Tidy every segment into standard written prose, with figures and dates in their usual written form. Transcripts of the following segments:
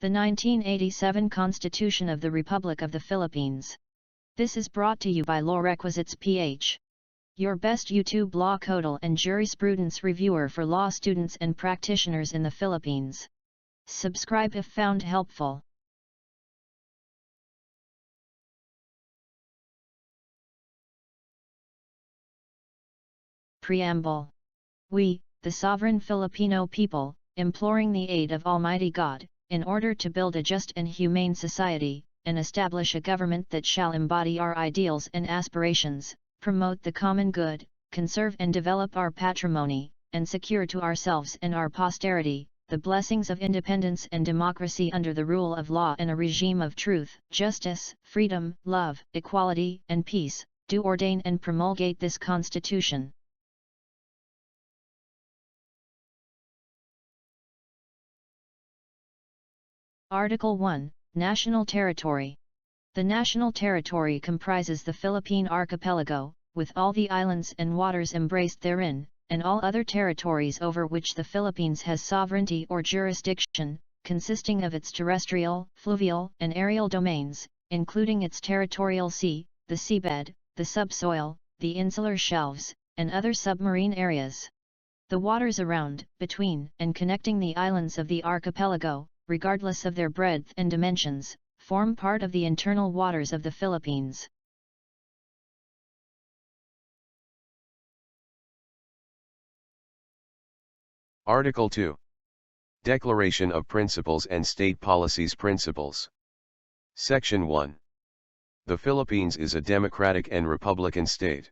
The 1987 Constitution of the Republic of the Philippines. This is brought to you by Thelawrequisites PH. Your best YouTube law codal and jurisprudence reviewer for law students and practitioners in the Philippines. Subscribe if found helpful. Preamble. We, the sovereign Filipino people, imploring the aid of Almighty God, in order to build a just and humane society, and establish a government that shall embody our ideals and aspirations, promote the common good, conserve and develop our patrimony, and secure to ourselves and our posterity, the blessings of independence and democracy under the rule of law and a regime of truth, justice, freedom, love, equality, and peace, do ordain and promulgate this Constitution. Article 1, National Territory. The national territory comprises the Philippine archipelago, with all the islands and waters embraced therein, and all other territories over which the Philippines has sovereignty or jurisdiction, consisting of its terrestrial, fluvial, and aerial domains, including its territorial sea, the seabed, the subsoil, the insular shelves, and other submarine areas. The waters around, between, and connecting the islands of the archipelago, regardless of their breadth and dimensions, form part of the internal waters of the Philippines. Article 2. Declaration of Principles and State Policies Principles. Section 1. The Philippines is a democratic and republican state.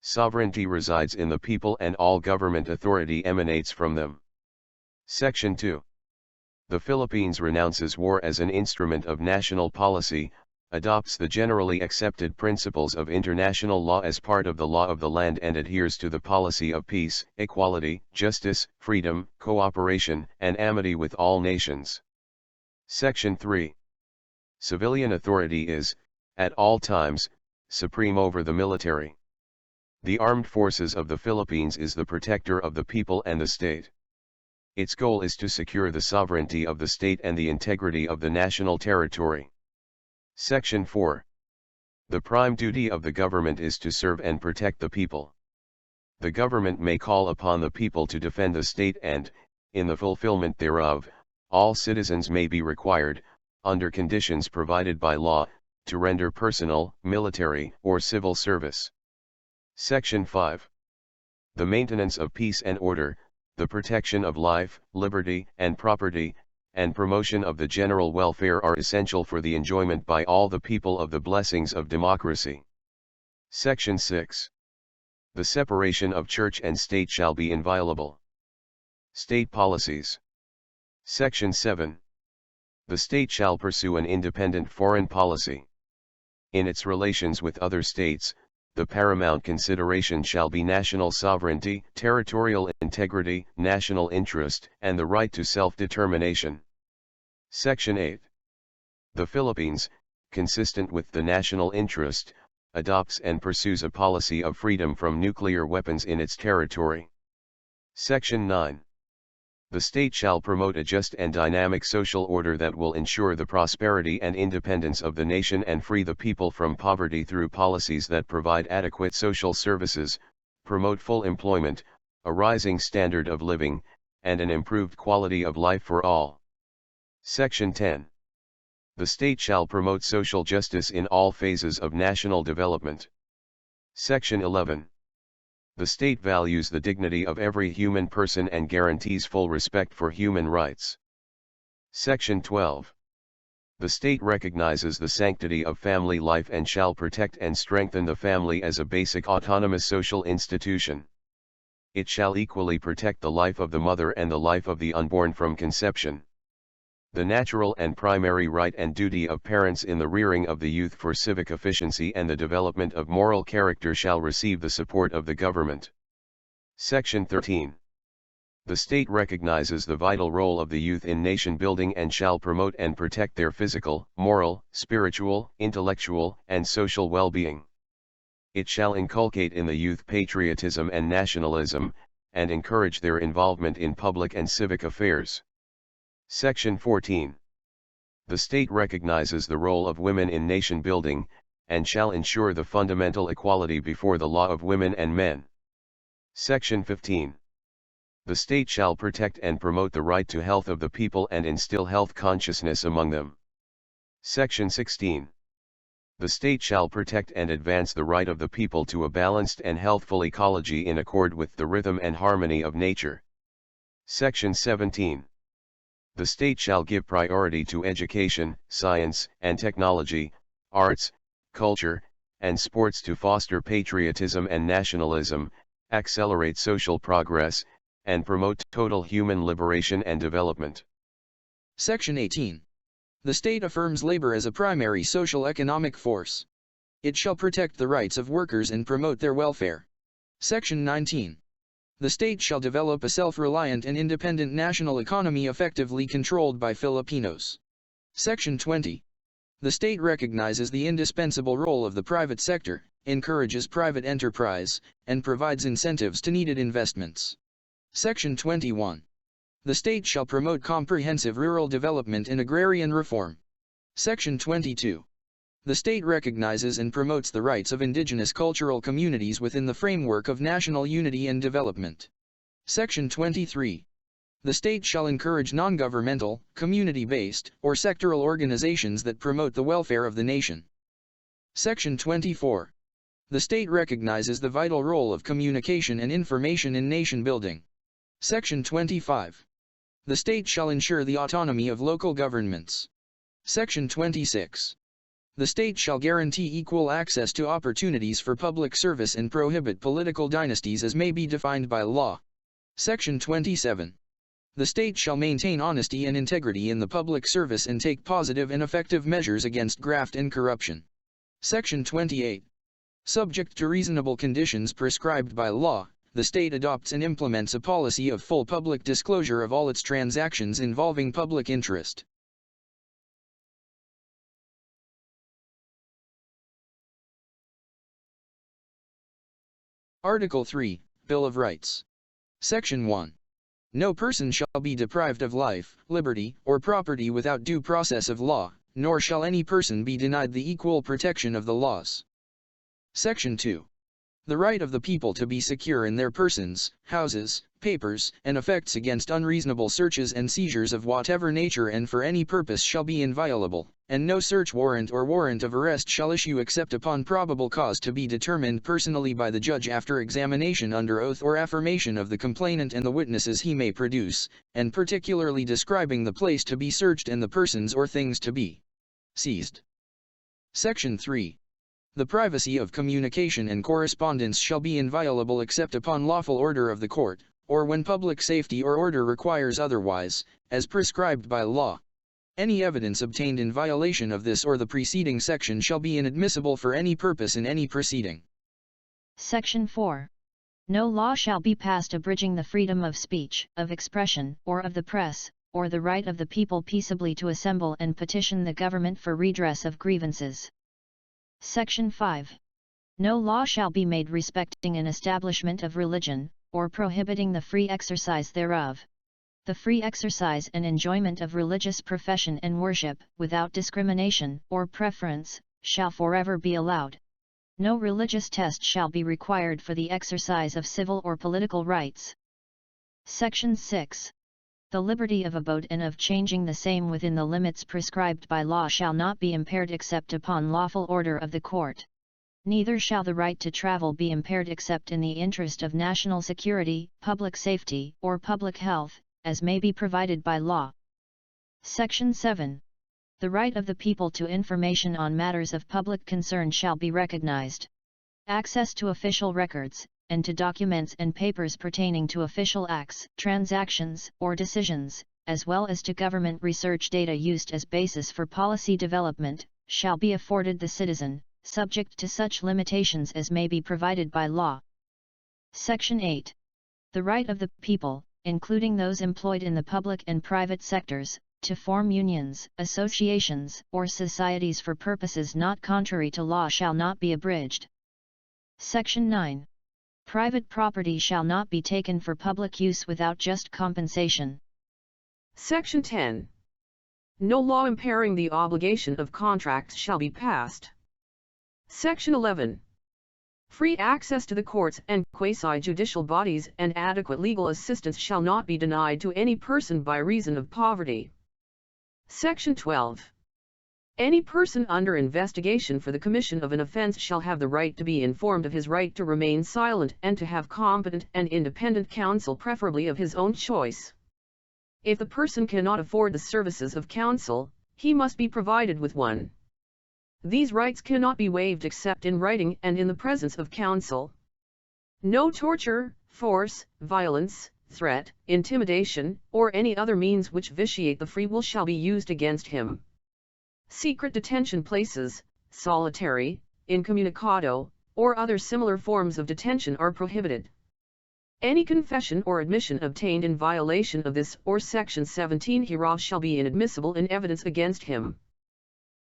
Sovereignty resides in the people and all government authority emanates from them. Section 2. The Philippines renounces war as an instrument of national policy, adopts the generally accepted principles of international law as part of the law of the land and adheres to the policy of peace, equality, justice, freedom, cooperation, and amity with all nations. Section 3. Civilian authority is, at all times, supreme over the military. The armed forces of the Philippines is the protector of the people and the state. Its goal is to secure the sovereignty of the state and the integrity of the national territory. Section 4. The prime duty of the government is to serve and protect the people. The government may call upon the people to defend the state and, in the fulfillment thereof, all citizens may be required, under conditions provided by law, to render personal, military, or civil service. Section 5. The maintenance of peace and order, the protection of life, liberty, and property, and promotion of the general welfare are essential for the enjoyment by all the people of the blessings of democracy. Section 6. The separation of church and state shall be inviolable. State policies. Section 7. The state shall pursue an independent foreign policy. In its relations with other states, the paramount consideration shall be national sovereignty, territorial integrity, national interest, and the right to self-determination. Section 8. The Philippines, consistent with the national interest, adopts and pursues a policy of freedom from nuclear weapons in its territory. Section 9. The state shall promote a just and dynamic social order that will ensure the prosperity and independence of the nation and free the people from poverty through policies that provide adequate social services, promote full employment, a rising standard of living, and an improved quality of life for all. Section 10. The state shall promote social justice in all phases of national development. Section 11. The state values the dignity of every human person and guarantees full respect for human rights. Section 12. The state recognizes the sanctity of family life and shall protect and strengthen the family as a basic autonomous social institution. It shall equally protect the life of the mother and the life of the unborn from conception. The natural and primary right and duty of parents in the rearing of the youth for civic efficiency and the development of moral character shall receive the support of the government. Section 13. The state recognizes the vital role of the youth in nation building and shall promote and protect their physical, moral, spiritual, intellectual, and social well-being. It shall inculcate in the youth patriotism and nationalism, and encourage their involvement in public and civic affairs. Section 14. The state recognizes the role of women in nation building, and shall ensure the fundamental equality before the law of women and men. Section 15. The state shall protect and promote the right to health of the people and instill health consciousness among them. Section 16. The state shall protect and advance the right of the people to a balanced and healthful ecology in accord with the rhythm and harmony of nature. Section 17. The state shall give priority to education, science and technology, arts, culture, and sports to foster patriotism and nationalism, accelerate social progress, and promote total human liberation and development. Section 18. The state affirms labor as a primary social economic force. It shall protect the rights of workers and promote their welfare. Section 19. The state shall develop a self-reliant and independent national economy effectively controlled by Filipinos. Section 20. The state recognizes the indispensable role of the private sector, encourages private enterprise, and provides incentives to needed investments. Section 21. The state shall promote comprehensive rural development and agrarian reform. Section 22. The state recognizes and promotes the rights of indigenous cultural communities within the framework of national unity and development. Section 23. The state shall encourage non-governmental, community-based, or sectoral organizations that promote the welfare of the nation. Section 24. The state recognizes the vital role of communication and information in nation building. Section 25. The state shall ensure the autonomy of local governments. Section 26. The state shall guarantee equal access to opportunities for public service and prohibit political dynasties as may be defined by law. Section 27. The state shall maintain honesty and integrity in the public service and take positive and effective measures against graft and corruption. Section 28. Subject to reasonable conditions prescribed by law, the state adopts and implements a policy of full public disclosure of all its transactions involving public interest. Article 3, Bill of Rights. Section 1. No person shall be deprived of life, liberty, or property without due process of law, nor shall any person be denied the equal protection of the laws. Section 2. The right of the people to be secure in their persons, houses, papers, and effects against unreasonable searches and seizures of whatever nature and for any purpose shall be inviolable, and no search warrant or warrant of arrest shall issue except upon probable cause to be determined personally by the judge after examination under oath or affirmation of the complainant and the witnesses he may produce, and particularly describing the place to be searched and the persons or things to be seized. Section 3. The privacy of communication and correspondence shall be inviolable except upon lawful order of the court, or when public safety or order requires otherwise, as prescribed by law. Any evidence obtained in violation of this or the preceding section shall be inadmissible for any purpose in any proceeding. Section 4. No law shall be passed abridging the freedom of speech, of expression, or of the press, or the right of the people peaceably to assemble and petition the government for redress of grievances. Section 5. No law shall be made respecting an establishment of religion, or prohibiting the free exercise thereof. The free exercise and enjoyment of religious profession and worship, without discrimination or preference, shall forever be allowed. No religious test shall be required for the exercise of civil or political rights. Section 6. The liberty of abode and of changing the same within the limits prescribed by law shall not be impaired except upon lawful order of the court. Neither shall the right to travel be impaired except in the interest of national security, public safety, or public health, as may be provided by law. Section 7. The right of the people to information on matters of public concern shall be recognized. Access to official records, and to documents and papers pertaining to official acts, transactions, or decisions, as well as to government research data used as basis for policy development, shall be afforded the citizen, subject to such limitations as may be provided by law. Section 8. The right of the people, including those employed in the public and private sectors, to form unions, associations, or societies for purposes not contrary to law shall not be abridged. Section 9. Private property shall not be taken for public use without just compensation. Section 10. No law impairing the obligation of contracts shall be passed. Section 11. Free access to the courts and quasi-judicial bodies and adequate legal assistance shall not be denied to any person by reason of poverty. Section 12. Any person under investigation for the commission of an offence shall have the right to be informed of his right to remain silent and to have competent and independent counsel, preferably of his own choice. If the person cannot afford the services of counsel, he must be provided with one. These rights cannot be waived except in writing and in the presence of counsel. No torture, force, violence, threat, intimidation, or any other means which vitiate the free will shall be used against him. Secret detention places, solitary, incommunicado, or other similar forms of detention are prohibited. Any confession or admission obtained in violation of this or Section 17 hereof shall be inadmissible in evidence against him.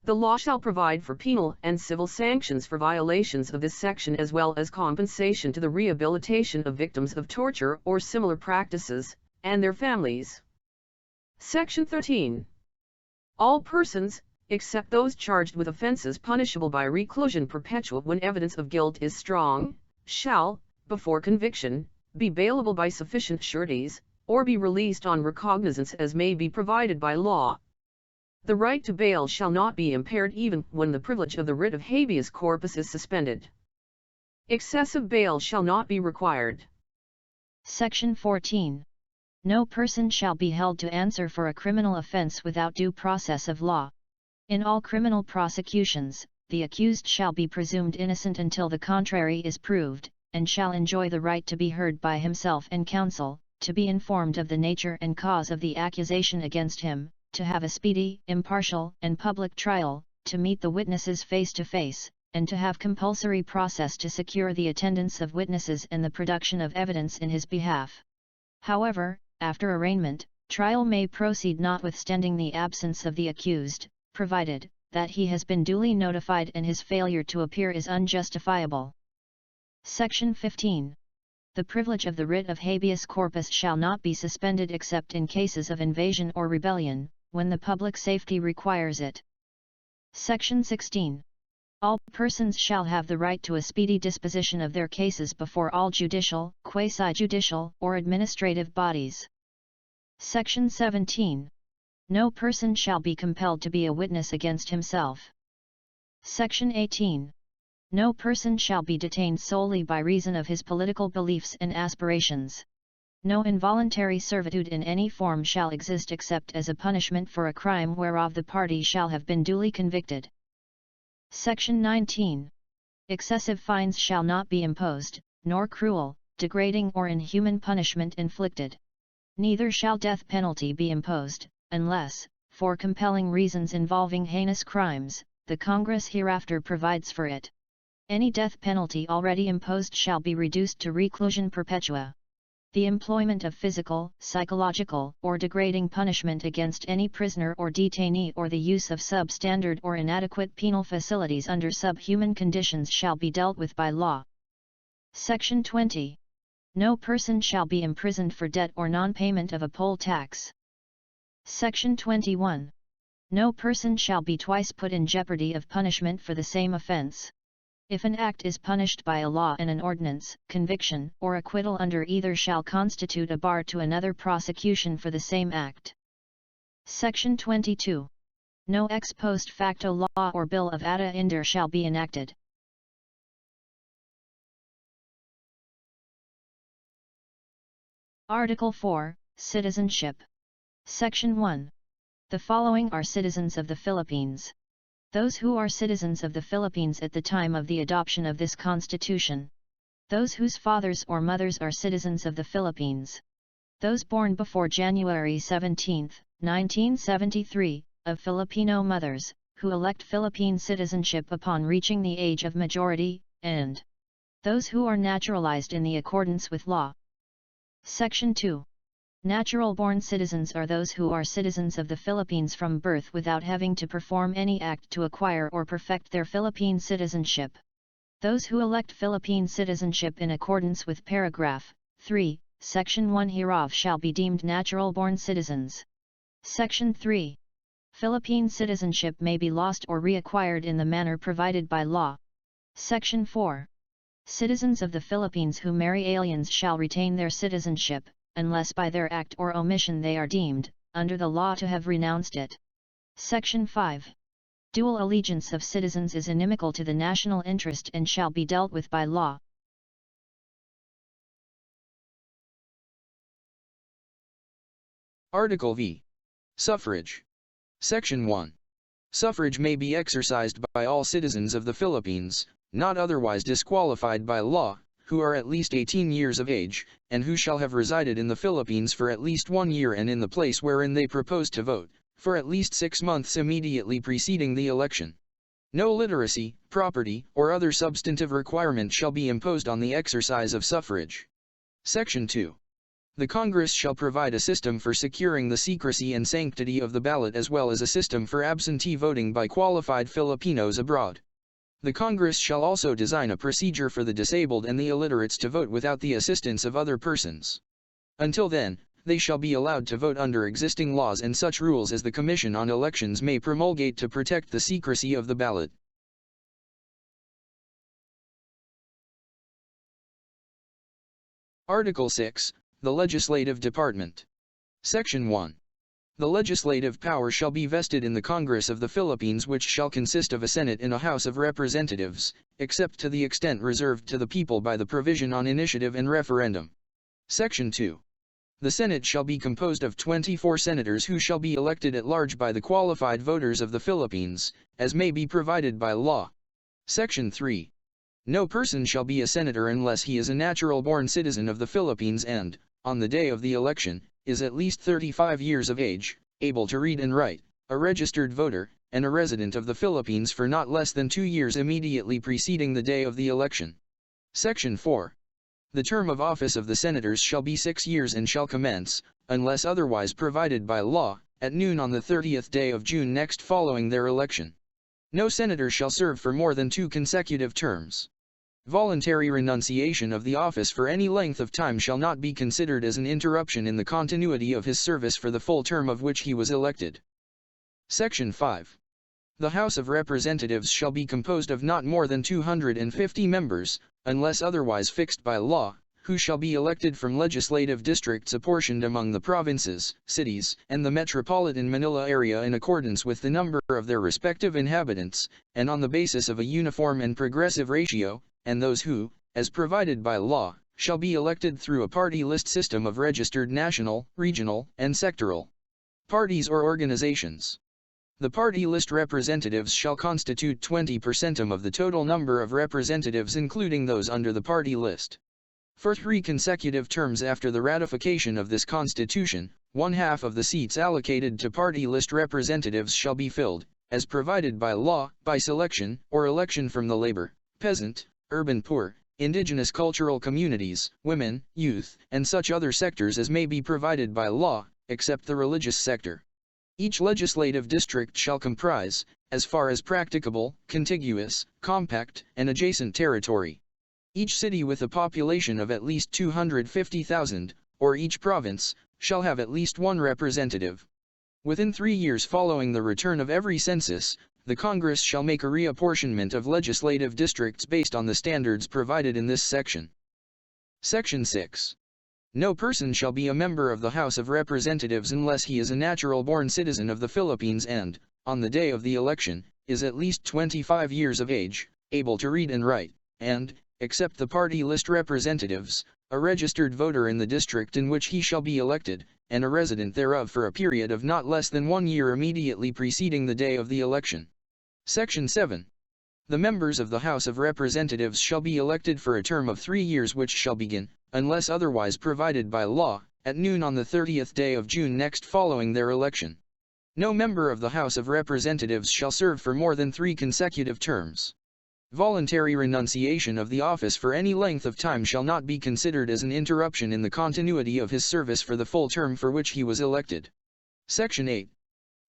The law shall provide for penal and civil sanctions for violations of this section, as well as compensation to the rehabilitation of victims of torture or similar practices, and their families. Section 13. All persons, except those charged with offences punishable by reclusion perpetua when evidence of guilt is strong, shall, before conviction, be bailable by sufficient sureties, or be released on recognizance as may be provided by law. The right to bail shall not be impaired even when the privilege of the writ of habeas corpus is suspended. Excessive bail shall not be required. Section 14. No person shall be held to answer for a criminal offence without due process of law. In all criminal prosecutions, the accused shall be presumed innocent until the contrary is proved, and shall enjoy the right to be heard by himself and counsel, to be informed of the nature and cause of the accusation against him, to have a speedy, impartial, and public trial, to meet the witnesses face to face, and to have compulsory process to secure the attendance of witnesses and the production of evidence in his behalf. However, after arraignment, trial may proceed notwithstanding the absence of the accused, provided that he has been duly notified and his failure to appear is unjustifiable. Section 15. The privilege of the writ of habeas corpus shall not be suspended except in cases of invasion or rebellion, when the public safety requires it. Section 16. All persons shall have the right to a speedy disposition of their cases before all judicial, quasi-judicial, or administrative bodies. Section 17. No person shall be compelled to be a witness against himself. Section 18. No person shall be detained solely by reason of his political beliefs and aspirations. No involuntary servitude in any form shall exist except as a punishment for a crime whereof the party shall have been duly convicted. Section 19. Excessive fines shall not be imposed, nor cruel, degrading or inhuman punishment inflicted. Neither shall death penalty be imposed, unless, for compelling reasons involving heinous crimes, the Congress hereafter provides for it. Any death penalty already imposed shall be reduced to reclusion perpetua. The employment of physical, psychological, or degrading punishment against any prisoner or detainee or the use of substandard or inadequate penal facilities under subhuman conditions shall be dealt with by law. Section 20. No person shall be imprisoned for debt or non-payment of a poll tax. Section 21. No person shall be twice put in jeopardy of punishment for the same offence. If an act is punished by a law and an ordinance, conviction or acquittal under either shall constitute a bar to another prosecution for the same act. Section 22. No ex post facto law or bill of ada inde shall be enacted. Article 4, Citizenship. Section 1. The following are citizens of the Philippines. Those who are citizens of the Philippines at the time of the adoption of this Constitution. Those whose fathers or mothers are citizens of the Philippines. Those born before January 17, 1973, of Filipino mothers, who elect Philippine citizenship upon reaching the age of majority, and those who are naturalized in the accordance with law. Section 2. Natural-born citizens are those who are citizens of the Philippines from birth without having to perform any act to acquire or perfect their Philippine citizenship. Those who elect Philippine citizenship in accordance with paragraph 3, section 1 hereof shall be deemed natural-born citizens. Section 3. Philippine citizenship may be lost or reacquired in the manner provided by law. Section 4. Citizens of the Philippines who marry aliens shall retain their citizenship, unless by their act or omission they are deemed, under the law, to have renounced it. Section 5. Dual allegiance of citizens is inimical to the national interest and shall be dealt with by law. Article V. Suffrage. Section 1. Suffrage may be exercised by all citizens of the Philippines, not otherwise disqualified by law, who are at least 18 years of age, and who shall have resided in the Philippines for at least 1 year and in the place wherein they propose to vote, for at least 6 months immediately preceding the election. No literacy, property, or other substantive requirement shall be imposed on the exercise of suffrage. Section 2. The Congress shall provide a system for securing the secrecy and sanctity of the ballot as well as a system for absentee voting by qualified Filipinos abroad. The Congress shall also design a procedure for the disabled and the illiterates to vote without the assistance of other persons. Until then, they shall be allowed to vote under existing laws and such rules as the Commission on Elections may promulgate to protect the secrecy of the ballot. Article 6. The Legislative Department. Section 1. The legislative power shall be vested in the Congress of the Philippines, which shall consist of a Senate and a House of Representatives, except to the extent reserved to the people by the provision on initiative and referendum. Section 2. The Senate shall be composed of 24 senators who shall be elected at large by the qualified voters of the Philippines, as may be provided by law. Section 3. No person shall be a senator unless he is a natural-born citizen of the Philippines and, on the day of the election, is at least 35 years of age, able to read and write, a registered voter, and a resident of the Philippines for not less than 2 years immediately preceding the day of the election. Section 4. The term of office of the senators shall be 6 years and shall commence, unless otherwise provided by law, at noon on the 30th day of June next following their election. No senator shall serve for more than 2 consecutive terms. Voluntary renunciation of the office for any length of time shall not be considered as an interruption in the continuity of his service for the full term of which he was elected. Section 5. The House of Representatives shall be composed of not more than 250 members, unless otherwise fixed by law, who shall be elected from legislative districts apportioned among the provinces, cities, and the metropolitan Manila area in accordance with the number of their respective inhabitants, and on the basis of a uniform and progressive ratio, and those who, as provided by law, shall be elected through a party list system of registered national, regional, and sectoral parties or organizations. The party list representatives shall constitute 20% of the total number of representatives including those under the party list. For 3 consecutive terms after the ratification of this Constitution, 1/2 of the seats allocated to party list representatives shall be filled, as provided by law, by selection or election from the labor, peasant, urban poor, indigenous cultural communities, women, youth, and such other sectors as may be provided by law, except the religious sector. Each legislative district shall comprise, as far as practicable, contiguous, compact, and adjacent territory. Each city with a population of at least 250,000, or each province, shall have at least 1 representative. Within 3 years following the return of every census, the Congress shall make a reapportionment of legislative districts based on the standards provided in this section. Section 6. No person shall be a member of the House of Representatives unless he is a natural-born citizen of the Philippines and, on the day of the election, is at least 25 years of age, able to read and write, and, except the party list representatives, a registered voter in the district in which he shall be elected, and a resident thereof for a period of not less than 1 year immediately preceding the day of the election. Section 7. The members of the House of Representatives shall be elected for a term of 3 years which shall begin, unless otherwise provided by law, at noon on the 30th day of June next following their election. No member of the House of Representatives shall serve for more than 3 consecutive terms. Voluntary renunciation of the office for any length of time shall not be considered as an interruption in the continuity of his service for the full term for which he was elected. Section 8.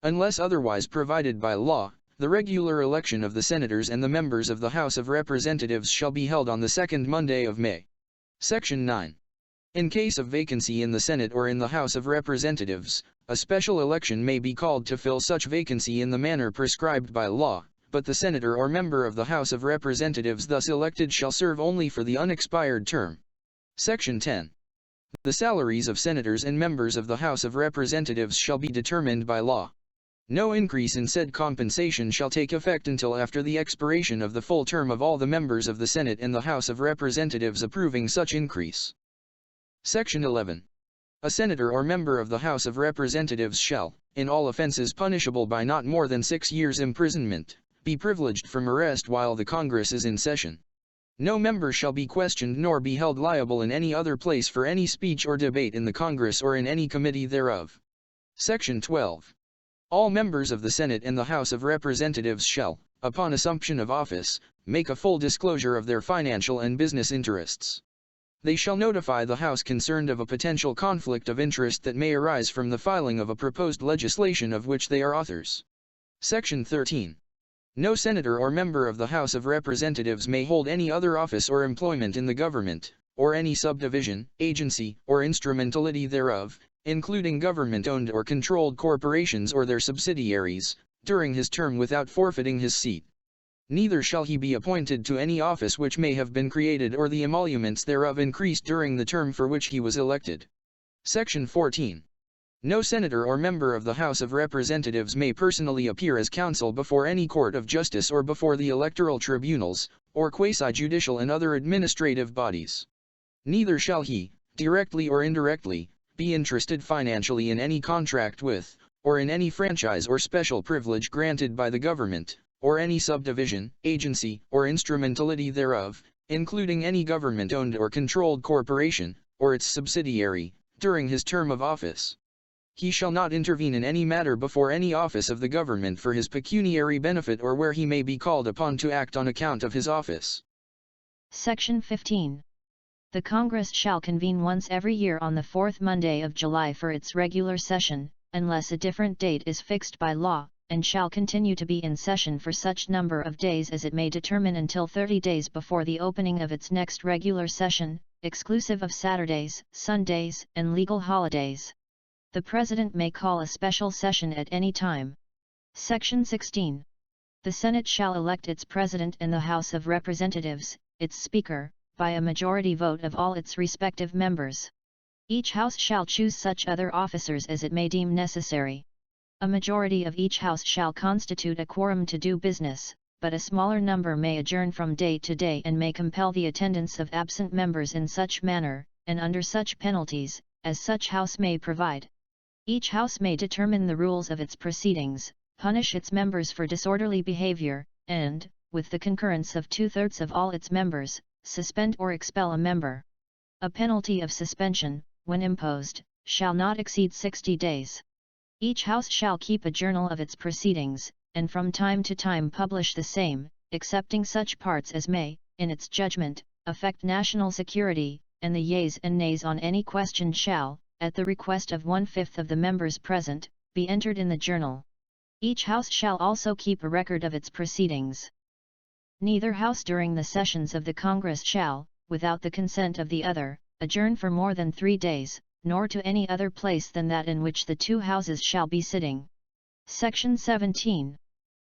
Unless otherwise provided by law, the regular election of the senators and the members of the House of Representatives shall be held on the 2nd Monday of May. Section 9. In case of vacancy in the Senate or in the House of Representatives, A special election may be called to fill such vacancy in the manner prescribed by law, but the senator or member of the House of Representatives thus elected shall serve only for the unexpired term. Section 10. The salaries of senators and members of the House of Representatives shall be determined by law. No increase in said compensation shall take effect until after the expiration of the full term of all the members of the Senate and the House of Representatives approving such increase. Section 11. A senator or member of the House of Representatives shall, in all offenses punishable by not more than 6 years' imprisonment, be privileged from arrest while the Congress is in session. No member shall be questioned nor be held liable in any other place for any speech or debate in the Congress or in any committee thereof. Section 12. All members of the Senate and the House of Representatives shall, upon assumption of office, make a full disclosure of their financial and business interests. They shall notify the House concerned of a potential conflict of interest that may arise from the filing of a proposed legislation of which they are authors. Section 13. No senator or member of the House of Representatives may hold any other office or employment in the government, or any subdivision, agency, or instrumentality thereof, including government-owned or controlled corporations or their subsidiaries, during his term without forfeiting his seat. Neither shall he be appointed to any office which may have been created or the emoluments thereof increased during the term for which he was elected. Section 14. No senator or member of the House of Representatives may personally appear as counsel before any court of justice or before the electoral tribunals, or quasi-judicial and other administrative bodies. Neither shall he, directly or indirectly, be interested financially in any contract with, or in any franchise or special privilege granted by the government, or any subdivision, agency, or instrumentality thereof, including any government-owned or controlled corporation, or its subsidiary, during his term of office. He shall not intervene in any matter before any office of the government for his pecuniary benefit or where he may be called upon to act on account of his office. Section 15. The Congress shall convene once every year on the fourth Monday of July for its regular session, unless a different date is fixed by law, and shall continue to be in session for such number of days as it may determine until 30 days before the opening of its next regular session, exclusive of Saturdays, Sundays, and legal holidays. The President may call a special session at any time. Section 16. The Senate shall elect its President and the House of Representatives, its Speaker, by a majority vote of all its respective members. Each House shall choose such other officers as it may deem necessary. A majority of each House shall constitute a quorum to do business, but a smaller number may adjourn from day to day and may compel the attendance of absent members in such manner, and under such penalties, as such House may provide. Each House may determine the rules of its proceedings, punish its members for disorderly behavior, and, with the concurrence of 2/3 of all its members, suspend or expel a member. A penalty of suspension, when imposed, shall not exceed 60 days. Each House shall keep a journal of its proceedings, and from time to time publish the same, excepting such parts as may, in its judgment, affect national security, and the yeas and nays on any question shall, at the request of 1/5 of the members present, be entered in the journal. Each House shall also keep a record of its proceedings. Neither House during the sessions of the Congress shall, without the consent of the other, adjourn for more than 3 days, nor to any other place than that in which the two Houses shall be sitting. Section 17.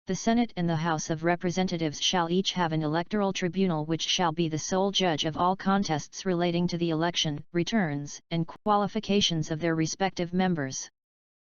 The Senate and the House of Representatives shall each have an electoral tribunal which shall be the sole judge of all contests relating to the election, returns, and qualifications of their respective members.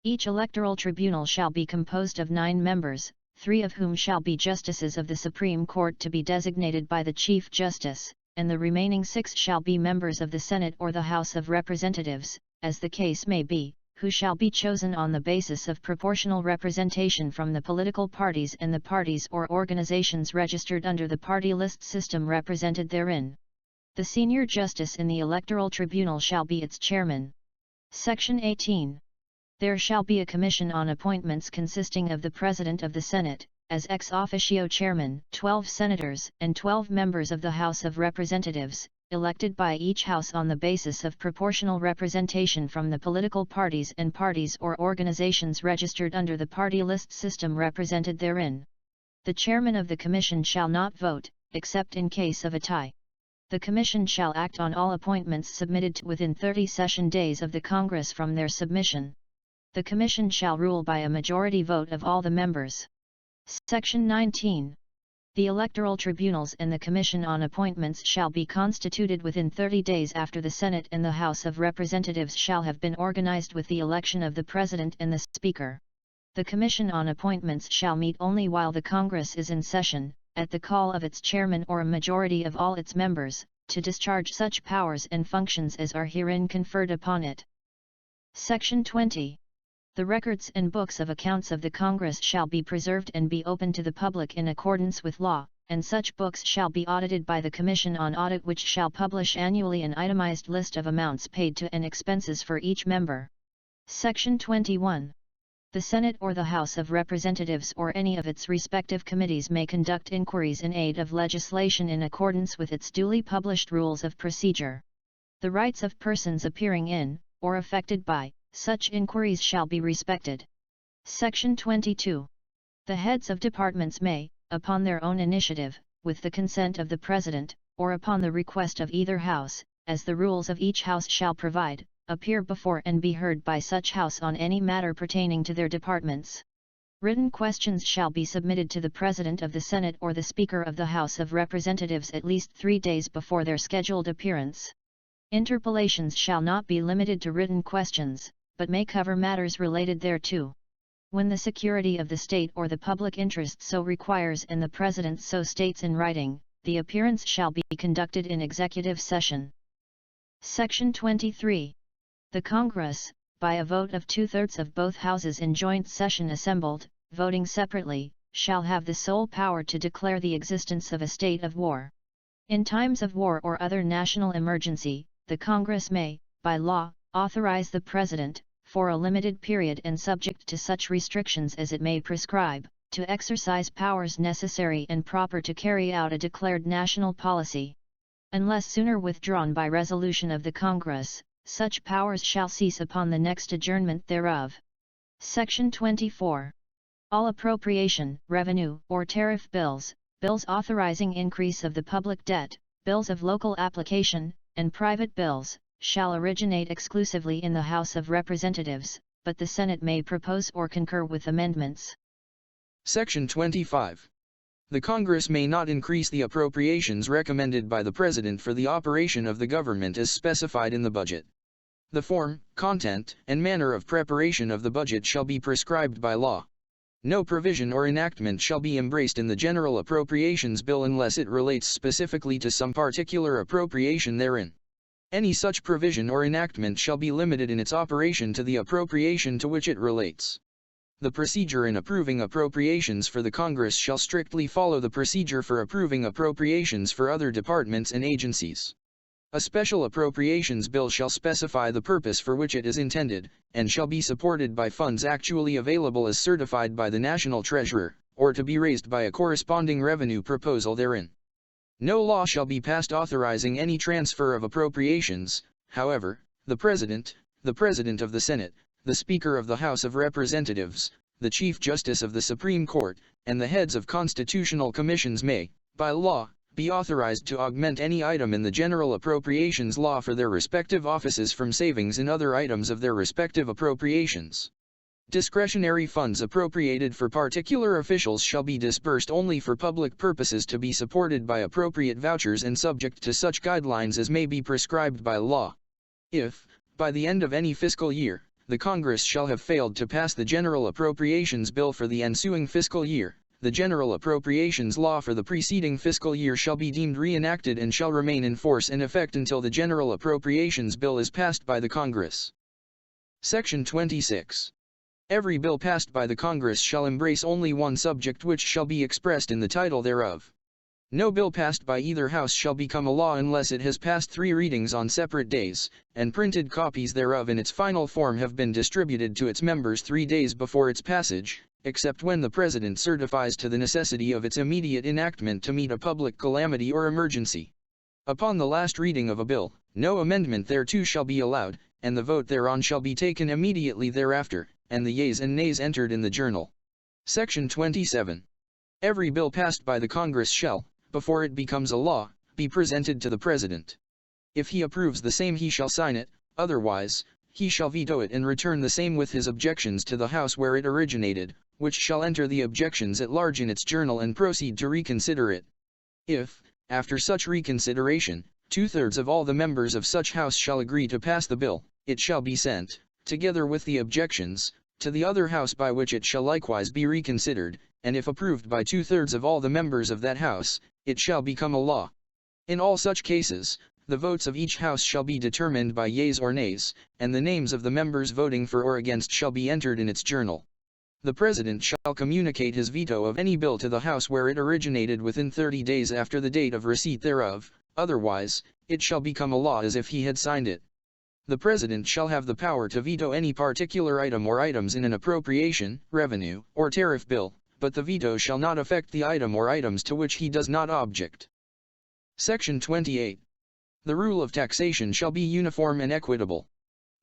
Each electoral tribunal shall be composed of 9 members, 3 of whom shall be justices of the Supreme Court to be designated by the Chief Justice, and the remaining 6 shall be members of the Senate or the House of Representatives, as the case may be, who shall be chosen on the basis of proportional representation from the political parties and the parties or organizations registered under the party list system represented therein. The senior justice in the electoral tribunal shall be its chairman. Section 18. There shall be a commission on appointments consisting of the President of the Senate, as ex officio chairman, 12 senators, and 12 members of the House of Representatives, elected by each House on the basis of proportional representation from the political parties and parties or organizations registered under the party list system represented therein. The chairman of the commission shall not vote, except in case of a tie. The commission shall act on all appointments submitted within 30 session days of the Congress from their submission. The Commission shall rule by a majority vote of all the members. Section 19. The electoral tribunals and the Commission on Appointments shall be constituted within 30 days after the Senate and the House of Representatives shall have been organized with the election of the President and the Speaker. The Commission on Appointments shall meet only while the Congress is in session, at the call of its chairman or a majority of all its members, to discharge such powers and functions as are herein conferred upon it. Section 20. The records and books of accounts of the Congress shall be preserved and be open to the public in accordance with law, and such books shall be audited by the Commission on Audit, which shall publish annually an itemized list of amounts paid to and expenses for each member. Section 21. The Senate or the House of Representatives or any of its respective committees may conduct inquiries in aid of legislation in accordance with its duly published rules of procedure. The rights of persons appearing in, or affected by, such inquiries shall be respected. Section 22. The heads of departments may, upon their own initiative, with the consent of the President, or upon the request of either House, as the rules of each House shall provide, appear before and be heard by such House on any matter pertaining to their departments. Written questions shall be submitted to the President of the Senate or the Speaker of the House of Representatives at least 3 days before their scheduled appearance. Interpellations shall not be limited to written questions, but may cover matters related thereto. When the security of the state or the public interest so requires and the President so states in writing, the appearance shall be conducted in executive session. Section 23. The Congress, by a vote of 2/3 of both houses in joint session assembled, voting separately, shall have the sole power to declare the existence of a state of war. In times of war or other national emergency, the Congress may, by law, authorize the President, for a limited period and subject to such restrictions as it may prescribe, to exercise powers necessary and proper to carry out a declared national policy. Unless sooner withdrawn by resolution of the Congress, such powers shall cease upon the next adjournment thereof. Section 24. All appropriation, revenue, or tariff bills, bills authorizing increase of the public debt, bills of local application, and private bills, shall originate exclusively in the House of Representatives, but the Senate may propose or concur with amendments. Section 25. The Congress may not increase the appropriations recommended by the President for the operation of the government as specified in the budget. The form, content, and manner of preparation of the budget shall be prescribed by law. No provision or enactment shall be embraced in the General Appropriations Bill unless it relates specifically to some particular appropriation therein. Any such provision or enactment shall be limited in its operation to the appropriation to which it relates. The procedure in approving appropriations for the Congress shall strictly follow the procedure for approving appropriations for other departments and agencies. A special appropriations bill shall specify the purpose for which it is intended, and shall be supported by funds actually available as certified by the National Treasurer, or to be raised by a corresponding revenue proposal therein. No law shall be passed authorizing any transfer of appropriations. However, the President of the Senate, the Speaker of the House of Representatives, the Chief Justice of the Supreme Court, and the heads of constitutional commissions may, by law, be authorized to augment any item in the General Appropriations Law for their respective offices from savings in other items of their respective appropriations. Discretionary funds appropriated for particular officials shall be disbursed only for public purposes to be supported by appropriate vouchers and subject to such guidelines as may be prescribed by law. If, by the end of any fiscal year, the Congress shall have failed to pass the General Appropriations Bill for the ensuing fiscal year, the General Appropriations Law for the preceding fiscal year shall be deemed reenacted and shall remain in force and effect until the General Appropriations Bill is passed by the Congress. Section 26. Every bill passed by the Congress shall embrace only one subject which shall be expressed in the title thereof. No bill passed by either House shall become a law unless it has passed 3 readings on separate days, and printed copies thereof in its final form have been distributed to its members 3 days before its passage, except when the President certifies to the necessity of its immediate enactment to meet a public calamity or emergency. Upon the last reading of a bill, no amendment thereto shall be allowed, and the vote thereon shall be taken immediately thereafter, and the yeas and nays entered in the journal. Section 27. Every bill passed by the Congress shall, before it becomes a law, be presented to the President. If he approves the same he shall sign it, otherwise, he shall veto it and return the same with his objections to the House where it originated, which shall enter the objections at large in its journal and proceed to reconsider it. If, after such reconsideration, 2/3 of all the members of such House shall agree to pass the bill, it shall be sent, together with the objections, to the other House by which it shall likewise be reconsidered, and if approved by 2/3 of all the members of that House, it shall become a law. In all such cases, the votes of each House shall be determined by yeas or nays, and the names of the members voting for or against shall be entered in its journal. The President shall communicate his veto of any bill to the House where it originated within 30 days after the date of receipt thereof, otherwise, it shall become a law as if he had signed it. The President shall have the power to veto any particular item or items in an appropriation, revenue, or tariff bill, but the veto shall not affect the item or items to which he does not object. Section 28. The rule of taxation shall be uniform and equitable.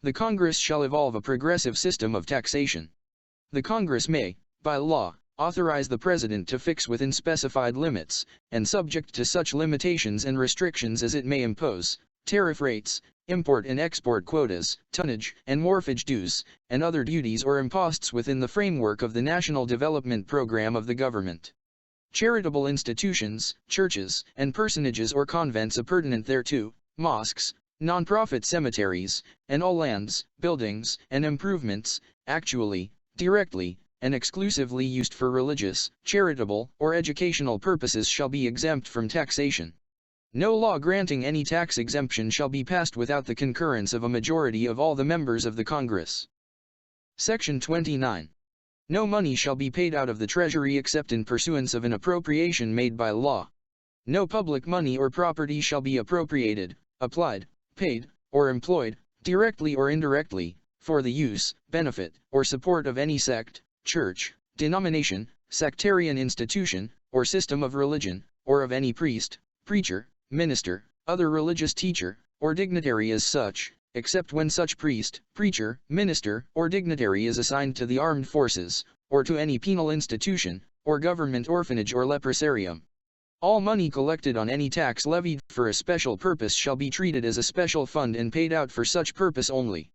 The Congress shall evolve a progressive system of taxation. The Congress may, by law, authorize the President to fix within specified limits, and subject to such limitations and restrictions as it may impose, tariff rates, import and export quotas, tonnage and wharfage dues, and other duties or imposts within the framework of the national development program of the government. Charitable institutions, churches, and personages or convents appurtenant thereto, mosques, non-profit cemeteries, and all lands, buildings, and improvements, actually, directly, and exclusively used for religious, charitable, or educational purposes shall be exempt from taxation. No law granting any tax exemption shall be passed without the concurrence of a majority of all the members of the Congress. Section 29. No money shall be paid out of the Treasury except in pursuance of an appropriation made by law. No public money or property shall be appropriated, applied, paid, or employed, directly or indirectly, for the use, benefit, or support of any sect, church, denomination, sectarian institution, or system of religion, or of any priest, preacher, minister, other religious teacher, or dignitary as such, except when such priest, preacher, minister, or dignitary is assigned to the armed forces, or to any penal institution, or government orphanage or leprosarium. All money collected on any tax levied for a special purpose shall be treated as a special fund and paid out for such purpose only.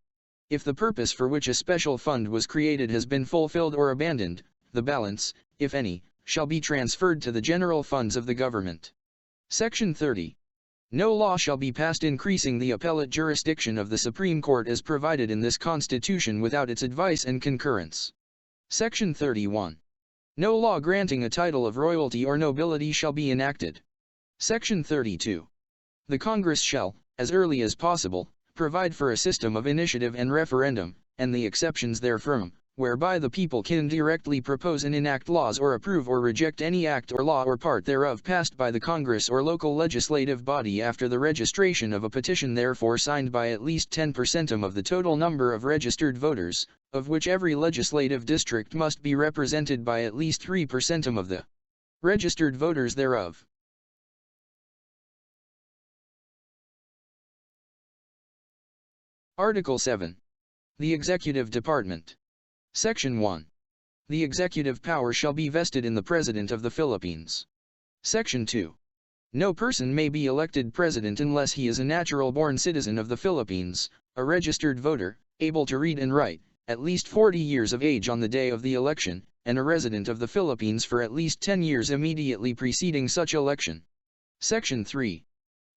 If the purpose for which a special fund was created has been fulfilled or abandoned, the balance, if any, shall be transferred to the general funds of the government. Section 30. No law shall be passed increasing the appellate jurisdiction of the Supreme Court as provided in this Constitution without its advice and concurrence. Section 31. No law granting a title of royalty or nobility shall be enacted. Section 32. The Congress shall, as early as possible, provide for a system of initiative and referendum, and the exceptions therefrom, whereby the people can directly propose and enact laws or approve or reject any act or law or part thereof passed by the Congress or local legislative body after the registration of a petition therefor signed by at least 10% of the total number of registered voters, of which every legislative district must be represented by at least 3% of the registered voters thereof. Article 7. The Executive Department. Section 1. The executive power shall be vested in the President of the Philippines. Section 2. No person may be elected president unless he is a natural-born citizen of the Philippines, a registered voter, able to read and write, at least 40 years of age on the day of the election, and a resident of the Philippines for at least 10 years immediately preceding such election. Section 3.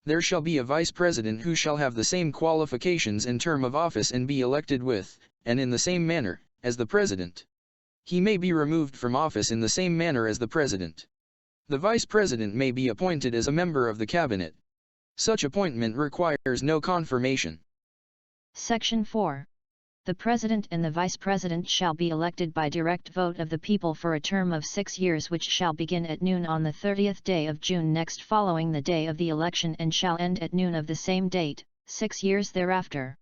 There shall be a vice president who shall have the same qualifications and term of office and be elected with, and in the same manner, as the president. He may be removed from office in the same manner as the president. The vice president may be appointed as a member of the cabinet. Such appointment requires no confirmation. Section 4. The President and the Vice President shall be elected by direct vote of the people for a term of 6 years which shall begin at noon on the 30th day of June next following the day of the election and shall end at noon of the same date, 6 years thereafter.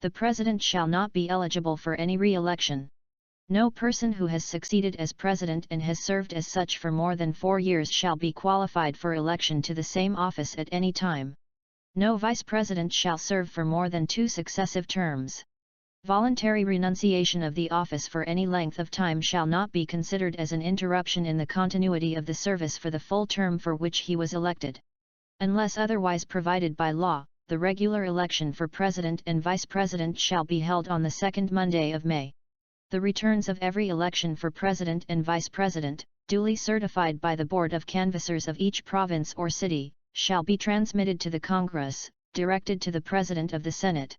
The President shall not be eligible for any re-election. No person who has succeeded as President and has served as such for more than 4 years shall be qualified for election to the same office at any time. No Vice President shall serve for more than 2 successive terms. Voluntary renunciation of the office for any length of time shall not be considered as an interruption in the continuity of the service for the full term for which he was elected. Unless otherwise provided by law, the regular election for President and Vice President shall be held on the second Monday of May. The returns of every election for President and Vice President, duly certified by the Board of Canvassers of each province or city, shall be transmitted to the Congress, directed to the President of the Senate.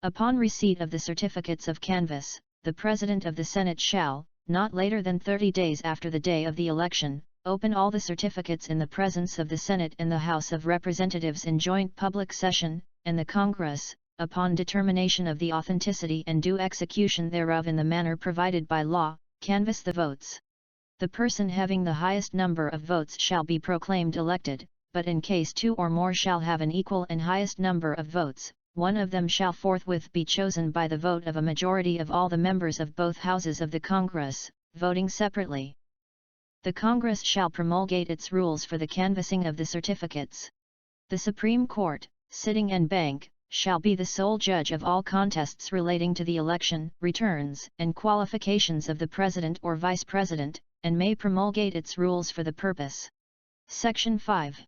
Upon receipt of the certificates of canvass, the President of the Senate shall, not later than 30 days after the day of the election, open all the certificates in the presence of the Senate and the House of Representatives in joint public session, and the Congress, upon determination of the authenticity and due execution thereof in the manner provided by law, canvass the votes. The person having the highest number of votes shall be proclaimed elected, but in case two or more shall have an equal and highest number of votes, one of them shall forthwith be chosen by the vote of a majority of all the members of both houses of the Congress, voting separately. The Congress shall promulgate its rules for the canvassing of the certificates. The Supreme Court, sitting en banc, shall be the sole judge of all contests relating to the election, returns, and qualifications of the President or Vice President, and may promulgate its rules for the purpose. Section 5.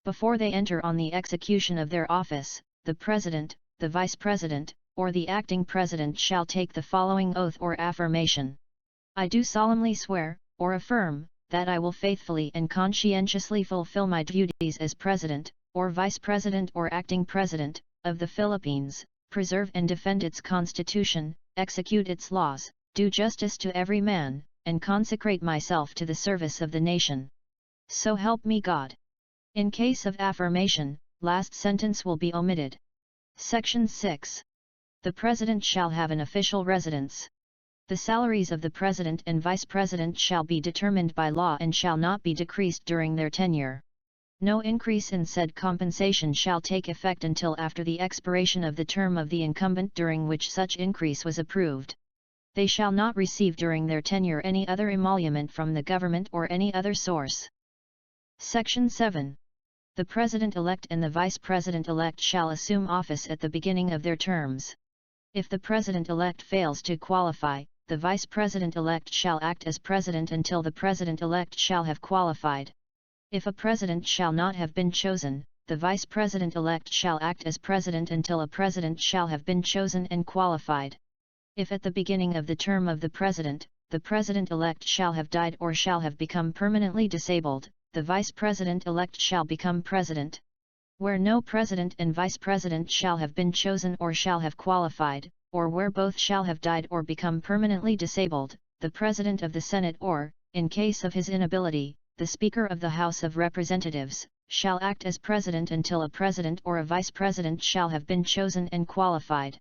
Before they enter on the execution of their office, the President, the Vice President, or the acting President shall take the following oath or affirmation. I do solemnly swear, or affirm, that I will faithfully and conscientiously fulfill my duties as President, or Vice President or acting President, of the Philippines, preserve and defend its Constitution, execute its laws, do justice to every man, and consecrate myself to the service of the nation. So help me God. In case of affirmation, last sentence will be omitted. Section 6. The President shall have an official residence. The salaries of the President and Vice President shall be determined by law and shall not be decreased during their tenure. No increase in said compensation shall take effect until after the expiration of the term of the incumbent during which such increase was approved. They shall not receive during their tenure any other emolument from the government or any other source. Section 7. The President-elect and the Vice President-elect shall assume office at the beginning of their terms. If the President-elect fails to qualify, the Vice President-elect shall act as President until the President-elect shall have qualified. If a President shall not have been chosen, the Vice President-elect shall act as President until a President shall have been chosen and qualified. If at the beginning of the term of the President-elect shall have died or shall have become permanently disabled, the Vice President-elect shall become President. Where no President and Vice President shall have been chosen or shall have qualified, or where both shall have died or become permanently disabled, the President of the Senate or, in case of his inability, the Speaker of the House of Representatives, shall act as President until a President or a Vice President shall have been chosen and qualified.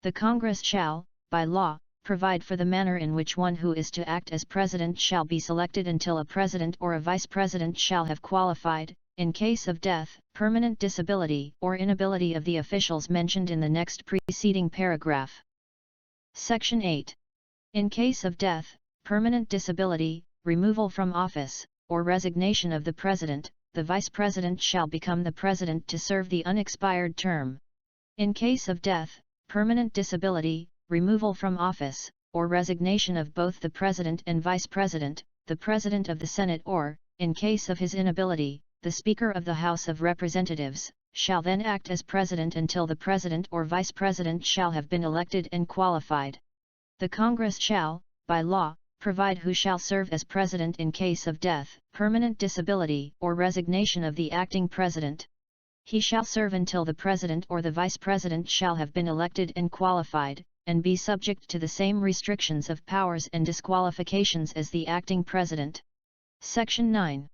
The Congress shall, by law, provide for the manner in which one who is to act as President shall be selected until a President or a Vice President shall have qualified, in case of death, permanent disability or inability of the officials mentioned in the next preceding paragraph. Section 8. In case of death, permanent disability, removal from office, or resignation of the President, the Vice President shall become the President to serve the unexpired term. In case of death, permanent disability, removal from office, or resignation of both the President and Vice President, the President of the Senate or, in case of his inability, the Speaker of the House of Representatives, shall then act as President until the President or Vice President shall have been elected and qualified. The Congress shall, by law, provide who shall serve as President in case of death, permanent disability or resignation of the acting President. He shall serve until the President or the Vice President shall have been elected and qualified, and be subject to the same restrictions of powers and disqualifications as the acting President. Section 9.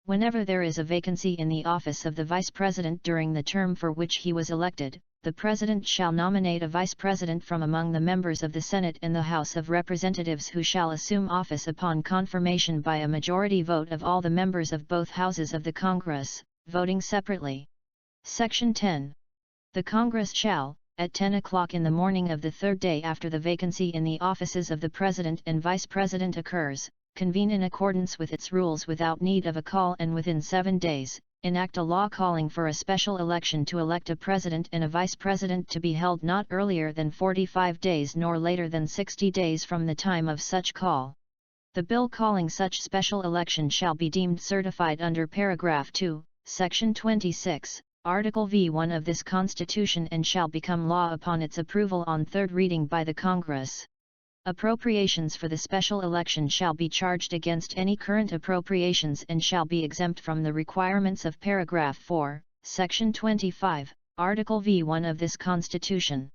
Whenever there is a vacancy in the office of the Vice President during the term for which he was elected, the President shall nominate a Vice President from among the members of the Senate and the House of Representatives who shall assume office upon confirmation by a majority vote of all the members of both houses of the Congress, voting separately. Section 10. The Congress shall, at 10 o'clock in the morning of the third day after the vacancy in the offices of the President and Vice President occurs, convene in accordance with its rules without need of a call and within 7 days, enact a law calling for a special election to elect a President and a Vice President to be held not earlier than 45 days nor later than 60 days from the time of such call. The bill calling such special election shall be deemed certified under paragraph 2, section 26, Article V1 of this Constitution and shall become law upon its approval on third reading by the Congress. Appropriations for the special election shall be charged against any current appropriations and shall be exempt from the requirements of paragraph 4, section 25, article V1 of this Constitution.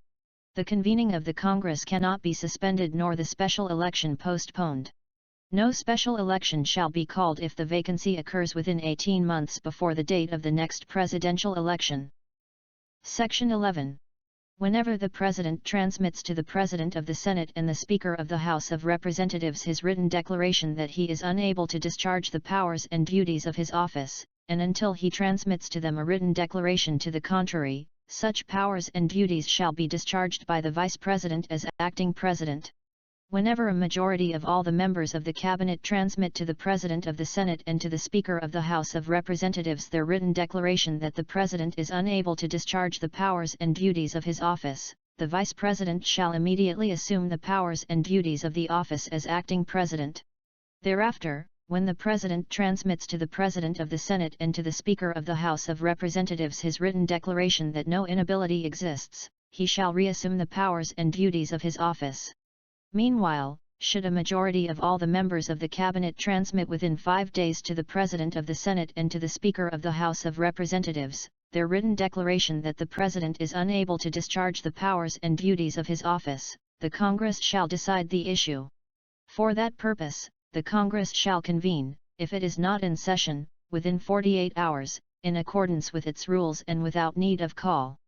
The convening of the Congress cannot be suspended nor the special election postponed. No special election shall be called if the vacancy occurs within 18 months before the date of the next presidential election. Section 11. Whenever the President transmits to the President of the Senate and the Speaker of the House of Representatives his written declaration that he is unable to discharge the powers and duties of his office, and until he transmits to them a written declaration to the contrary, such powers and duties shall be discharged by the Vice President as acting President. Whenever a majority of all the members of the Cabinet transmit to the President of the Senate and to the Speaker of the House of Representatives their written declaration that the President is unable to discharge the powers and duties of his office, the Vice President shall immediately assume the powers and duties of the office as acting President. Thereafter, when the President transmits to the President of the Senate and to the Speaker of the House of Representatives his written declaration that no inability exists, he shall reassume the powers and duties of his office. Meanwhile, should a majority of all the members of the Cabinet transmit within 5 days to the President of the Senate and to the Speaker of the House of Representatives, their written declaration that the President is unable to discharge the powers and duties of his office, the Congress shall decide the issue. For that purpose, the Congress shall convene, if it is not in session, within 48 hours, in accordance with its rules and without need of call.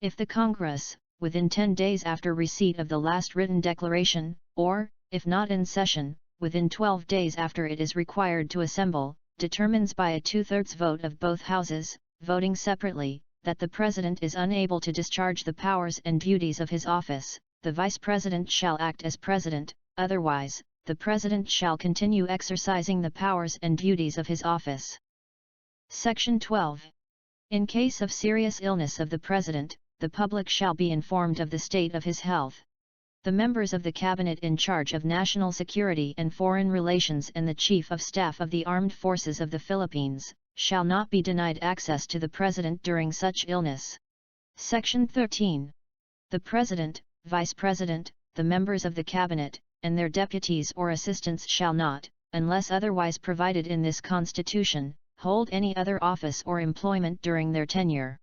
If the Congress, within 10 days after receipt of the last written declaration, or, if not in session, within 12 days after it is required to assemble, determines by a 2/3 vote of both houses, voting separately, that the President is unable to discharge the powers and duties of his office, the Vice President shall act as President, otherwise, the President shall continue exercising the powers and duties of his office. Section 12. In case of serious illness of the President, the public shall be informed of the state of his health. The members of the Cabinet in charge of national security and foreign relations and the Chief of Staff of the Armed Forces of the Philippines, shall not be denied access to the President during such illness. Section 13. The President, Vice President, the members of the Cabinet, and their deputies or assistants shall not, unless otherwise provided in this Constitution, hold any other office or employment during their tenure.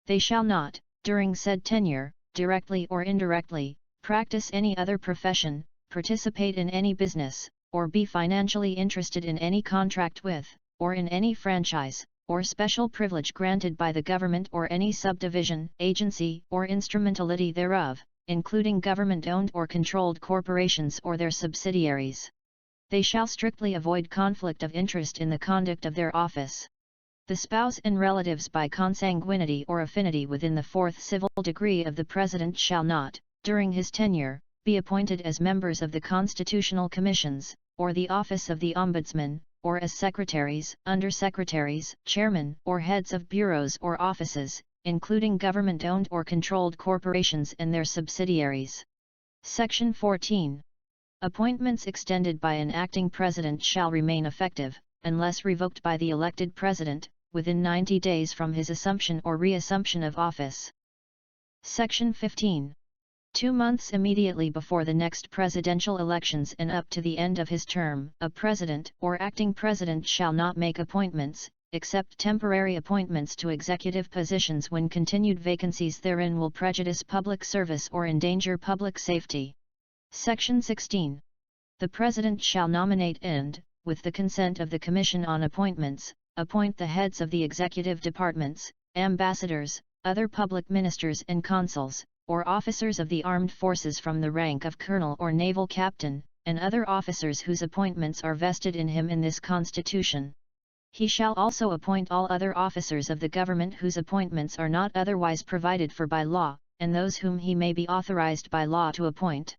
They shall not, during said tenure, directly or indirectly, practice any other profession, participate in any business, or be financially interested in any contract with, or in any franchise, or special privilege granted by the government or any subdivision, agency, or instrumentality thereof, including government-owned or controlled corporations or their subsidiaries. They shall strictly avoid conflict of interest in the conduct of their office. The spouse and relatives by consanguinity or affinity within the 4th civil degree of the President shall not, during his tenure, be appointed as members of the constitutional commissions, or the office of the Ombudsman, or as secretaries, undersecretaries, chairmen, or heads of bureaus or offices, including government-owned or controlled corporations and their subsidiaries. Section 14. Appointments extended by an acting President shall remain effective, unless revoked by the elected President, within 90 days from his assumption or reassumption of office. Section 15. 2 months immediately before the next presidential elections and up to the end of his term, a President or acting President shall not make appointments, except temporary appointments to executive positions when continued vacancies therein will prejudice public service or endanger public safety. Section 16. The President shall nominate and, with the consent of the Commission on Appointments, appoint the heads of the executive departments, ambassadors, other public ministers and consuls, or officers of the armed forces from the rank of colonel or naval captain, and other officers whose appointments are vested in him in this Constitution. He shall also appoint all other officers of the government whose appointments are not otherwise provided for by law, and those whom he may be authorized by law to appoint.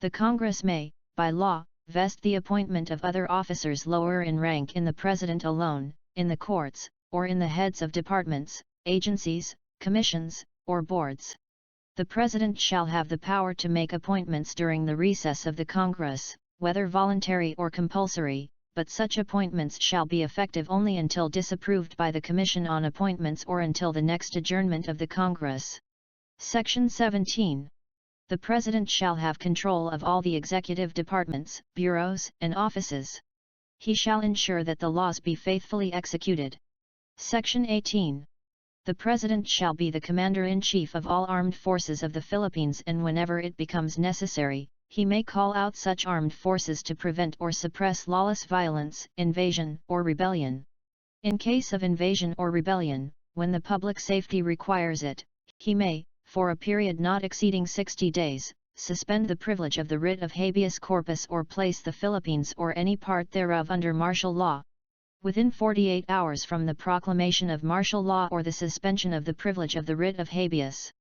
The Congress may, by law, vest the appointment of other officers lower in rank in the President alone, in the courts, or in the heads of departments, agencies, commissions, or boards. The President shall have the power to make appointments during the recess of the Congress, whether voluntary or compulsory, but such appointments shall be effective only until disapproved by the Commission on Appointments or until the next adjournment of the Congress. Section 17. The President shall have control of all the executive departments, bureaus, and offices. He shall ensure that the laws be faithfully executed. Section 18. The President shall be the Commander-in-Chief of all armed forces of the Philippines, and whenever it becomes necessary, he may call out such armed forces to prevent or suppress lawless violence, invasion, or rebellion. In case of invasion or rebellion, when the public safety requires it, he may, for a period not exceeding 60 days, suspend the privilege of the writ of habeas corpus or place the Philippines or any part thereof under martial law. Within 48 hours from the proclamation of martial law or the suspension of the privilege of the writ of habeas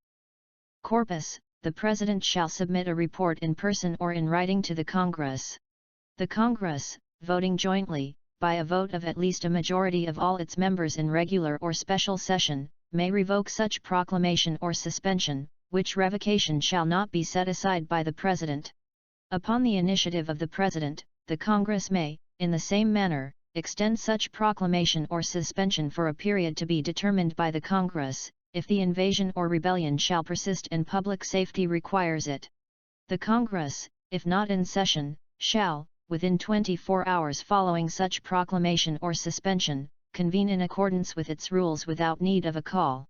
corpus, the President shall submit a report in person or in writing to the Congress. The Congress, voting jointly, by a vote of at least a majority of all its members in regular or special session, may revoke such proclamation or suspension, which revocation shall not be set aside by the President. Upon the initiative of the President, the Congress may, in the same manner, extend such proclamation or suspension for a period to be determined by the Congress, if the invasion or rebellion shall persist and public safety requires it. The Congress, if not in session, shall, within 24 hours following such proclamation or suspension, convene in accordance with its rules without need of a call.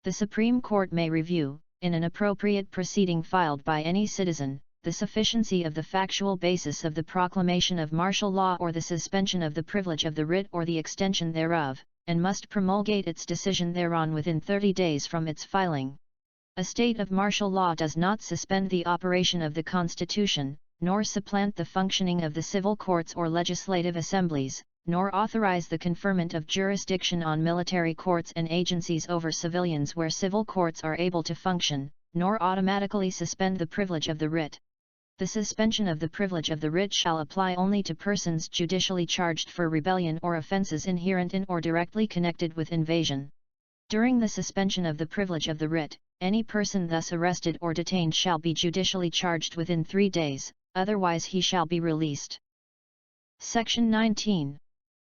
The Supreme Court may review, in an appropriate proceeding filed by any citizen, the sufficiency of the factual basis of the proclamation of martial law or the suspension of the privilege of the writ or the extension thereof, and must promulgate its decision thereon within 30 days from its filing. A state of martial law does not suspend the operation of the Constitution, nor supplant the functioning of the civil courts or legislative assemblies, nor authorize the conferment of jurisdiction on military courts and agencies over civilians where civil courts are able to function, nor automatically suspend the privilege of the writ. The suspension of the privilege of the writ shall apply only to persons judicially charged for rebellion or offences inherent in or directly connected with invasion. During the suspension of the privilege of the writ, any person thus arrested or detained shall be judicially charged within 3 days, otherwise he shall be released. Section 19.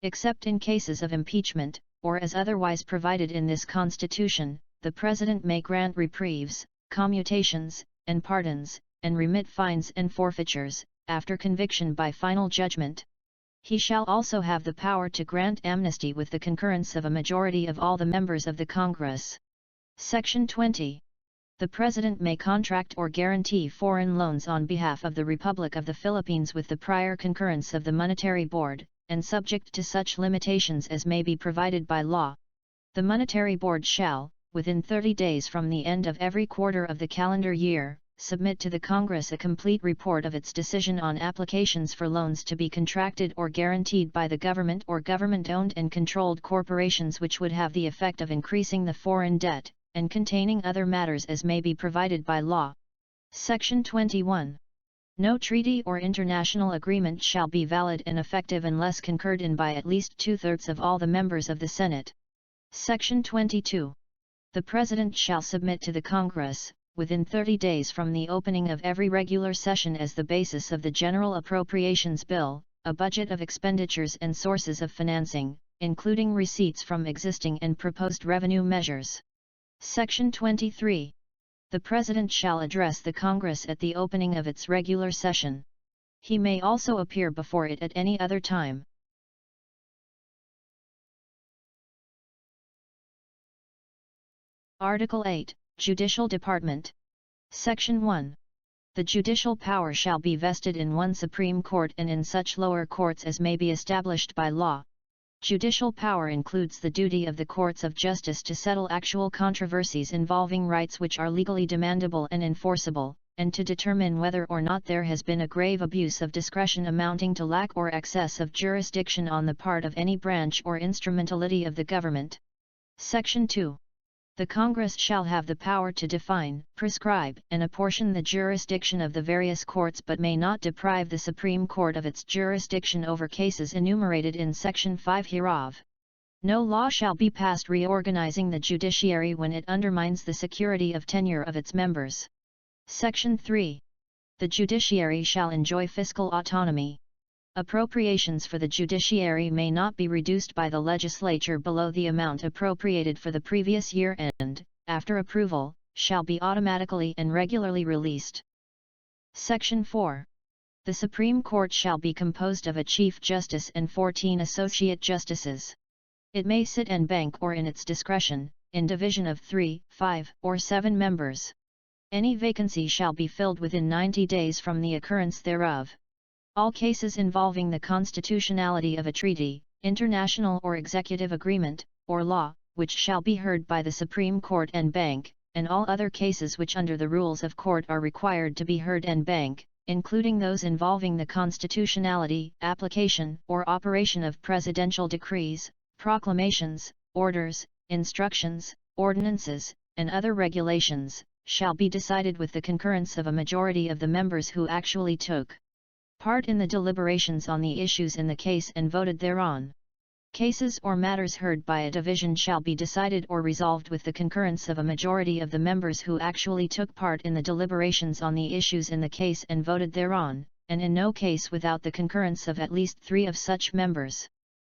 Except in cases of impeachment, or as otherwise provided in this Constitution, the President may grant reprieves, commutations, and pardons, and remit fines and forfeitures, after conviction by final judgment. He shall also have the power to grant amnesty with the concurrence of a majority of all the members of the Congress. Section 20. The President may contract or guarantee foreign loans on behalf of the Republic of the Philippines with the prior concurrence of the Monetary Board, and subject to such limitations as may be provided by law. The Monetary Board shall, within 30 days from the end of every quarter of the calendar year, submit to the Congress a complete report of its decision on applications for loans to be contracted or guaranteed by the government or government-owned and controlled corporations which would have the effect of increasing the foreign debt, and containing other matters as may be provided by law. Section 21. No treaty or international agreement shall be valid and effective unless concurred in by at least 2/3 of all the members of the Senate. Section 22. The President shall submit to the Congress, within 30 days from the opening of every regular session as the basis of the General Appropriations Bill, a budget of expenditures and sources of financing, including receipts from existing and proposed revenue measures. Section 23. The President shall address the Congress at the opening of its regular session. He may also appear before it at any other time. Article 8. Judicial Department. Section 1. The judicial power shall be vested in one Supreme Court and in such lower courts as may be established by law. Judicial power includes the duty of the courts of justice to settle actual controversies involving rights which are legally demandable and enforceable, and to determine whether or not there has been a grave abuse of discretion amounting to lack or excess of jurisdiction on the part of any branch or instrumentality of the government. Section 2. The Congress shall have the power to define, prescribe, and apportion the jurisdiction of the various courts but may not deprive the Supreme Court of its jurisdiction over cases enumerated in Section 5 hereof. No law shall be passed reorganizing the judiciary when it undermines the security of tenure of its members. Section 3. The judiciary shall enjoy fiscal autonomy. Appropriations for the judiciary may not be reduced by the legislature below the amount appropriated for the previous year and, after approval, shall be automatically and regularly released. Section 4. The Supreme Court shall be composed of a Chief Justice and 14 Associate Justices. It may sit en banc or in its discretion, in division of 3, 5, or 7 members. Any vacancy shall be filled within 90 days from the occurrence thereof. All cases involving the constitutionality of a treaty, international or executive agreement, or law, which shall be heard by the Supreme Court en banc, and all other cases which under the rules of court are required to be heard en banc, including those involving the constitutionality, application, or operation of presidential decrees, proclamations, orders, instructions, ordinances, and other regulations, shall be decided with the concurrence of a majority of the members who actually took part in the deliberations on the issues in the case and voted thereon. Cases or matters heard by a division shall be decided or resolved with the concurrence of a majority of the members who actually took part in the deliberations on the issues in the case and voted thereon, and in no case without the concurrence of at least 3 of such members.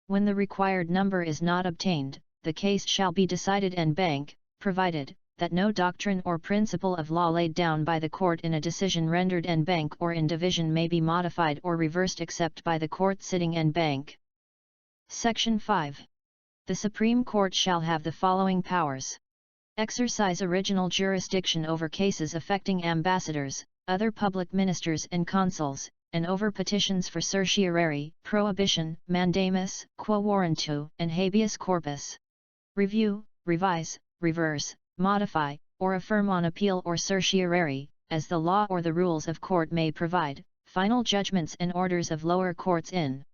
When the required number is not obtained, the case shall be decided en banc, provided that no doctrine or principle of law laid down by the court in a decision rendered en banc or in division may be modified or reversed except by the court sitting en banc. Section 5. The Supreme Court shall have the following powers. Exercise original jurisdiction over cases affecting ambassadors, other public ministers and consuls, and over petitions for certiorari, prohibition, mandamus, quo warranto, and habeas corpus. Review, revise, reverse, modify, or affirm on appeal or certiorari, as the law or the rules of court may provide, final judgments and orders of lower courts in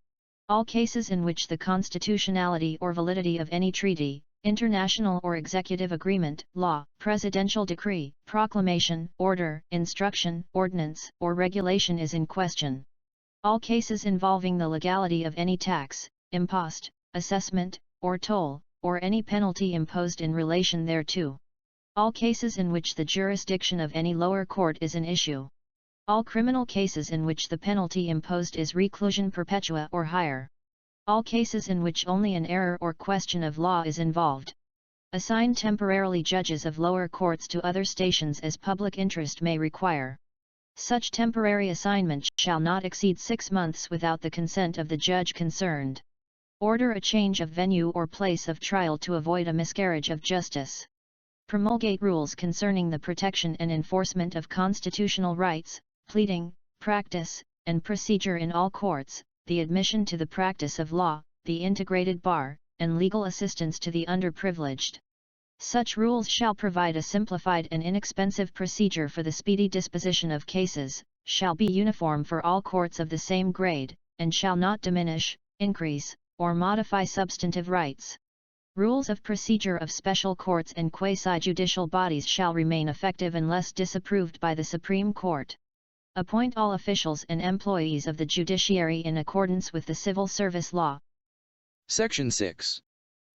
all cases in which the constitutionality or validity of any treaty, international or executive agreement, law, presidential decree, proclamation, order, instruction, ordinance, or regulation is in question. All cases involving the legality of any tax, impost, assessment, or toll, or any penalty imposed in relation thereto. All cases in which the jurisdiction of any lower court is an issue. All criminal cases in which the penalty imposed is reclusion perpetua or higher. All cases in which only an error or question of law is involved. Assign temporarily judges of lower courts to other stations as public interest may require. Such temporary assignment shall not exceed 6 months without the consent of the judge concerned. Order a change of venue or place of trial to avoid a miscarriage of justice. Promulgate rules concerning the protection and enforcement of constitutional rights, pleading, practice, and procedure in all courts, the admission to the practice of law, the integrated bar, and legal assistance to the underprivileged. Such rules shall provide a simplified and inexpensive procedure for the speedy disposition of cases, shall be uniform for all courts of the same grade, and shall not diminish, increase, or modify substantive rights. Rules of procedure of special courts and quasi-judicial bodies shall remain effective unless disapproved by the Supreme Court. Appoint all officials and employees of the judiciary in accordance with the civil service law. Section 6.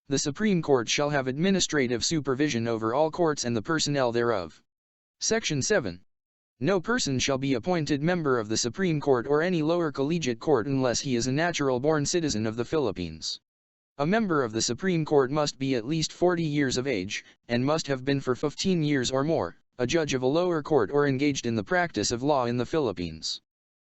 The Supreme Court shall have administrative supervision over all courts and the personnel thereof. Section 7. No person shall be appointed member of the Supreme Court or any lower collegiate court unless he is a natural-born citizen of the Philippines. A member of the Supreme Court must be at least 40 years of age, and must have been for 15 years or more, a judge of a lower court or engaged in the practice of law in the Philippines.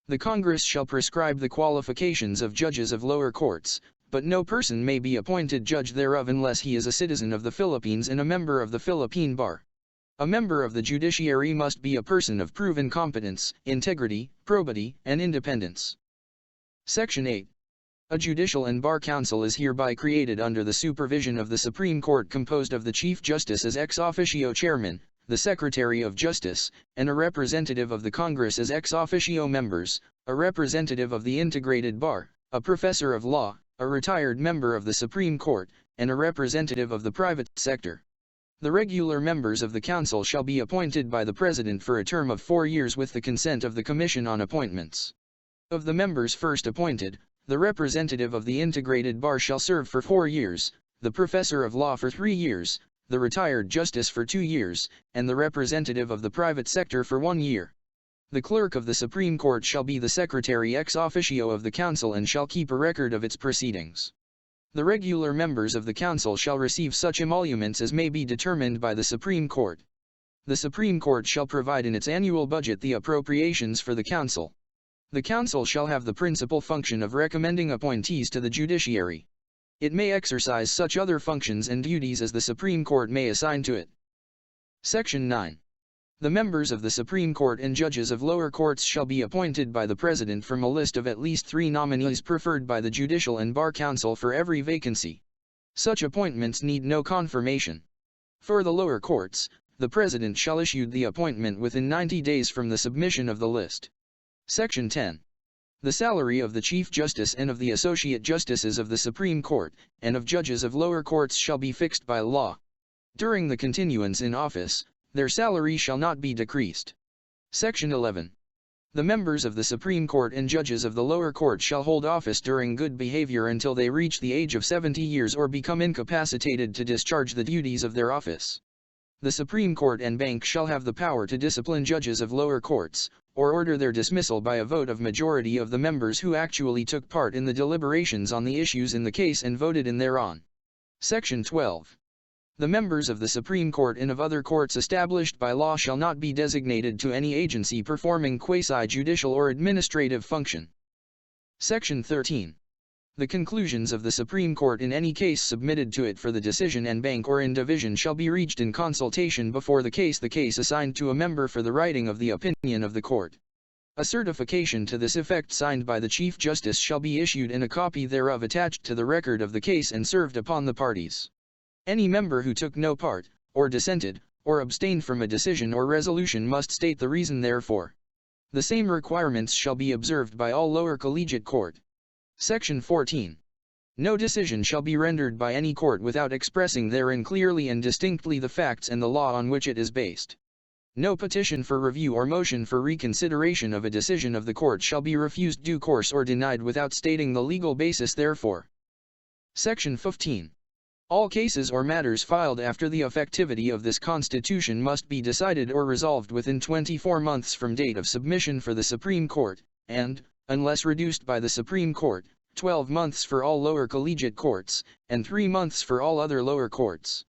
The Congress shall prescribe the qualifications of judges of lower courts, but no person may be appointed judge thereof unless he is a citizen of the Philippines and a member of the Philippine Bar. A member of the judiciary must be a person of proven competence, integrity, probity, and independence. Section 8. A Judicial and Bar Council is hereby created under the supervision of the Supreme Court, composed of the Chief Justice as ex officio chairman, the Secretary of Justice, and a representative of the Congress as ex officio members, a representative of the Integrated Bar, a professor of law, a retired member of the Supreme Court, and a representative of the private sector. The regular members of the Council shall be appointed by the President for a term of 4 years with the consent of the Commission on Appointments. Of the members first appointed, the representative of the Integrated Bar shall serve for 4 years, the professor of law for 3 years, the retired justice for 2 years, and the representative of the private sector for 1 year. The clerk of the Supreme Court shall be the secretary ex officio of the council and shall keep a record of its proceedings. The regular members of the council shall receive such emoluments as may be determined by the Supreme Court. The Supreme Court shall provide in its annual budget the appropriations for the council. The council shall have the principal function of recommending appointees to the judiciary. It may exercise such other functions and duties as the Supreme Court may assign to it. Section 9. The members of the Supreme Court and judges of lower courts shall be appointed by the President from a list of at least 3 nominees preferred by the Judicial and Bar Council for every vacancy. Such appointments need no confirmation. For the lower courts, the President shall issue the appointment within 90 days from the submission of the list. Section 10. The salary of the Chief Justice and of the Associate Justices of the Supreme Court, and of judges of lower courts shall be fixed by law. During the continuance in office, their salary shall not be decreased. Section 11. The members of the Supreme Court and judges of the lower court shall hold office during good behavior until they reach the age of 70 years or become incapacitated to discharge the duties of their office. The Supreme Court and Bank shall have the power to discipline judges of lower courts, or order their dismissal by a vote of majority of the members who actually took part in the deliberations on the issues in the case and voted in thereon. Section 12. The members of the Supreme Court and of other courts established by law shall not be designated to any agency performing quasi-judicial or administrative function. Section 13. The conclusions of the Supreme Court in any case submitted to it for the decision en banc or in division shall be reached in consultation before the case assigned to a member for the writing of the opinion of the court. A certification to this effect signed by the Chief Justice shall be issued and a copy thereof attached to the record of the case and served upon the parties. Any member who took no part, or dissented, or abstained from a decision or resolution must state the reason therefor. The same requirements shall be observed by all lower collegiate court. Section 14. No decision shall be rendered by any court without expressing therein clearly and distinctly the facts and the law on which it is based. No petition for review or motion for reconsideration of a decision of the court shall be refused due course or denied without stating the legal basis therefor. Section 15. All cases or matters filed after the effectivity of this Constitution must be decided or resolved within 24 months from date of submission for the Supreme Court, and, unless reduced by the Supreme Court, 12 months for all lower collegiate courts, and 3 months for all other lower courts.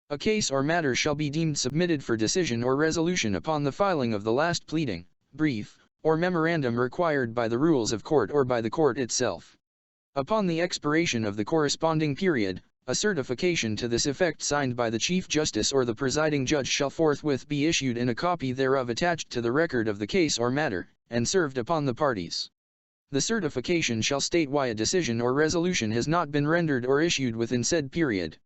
A case or matter shall be deemed submitted for decision or resolution upon the filing of the last pleading, brief, or memorandum required by the rules of court or by the court itself. Upon the expiration of the corresponding period, a certification to this effect signed by the Chief Justice or the presiding judge shall forthwith be issued and a copy thereof attached to the record of the case or matter, and served upon the parties. The certification shall state why a decision or resolution has not been rendered or issued within said period.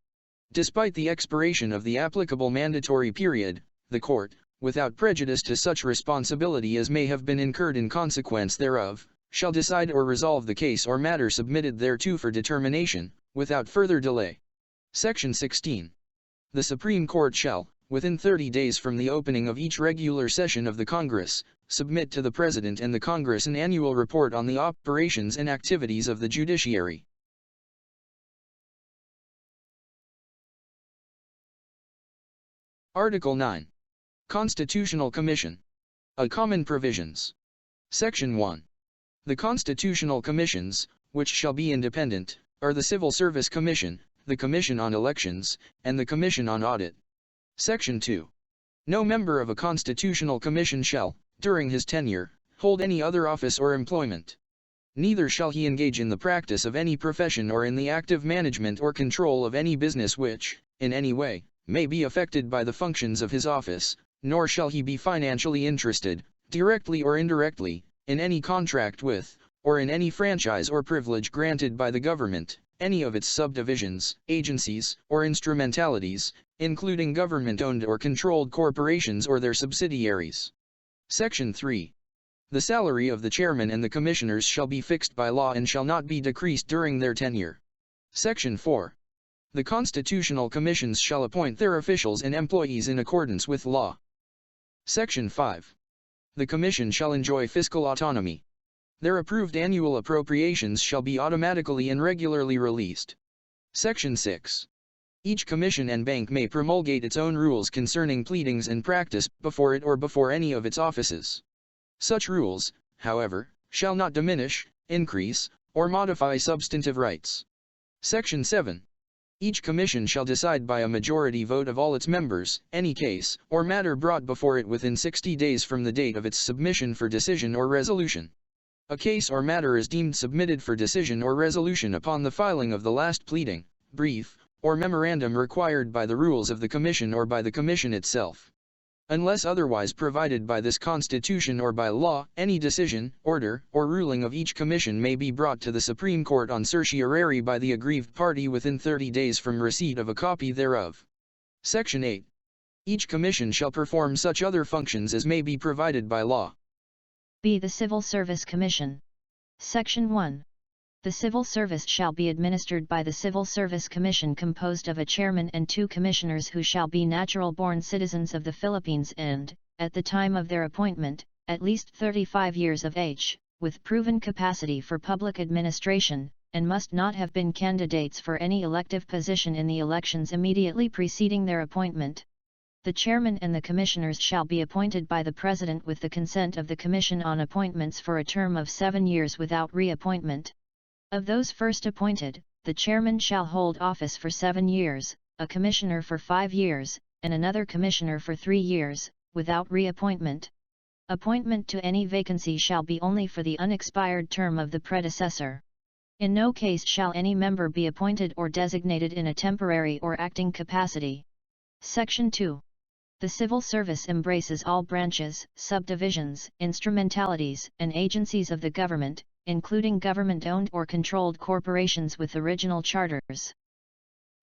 Despite the expiration of the applicable mandatory period, the court, without prejudice to such responsibility as may have been incurred in consequence thereof, shall decide or resolve the case or matter submitted thereto for determination, without further delay. Section 16. The Supreme Court shall, within 30 days from the opening of each regular session of the Congress, submit to the President and the Congress an annual report on the operations and activities of the judiciary. Article 9. Constitutional Commission. A common provisions. Section 1. The constitutional commissions, which shall be independent, are the Civil Service Commission, the Commission on Elections, and the Commission on Audit. Section 2. No member of a constitutional commission shall, during his tenure, hold any other office or employment. Neither shall he engage in the practice of any profession or in the active management or control of any business which, in any way, may be affected by the functions of his office, nor shall he be financially interested, directly or indirectly, in any contract with, or in any franchise or privilege granted by the government, any of its subdivisions, agencies, or instrumentalities, including government-owned or controlled corporations or their subsidiaries. Section 3. The salary of the chairman and the commissioners shall be fixed by law and shall not be decreased during their tenure. Section 4. The constitutional commissions shall appoint their officials and employees in accordance with law. Section 5. The commission shall enjoy fiscal autonomy. Their approved annual appropriations shall be automatically and regularly released. Section 6. Each commission and bank may promulgate its own rules concerning pleadings and practice before it or before any of its offices. Such rules, however, shall not diminish, increase, or modify substantive rights. Section 7. Each commission shall decide by a majority vote of all its members, any case, or matter brought before it within 60 days from the date of its submission for decision or resolution. A case or matter is deemed submitted for decision or resolution upon the filing of the last pleading, brief, or memorandum required by the rules of the Commission or by the Commission itself. Unless otherwise provided by this Constitution or by law, any decision, order, or ruling of each Commission may be brought to the Supreme Court on certiorari by the aggrieved party within 30 days from receipt of a copy thereof. Section 8. Each Commission shall perform such other functions as may be provided by law. B. The Civil Service Commission. Section 1. The civil service shall be administered by the Civil Service Commission, composed of a chairman and 2 commissioners who shall be natural-born citizens of the Philippines and, at the time of their appointment, at least 35 years of age, with proven capacity for public administration, and must not have been candidates for any elective position in the elections immediately preceding their appointment. The chairman and the commissioners shall be appointed by the President with the consent of the Commission on Appointments for a term of 7 years without reappointment. Of those first appointed, the chairman shall hold office for 7 years, a commissioner for 5 years, and another commissioner for 3 years, without reappointment. Appointment to any vacancy shall be only for the unexpired term of the predecessor. In no case shall any member be appointed or designated in a temporary or acting capacity. Section 2. The civil service embraces all branches, subdivisions, instrumentalities, and agencies of the government, including government-owned or controlled corporations with original charters.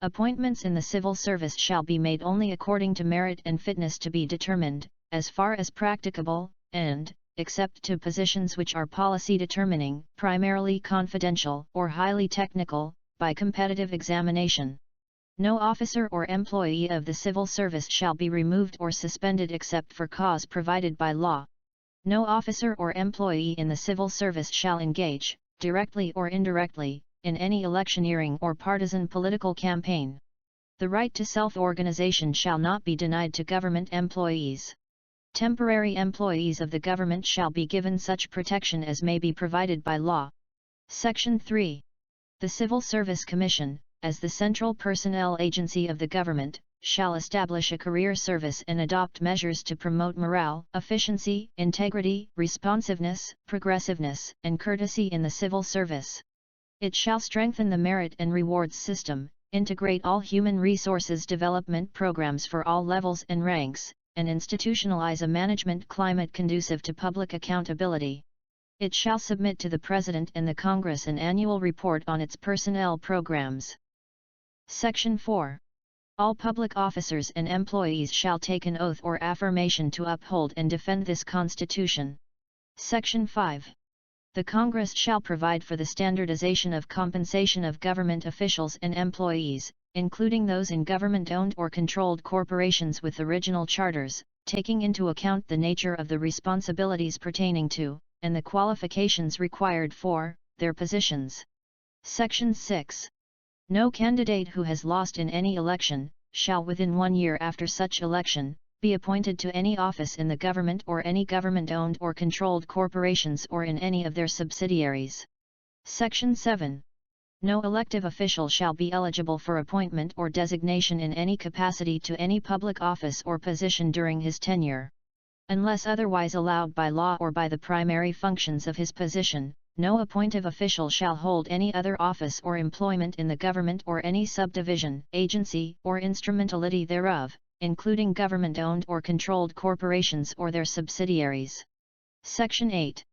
Appointments in the civil service shall be made only according to merit and fitness to be determined, as far as practicable, and, except to positions which are policy-determining, primarily confidential or highly technical, by competitive examination. No officer or employee of the civil service shall be removed or suspended except for cause provided by law. No officer or employee in the civil service shall engage, directly or indirectly, in any electioneering or partisan political campaign. The right to self-organization shall not be denied to government employees. Temporary employees of the government shall be given such protection as may be provided by law. Section 3. The Civil Service Commission, as the central personnel agency of the government, shall establish a career service and adopt measures to promote morale, efficiency, integrity, responsiveness, progressiveness, and courtesy in the civil service. It shall strengthen the merit and rewards system, integrate all human resources development programs for all levels and ranks, and institutionalize a management climate conducive to public accountability. It shall submit to the President and the Congress an annual report on its personnel programs. Section 4. All public officers and employees shall take an oath or affirmation to uphold and defend this Constitution. Section 5. The Congress shall provide for the standardization of compensation of government officials and employees, including those in government-owned or controlled corporations with original charters, taking into account the nature of the responsibilities pertaining to, and the qualifications required for, their positions. Section 6. No candidate who has lost in any election, shall within 1 year after such election, be appointed to any office in the government or any government-owned or controlled corporations or in any of their subsidiaries. Section 7. No elective official shall be eligible for appointment or designation in any capacity to any public office or position during his tenure. Unless otherwise allowed by law or by the primary functions of his position, no appointive official shall hold any other office or employment in the government or any subdivision, agency, or instrumentality thereof, including government-owned or controlled corporations or their subsidiaries. Section 8.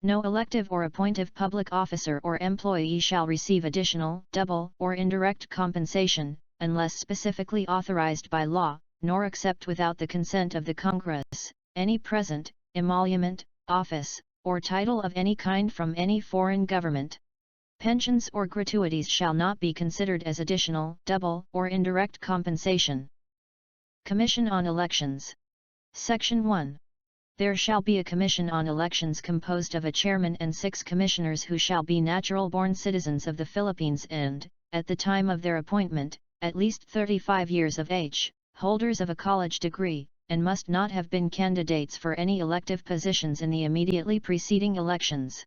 No elective or appointive public officer or employee shall receive additional, double, or indirect compensation, unless specifically authorized by law, nor accept without the consent of the Congress, any present, emolument, office, or title of any kind from any foreign government. Pensions or gratuities shall not be considered as additional, double, or indirect compensation. Commission on Elections. Section 1. There shall be a Commission on Elections composed of a chairman and 6 commissioners who shall be natural-born citizens of the Philippines and, at the time of their appointment, at least 35 years of age, holders of a college degree, and must not have been candidates for any elective positions in the immediately preceding elections.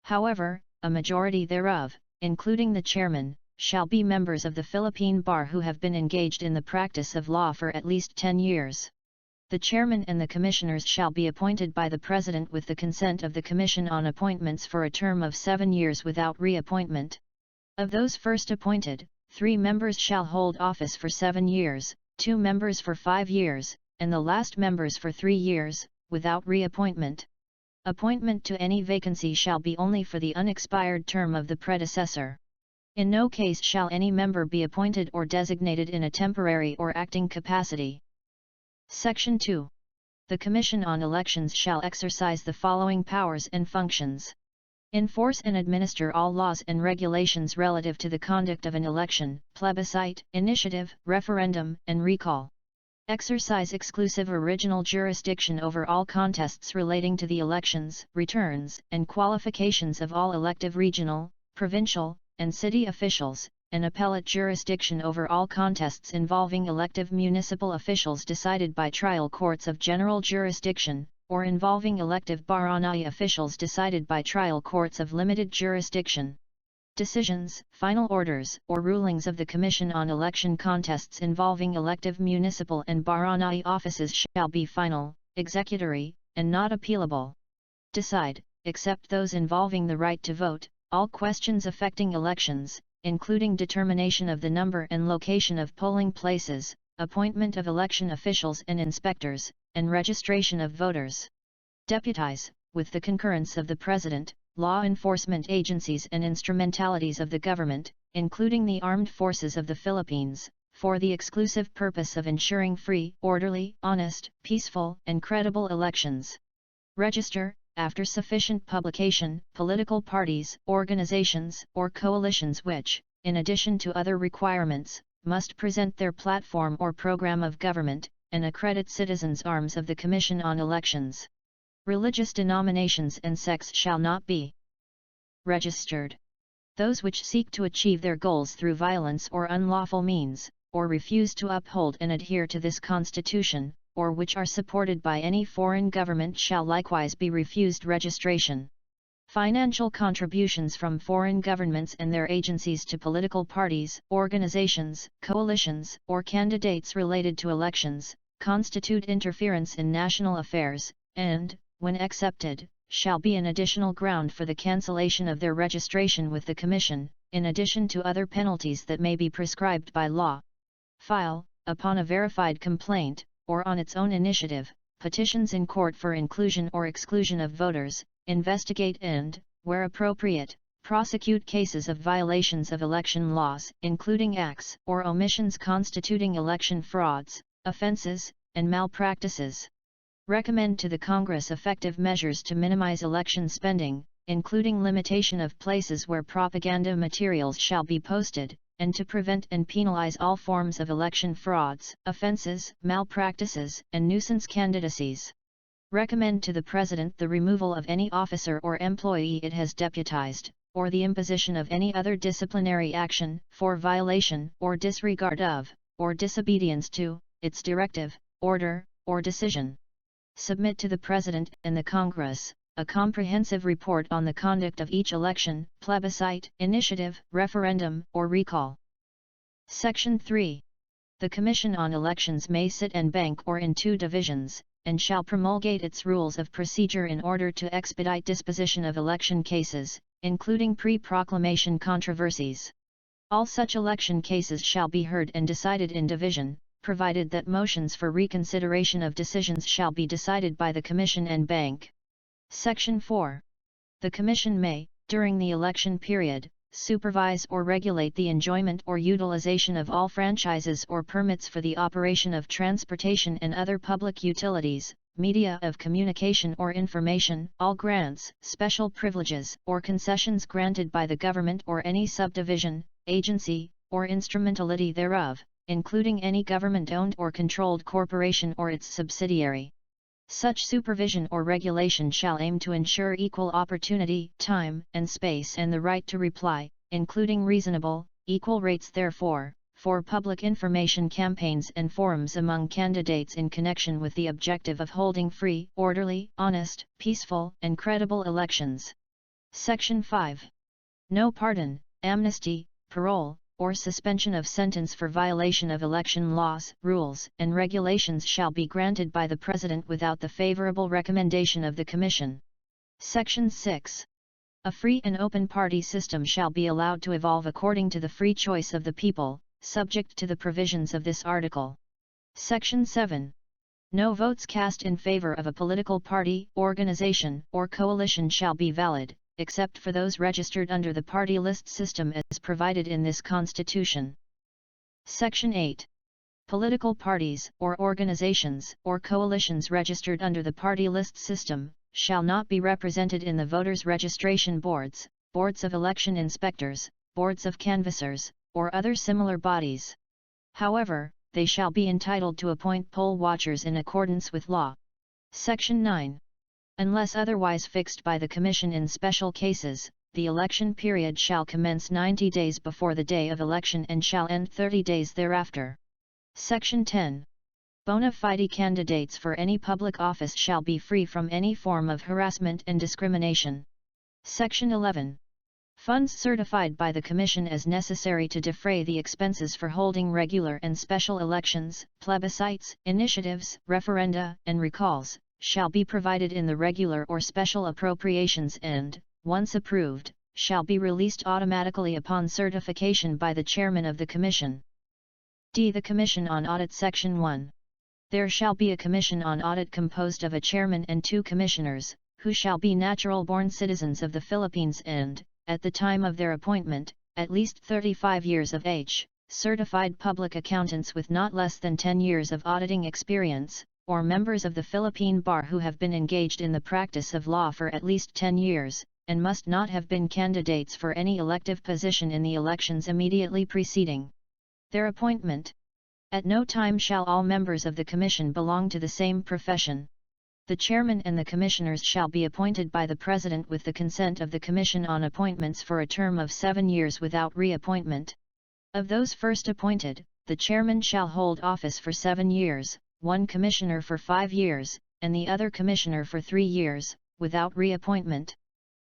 However, a majority thereof, including the chairman, shall be members of the Philippine Bar who have been engaged in the practice of law for at least 10 years. The chairman and the commissioners shall be appointed by the President with the consent of the Commission on Appointments for a term of 7 years without reappointment. Of those first appointed, 3 members shall hold office for 7 years, 2 members for 5 years, and the last members for 3 years, without reappointment. Appointment to any vacancy shall be only for the unexpired term of the predecessor. In no case shall any member be appointed or designated in a temporary or acting capacity. Section 2. The Commission on Elections shall exercise the following powers and functions. Enforce and administer all laws and regulations relative to the conduct of an election, plebiscite, initiative, referendum, and recall. Exercise exclusive original jurisdiction over all contests relating to the elections, returns, and qualifications of all elective regional, provincial, and city officials, and appellate jurisdiction over all contests involving elective municipal officials decided by trial courts of general jurisdiction, or involving elective barangay officials decided by trial courts of limited jurisdiction. Decisions, final orders, or rulings of the Commission on Election contests involving elective municipal and barangay offices shall be final, executory, and not appealable. Decide, except those involving the right to vote, all questions affecting elections, including determination of the number and location of polling places, appointment of election officials and inspectors, and registration of voters. Deputize, with the concurrence of the President, law enforcement agencies and instrumentalities of the government, including the armed forces of the Philippines, for the exclusive purpose of ensuring free, orderly, honest, peaceful, and credible elections. Register, after sufficient publication, political parties, organizations, or coalitions which, in addition to other requirements, must present their platform or program of government, and accredit citizens' arms of the Commission on Elections. Religious denominations and sects shall not be registered. Those which seek to achieve their goals through violence or unlawful means, or refuse to uphold and adhere to this Constitution, or which are supported by any foreign government shall likewise be refused registration. Financial contributions from foreign governments and their agencies to political parties, organizations, coalitions, or candidates related to elections, constitute interference in national affairs, and, when accepted, shall be an additional ground for the cancellation of their registration with the Commission, in addition to other penalties that may be prescribed by law. File, upon a verified complaint, or on its own initiative, petitions in court for inclusion or exclusion of voters, investigate and, where appropriate, prosecute cases of violations of election laws, including acts or omissions constituting election frauds, offenses, and malpractices. Recommend to the Congress effective measures to minimize election spending, including limitation of places where propaganda materials shall be posted, and to prevent and penalize all forms of election frauds, offenses, malpractices, and nuisance candidacies. Recommend to the President the removal of any officer or employee it has deputized, or the imposition of any other disciplinary action, for violation or disregard of, or disobedience to, its directive, order, or decision. Submit to the President and the Congress a comprehensive report on the conduct of each election, plebiscite, initiative, referendum, or recall. Section 3. The Commission on Elections may sit and bank or in 2 divisions, and shall promulgate its rules of procedure in order to expedite disposition of election cases, including pre-proclamation controversies. All such election cases shall be heard and decided in division, provided that motions for reconsideration of decisions shall be decided by the Commission and bank. Section 4. The Commission may, during the election period, supervise or regulate the enjoyment or utilization of all franchises or permits for the operation of transportation and other public utilities, media of communication or information, all grants, special privileges, or concessions granted by the government or any subdivision, agency, or instrumentality thereof, including any government-owned or controlled corporation or its subsidiary. Such supervision or regulation shall aim to ensure equal opportunity, time, and space and the right to reply, including reasonable, equal rates therefor, for public information campaigns and forums among candidates in connection with the objective of holding free, orderly, honest, peaceful, and credible elections. Section 5. No pardon, amnesty, parole, or suspension of sentence for violation of election laws, rules, and regulations shall be granted by the President without the favorable recommendation of the Commission. Section 6. A free and open party system shall be allowed to evolve according to the free choice of the people, subject to the provisions of this article. Section 7. No votes cast in favor of a political party, organization, or coalition shall be valid, except for those registered under the party list system as provided in this Constitution. Section 8. Political parties, or organizations, or coalitions registered under the party list system, shall not be represented in the voters' registration boards, boards of election inspectors, boards of canvassers, or other similar bodies. However, they shall be entitled to appoint poll watchers in accordance with law. Section 9. Unless otherwise fixed by the Commission in special cases, the election period shall commence 90 days before the day of election and shall end 30 days thereafter. Section 10. Bona fide candidates for any public office shall be free from any form of harassment and discrimination. Section 11. Funds certified by the Commission as necessary to defray the expenses for holding regular and special elections, plebiscites, initiatives, referenda, and recalls, shall be provided in the regular or special appropriations and, once approved, shall be released automatically upon certification by the Chairman of the Commission. D. The Commission on Audit. Section 1. There shall be a Commission on Audit composed of a Chairman and 2 Commissioners, who shall be natural-born citizens of the Philippines and, at the time of their appointment, at least 35 years of age, certified public accountants with not less than 10 years of auditing experience, or members of the Philippine Bar who have been engaged in the practice of law for at least 10 years, and must not have been candidates for any elective position in the elections immediately preceding their appointment. At no time shall all members of the Commission belong to the same profession. The Chairman and the Commissioners shall be appointed by the President with the consent of the Commission on appointments for a term of 7 years without reappointment. Of those first appointed, the Chairman shall hold office for 7 years, one Commissioner for 5 years, and the other Commissioner for 3 years, without reappointment.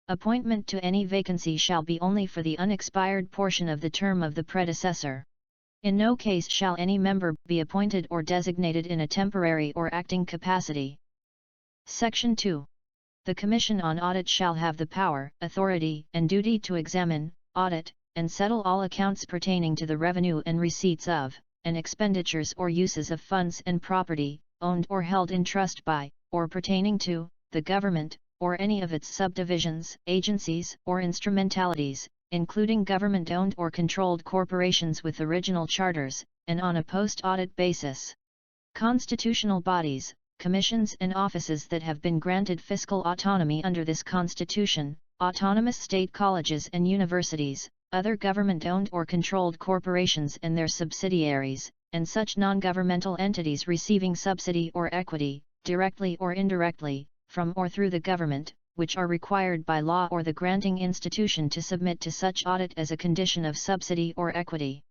Appointment to any vacancy shall be only for the unexpired portion of the term of the predecessor. In no case shall any member be appointed or designated in a temporary or acting capacity. Section 2. The Commission on Audit shall have the power, authority, and duty to examine, audit, and settle all accounts pertaining to the revenue and receipts of, and expenditures or uses of funds and property, owned or held in trust by, or pertaining to, the government, or any of its subdivisions, agencies, or instrumentalities, including government-owned or controlled corporations with original charters, and on a post-audit basis. Constitutional bodies, commissions and offices that have been granted fiscal autonomy under this Constitution, autonomous state colleges and universities, other government-owned or controlled corporations and their subsidiaries, and such non-governmental entities receiving subsidy or equity, directly or indirectly, from or through the government, which are required by law or the granting institution to submit to such audit as a condition of subsidy or equity.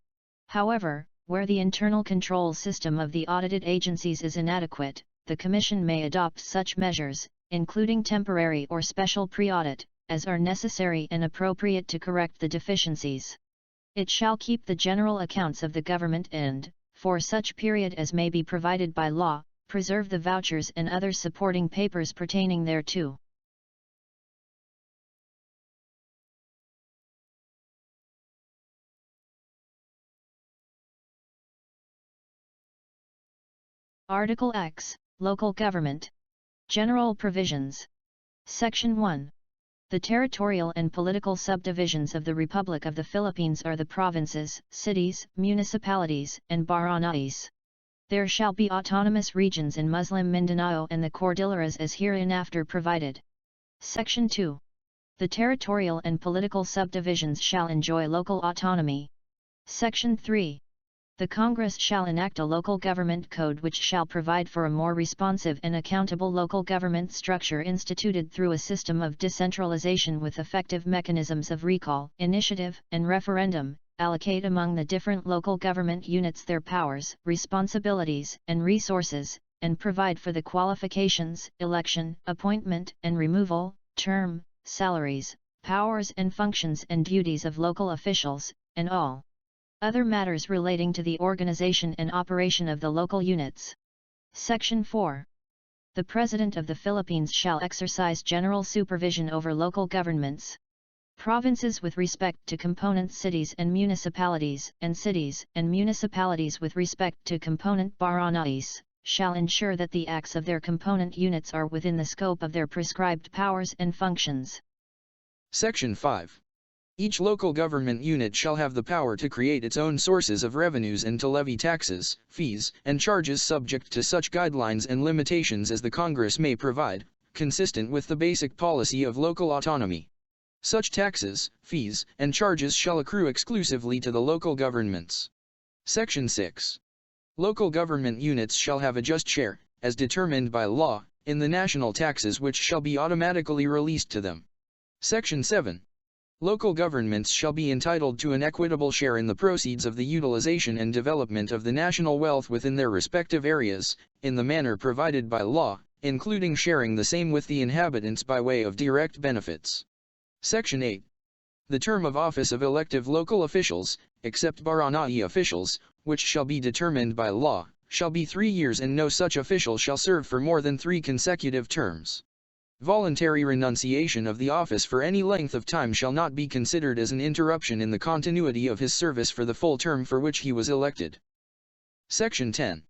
However, where the internal control system of the audited agencies is inadequate, the Commission may adopt such measures, including temporary or special pre-audit, as are necessary and appropriate to correct the deficiencies. It shall keep the general accounts of the government and, for such period as may be provided by law, preserve the vouchers and other supporting papers pertaining thereto. Article X, Local Government. General Provisions. Section 1. The territorial and political subdivisions of the Republic of the Philippines are the provinces, cities, municipalities, and barangays. There shall be autonomous regions in Muslim Mindanao and the Cordilleras as hereinafter provided. Section 2. The territorial and political subdivisions shall enjoy local autonomy. Section 3. The Congress shall enact a local government code which shall provide for a more responsive and accountable local government structure instituted through a system of decentralization with effective mechanisms of recall, initiative, and referendum, allocate among the different local government units their powers, responsibilities, and resources, and provide for the qualifications, election, appointment and removal, term, salaries, powers and functions and duties of local officials, and all other matters relating to the organization and operation of the local units. Section 4. The President of the Philippines shall exercise general supervision over local governments, provinces with respect to component cities and municipalities, and cities and municipalities with respect to component barangays, shall ensure that the acts of their component units are within the scope of their prescribed powers and functions. Section 5. Each local government unit shall have the power to create its own sources of revenues and to levy taxes, fees, and charges subject to such guidelines and limitations as the Congress may provide, consistent with the basic policy of local autonomy. Such taxes, fees, and charges shall accrue exclusively to the local governments. Section 6. Local government units shall have a just share, as determined by law, in the national taxes which shall be automatically released to them. Section 7. Local governments shall be entitled to an equitable share in the proceeds of the utilization and development of the national wealth within their respective areas, in the manner provided by law, including sharing the same with the inhabitants by way of direct benefits. Section 8. The term of office of elective local officials, except barangay officials, which shall be determined by law, shall be 3 years and no such official shall serve for more than 3 consecutive terms. Voluntary renunciation of the office for any length of time shall not be considered as an interruption in the continuity of his service for the full term for which he was elected. Section 10.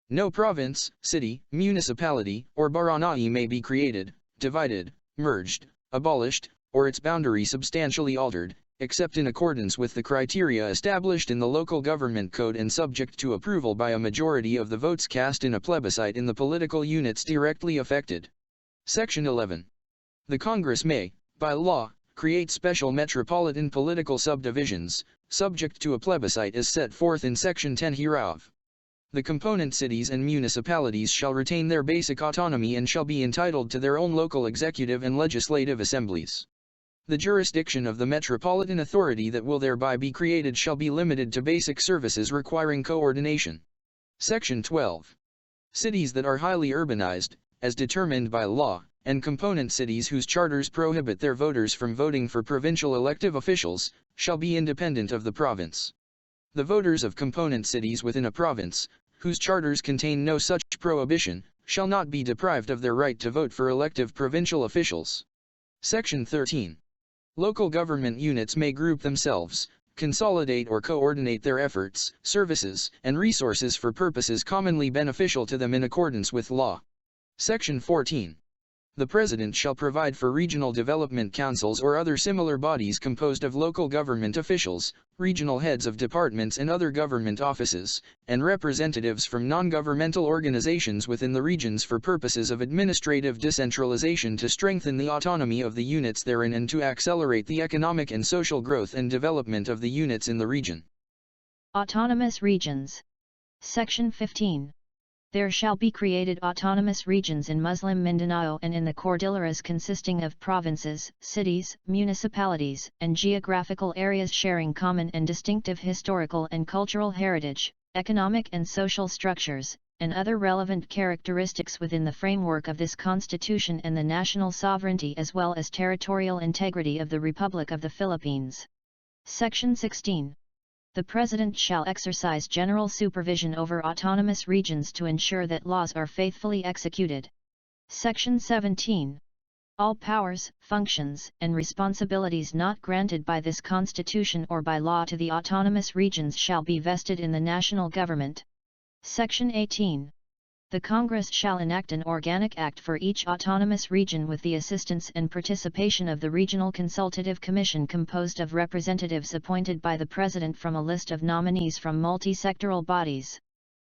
No province, city, municipality, or barangay may be created, divided, merged, abolished, or its boundary substantially altered, except in accordance with the criteria established in the local government code and subject to approval by a majority of the votes cast in a plebiscite in the political units directly affected. Section 11. The Congress may, by law, create special metropolitan political subdivisions, subject to a plebiscite as set forth in Section 10 hereof. The component cities and municipalities shall retain their basic autonomy and shall be entitled to their own local executive and legislative assemblies. The jurisdiction of the metropolitan authority that will thereby be created shall be limited to basic services requiring coordination. Section 12. Cities that are highly urbanized, as determined by law, and component cities whose charters prohibit their voters from voting for provincial elective officials, shall be independent of the province. The voters of component cities within a province, whose charters contain no such prohibition, shall not be deprived of their right to vote for elective provincial officials. Section 13. Local government units may group themselves, consolidate or coordinate their efforts, services, and resources for purposes commonly beneficial to them in accordance with law. Section 14. The President shall provide for regional development councils or other similar bodies composed of local government officials, regional heads of departments and other government offices, and representatives from non-governmental organizations within the regions for purposes of administrative decentralization to strengthen the autonomy of the units therein and to accelerate the economic and social growth and development of the units in the region. Autonomous regions. Section 15. There shall be created autonomous regions in Muslim Mindanao and in the Cordilleras consisting of provinces, cities, municipalities, and geographical areas sharing common and distinctive historical and cultural heritage, economic and social structures, and other relevant characteristics within the framework of this Constitution and the national sovereignty as well as territorial integrity of the Republic of the Philippines. Section 16. The President shall exercise general supervision over autonomous regions to ensure that laws are faithfully executed. Section 17. All powers, functions, and responsibilities not granted by this Constitution or by law to the autonomous regions shall be vested in the national government. Section 18. The Congress shall enact an organic act for each autonomous region with the assistance and participation of the Regional Consultative Commission composed of representatives appointed by the President from a list of nominees from multi-sectoral bodies.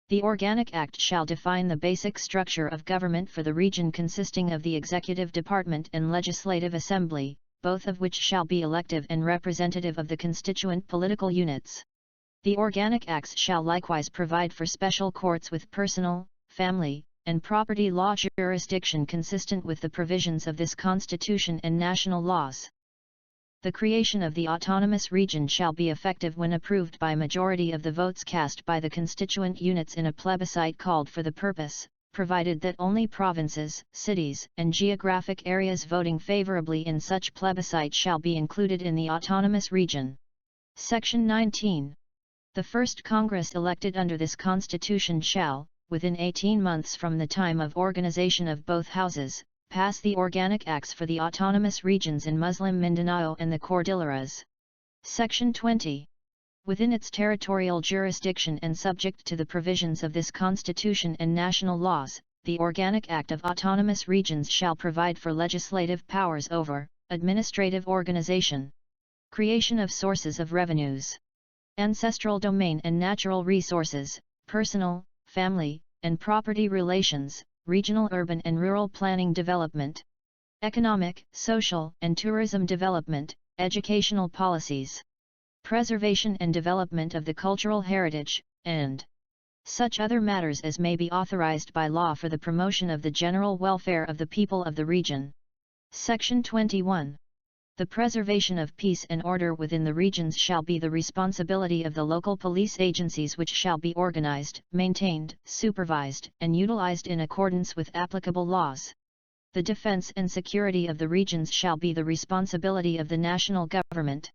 The Organic Act shall define the basic structure of government for the region consisting of the Executive Department and Legislative Assembly, both of which shall be elective and representative of the constituent political units. The Organic Acts shall likewise provide for special courts with personal, family, and property law jurisdiction consistent with the provisions of this Constitution and national laws. The creation of the autonomous region shall be effective when approved by majority of the votes cast by the constituent units in a plebiscite called for the purpose, provided that only provinces, cities, and geographic areas voting favorably in such plebiscite shall be included in the autonomous region. Section 19. The first Congress elected under this Constitution shall, within 18 months from the time of organization of both houses, pass the organic acts for the autonomous regions in Muslim Mindanao and the Cordilleras. Section 20. Within its territorial jurisdiction and subject to the provisions of this Constitution and national laws, the Organic Act of Autonomous Regions shall provide for legislative powers over, administrative organization, creation of sources of revenues, ancestral domain and natural resources, personal, family, and property relations, regional urban and rural planning development, economic, social, and tourism development, educational policies, preservation and development of the cultural heritage, and such other matters as may be authorized by law for the promotion of the general welfare of the people of the region. Section 21. The preservation of peace and order within the regions shall be the responsibility of the local police agencies, which shall be organized, maintained, supervised, and utilized in accordance with applicable laws. The defense and security of the regions shall be the responsibility of the national government.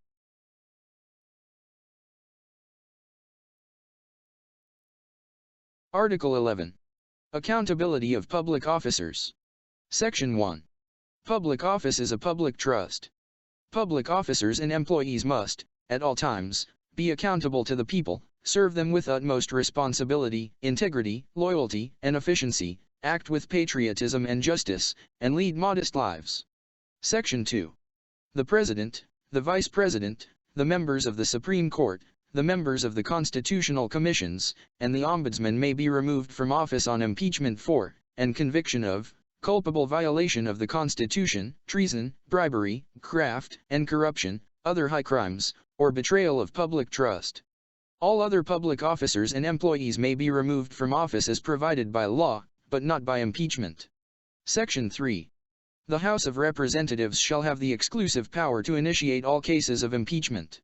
Article 11. Accountability of public officers. Section 1. Public office is a public trust. Public officers and employees must, at all times, be accountable to the people, serve them with utmost responsibility, integrity, loyalty, and efficiency, act with patriotism and justice, and lead modest lives. Section 2. The President, the Vice President, the members of the Supreme Court, the members of the Constitutional Commissions, and the Ombudsman may be removed from office on impeachment for, and conviction of, culpable violation of the Constitution, treason, bribery, graft, and corruption, other high crimes, or betrayal of public trust. All other public officers and employees may be removed from office as provided by law, but not by impeachment. Section 3. The House of Representatives shall have the exclusive power to initiate all cases of impeachment.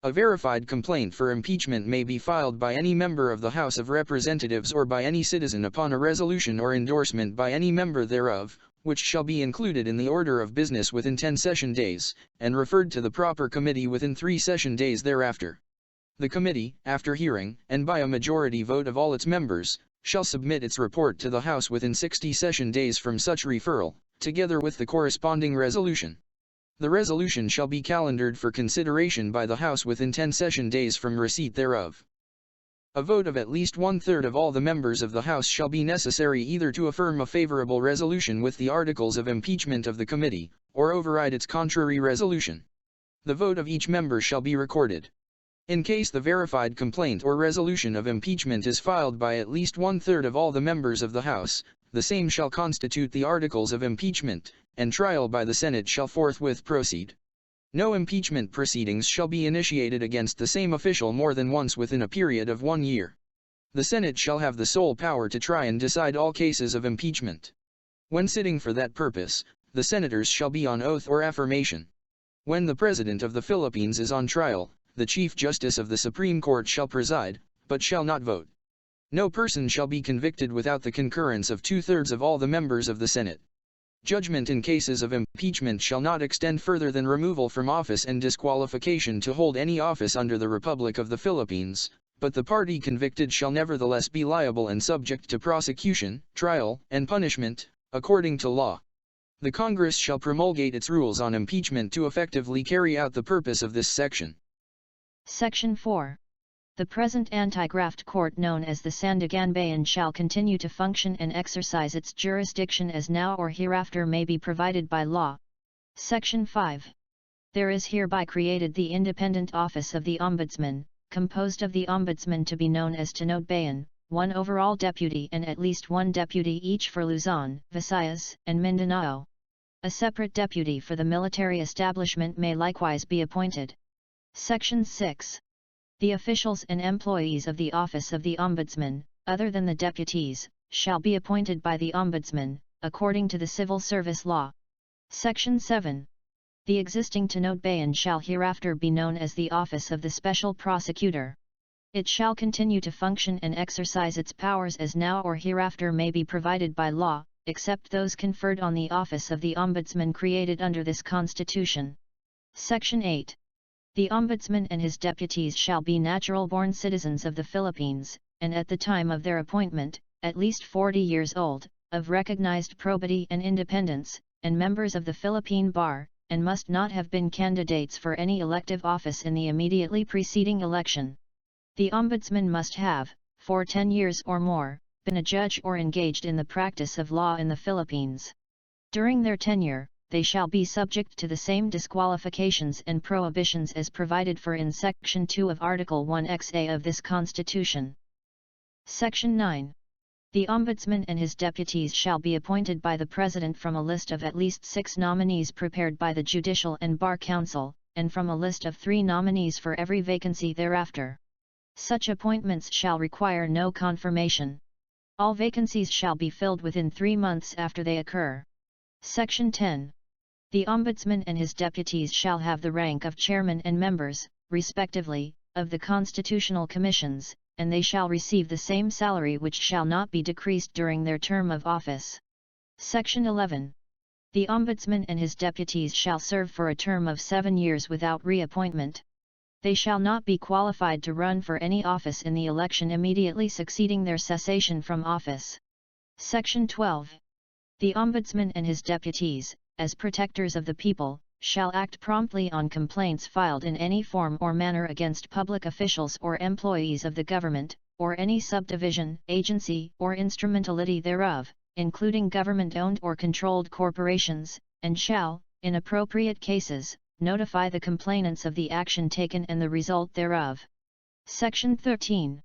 A verified complaint for impeachment may be filed by any member of the House of Representatives or by any citizen upon a resolution or endorsement by any member thereof, which shall be included in the order of business within 10 session days, and referred to the proper committee within 3 session days thereafter. The committee, after hearing, and by a majority vote of all its members, shall submit its report to the House within 60 session days from such referral, together with the corresponding resolution. The resolution shall be calendared for consideration by the House within 10 session days from receipt thereof. A vote of at least 1/3 of all the members of the House shall be necessary either to affirm a favorable resolution with the articles of impeachment of the committee, or override its contrary resolution. The vote of each member shall be recorded. In case the verified complaint or resolution of impeachment is filed by at least 1/3 of all the members of the House, the same shall constitute the articles of impeachment, and trial by the Senate shall forthwith proceed. No impeachment proceedings shall be initiated against the same official more than once within a period of 1 year. The Senate shall have the sole power to try and decide all cases of impeachment. When sitting for that purpose, the senators shall be on oath or affirmation. When the President of the Philippines is on trial, the Chief Justice of the Supreme Court shall preside, but shall not vote. No person shall be convicted without the concurrence of 2/3 of all the members of the Senate. Judgment in cases of impeachment shall not extend further than removal from office and disqualification to hold any office under the Republic of the Philippines, but the party convicted shall nevertheless be liable and subject to prosecution, trial, and punishment, according to law. The Congress shall promulgate its rules on impeachment to effectively carry out the purpose of this section. Section 4. The present anti-graft court known as the Sandiganbayan shall continue to function and exercise its jurisdiction as now or hereafter may be provided by law. Section 5. There is hereby created the independent office of the Ombudsman, composed of the Ombudsman to be known as Tinodbayan, 1 overall deputy and at least 1 deputy each for Luzon, Visayas, and Mindanao. A separate deputy for the military establishment may likewise be appointed. Section 6. The officials and employees of the office of the Ombudsman, other than the deputies, shall be appointed by the Ombudsman, according to the Civil Service Law. Section 7. The existing Tenot Bayan shall hereafter be known as the Office of the Special Prosecutor. It shall continue to function and exercise its powers as now or hereafter may be provided by law, except those conferred on the Office of the Ombudsman created under this Constitution. Section 8. The Ombudsman and his deputies shall be natural-born citizens of the Philippines, and at the time of their appointment, at least 40 years old, of recognized probity and independence, and members of the Philippine Bar, and must not have been candidates for any elective office in the immediately preceding election. The Ombudsman must have, for 10 years or more, been a judge or engaged in the practice of law in the Philippines. During their tenure, they shall be subject to the same disqualifications and prohibitions as provided for in Section 2 of Article 1XA of this Constitution. Section 9. The Ombudsman and his deputies shall be appointed by the President from a list of at least 6 nominees prepared by the Judicial and Bar Council, and from a list of 3 nominees for every vacancy thereafter. Such appointments shall require no confirmation. All vacancies shall be filled within 3 months after they occur. Section 10. The Ombudsman and his deputies shall have the rank of chairman and members, respectively, of the constitutional commissions, and they shall receive the same salary which shall not be decreased during their term of office. Section 11. The Ombudsman and his deputies shall serve for a term of 7 years without reappointment. They shall not be qualified to run for any office in the election immediately succeeding their cessation from office. Section 12. The Ombudsman and his deputies, as protectors of the people, shall act promptly on complaints filed in any form or manner against public officials or employees of the government, or any subdivision, agency, or instrumentality thereof, including government-owned or controlled corporations, and shall, in appropriate cases, notify the complainants of the action taken and the result thereof. Section 13.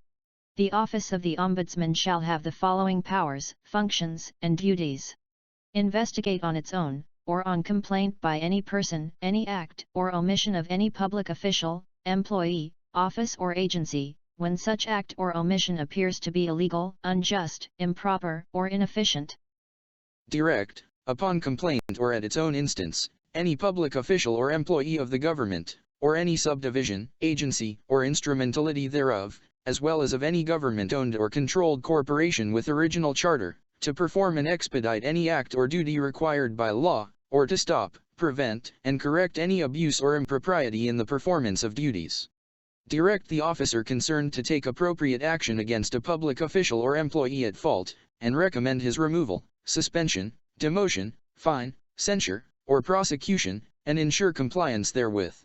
The Office of the Ombudsman shall have the following powers, functions, and duties. Investigate on its own, or on complaint by any person, any act or omission of any public official, employee, office or agency, when such act or omission appears to be illegal, unjust, improper, or inefficient. Direct, upon complaint or at its own instance, any public official or employee of the government, or any subdivision, agency, or instrumentality thereof, as well as of any government-owned or controlled corporation with original charter, to perform and expedite any act or duty required by law, or to stop, prevent, and correct any abuse or impropriety in the performance of duties. Direct the officer concerned to take appropriate action against a public official or employee at fault, and recommend his removal, suspension, demotion, fine, censure, or prosecution, and ensure compliance therewith.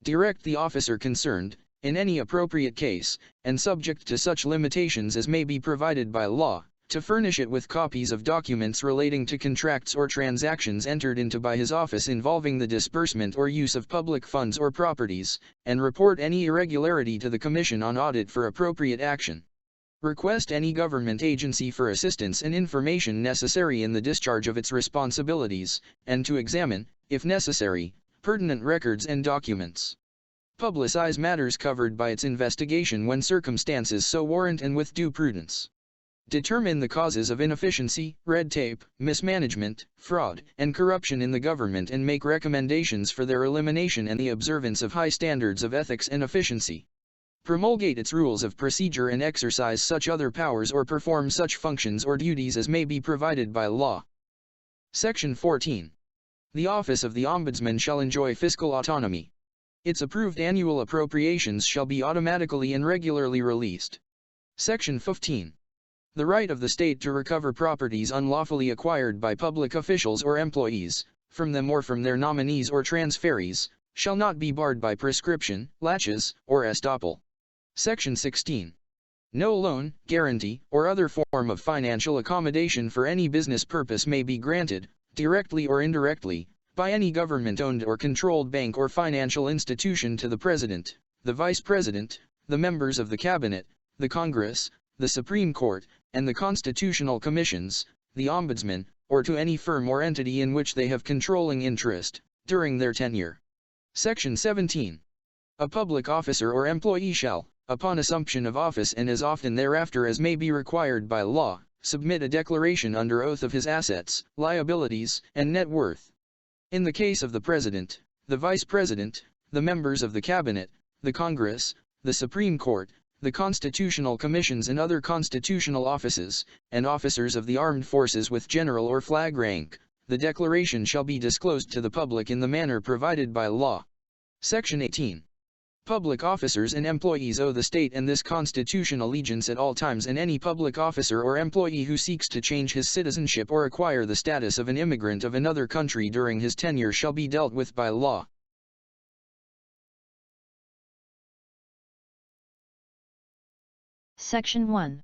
Direct the officer concerned, in any appropriate case, and subject to such limitations as may be provided by law, to furnish it with copies of documents relating to contracts or transactions entered into by his office involving the disbursement or use of public funds or properties, and report any irregularity to the Commission on Audit for appropriate action. Request any government agency for assistance and information necessary in the discharge of its responsibilities, and to examine, if necessary, pertinent records and documents. Publicize matters covered by its investigation when circumstances so warrant and with due prudence. Determine the causes of inefficiency, red tape, mismanagement, fraud, and corruption in the government and make recommendations for their elimination and the observance of high standards of ethics and efficiency. Promulgate its rules of procedure and exercise such other powers or perform such functions or duties as may be provided by law. Section 14. The Office of the Ombudsman shall enjoy fiscal autonomy. Its approved annual appropriations shall be automatically and regularly released. Section 15. The right of the state to recover properties unlawfully acquired by public officials or employees, from them or from their nominees or transferees, shall not be barred by prescription, laches, or estoppel. Section 16. No loan, guarantee, or other form of financial accommodation for any business purpose may be granted, directly or indirectly, by any government-owned or controlled bank or financial institution to the President, the Vice President, the members of the Cabinet, the Congress, the Supreme Court, and the Constitutional Commissions, the Ombudsman, or to any firm or entity in which they have controlling interest, during their tenure. Section 17. A public officer or employee shall, upon assumption of office and as often thereafter as may be required by law, submit a declaration under oath of his assets, liabilities, and net worth. In the case of the President, the Vice President, the members of the Cabinet, the Congress, the Supreme Court, the Constitutional Commissions and other constitutional offices, and officers of the armed forces with general or flag rank. The declaration shall be disclosed to the public in the manner provided by law. Section 18. Public officers and employees owe the state and this Constitution allegiance at all times, and any public officer or employee who seeks to change his citizenship or acquire the status of an immigrant of another country during his tenure shall be dealt with by law. Section 1.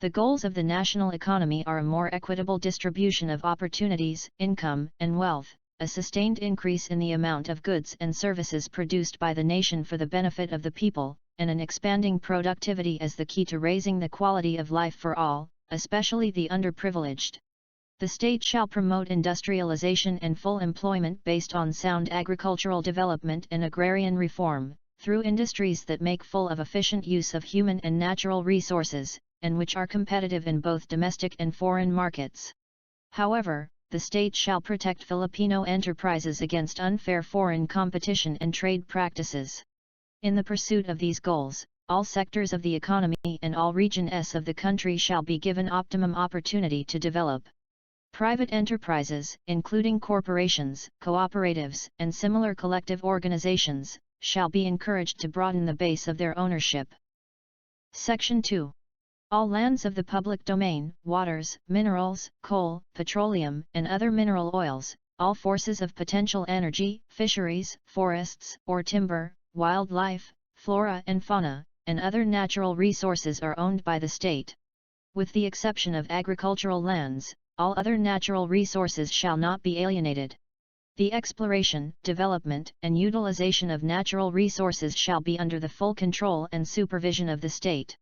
The goals of the national economy are a more equitable distribution of opportunities, income, and wealth, a sustained increase in the amount of goods and services produced by the nation for the benefit of the people, and an expanding productivity as the key to raising the quality of life for all, especially the underprivileged. The state shall promote industrialization and full employment based on sound agricultural development and agrarian reform, through industries that make full of efficient use of human and natural resources, and which are competitive in both domestic and foreign markets. However, the state shall protect Filipino enterprises against unfair foreign competition and trade practices. In the pursuit of these goals, all sectors of the economy and all regions of the country shall be given optimum opportunity to develop. Private enterprises, including corporations, cooperatives, and similar collective organizations, shall be encouraged to broaden the base of their ownership. Section 2. All lands of the public domain, waters, minerals, coal, petroleum, and other mineral oils, all forces of potential energy, fisheries, forests, or timber, wildlife, flora and fauna, and other natural resources are owned by the state. With the exception of agricultural lands, all other natural resources shall not be alienated. The exploration, development, and utilization of natural resources shall be under the full control and supervision of the state.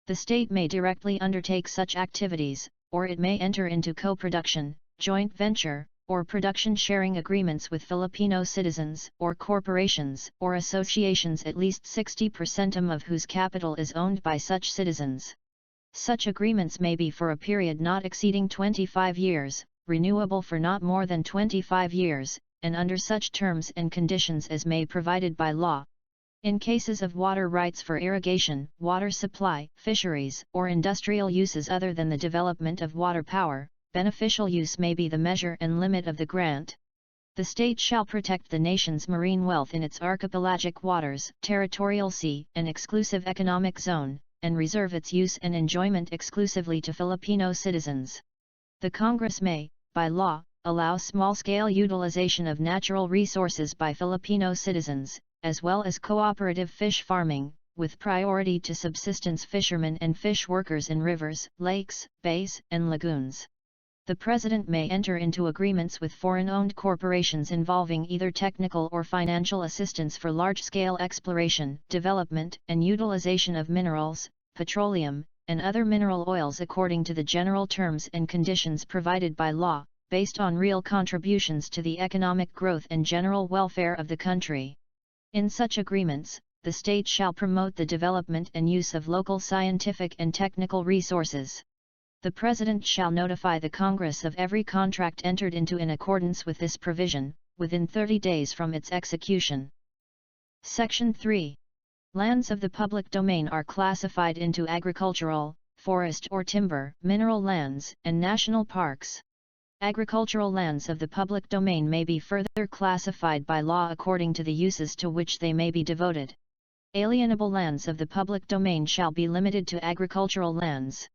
The state may directly undertake such activities, or it may enter into co-production, joint venture, or production sharing agreements with Filipino citizens, or corporations, or associations at least 60% of whose capital is owned by such citizens. Such agreements may be for a period not exceeding 25 years, renewable for not more than 25 years, and under such terms and conditions as may be provided by law. In cases of water rights for irrigation, water supply, fisheries, or industrial uses other than the development of water power, beneficial use may be the measure and limit of the grant. The state shall protect the nation's marine wealth in its archipelagic waters, territorial sea, and exclusive economic zone, and reserve its use and enjoyment exclusively to Filipino citizens. The Congress may, by law, allow small-scale utilization of natural resources by Filipino citizens, as well as cooperative fish farming, with priority to subsistence fishermen and fish workers in rivers, lakes, bays, and lagoons. The President may enter into agreements with foreign-owned corporations involving either technical or financial assistance for large-scale exploration, development, and utilization of minerals, petroleum, and other mineral oils according to the general terms and conditions provided by law, based on real contributions to the economic growth and general welfare of the country. In such agreements, the state shall promote the development and use of local scientific and technical resources. The President shall notify the Congress of every contract entered into in accordance with this provision, within 30 days from its execution. Section 3. Lands of the public domain are classified into agricultural, forest or timber, mineral lands, and national parks. Agricultural lands of the public domain may be further classified by law according to the uses to which they may be devoted. Alienable lands of the public domain shall be limited to agricultural lands.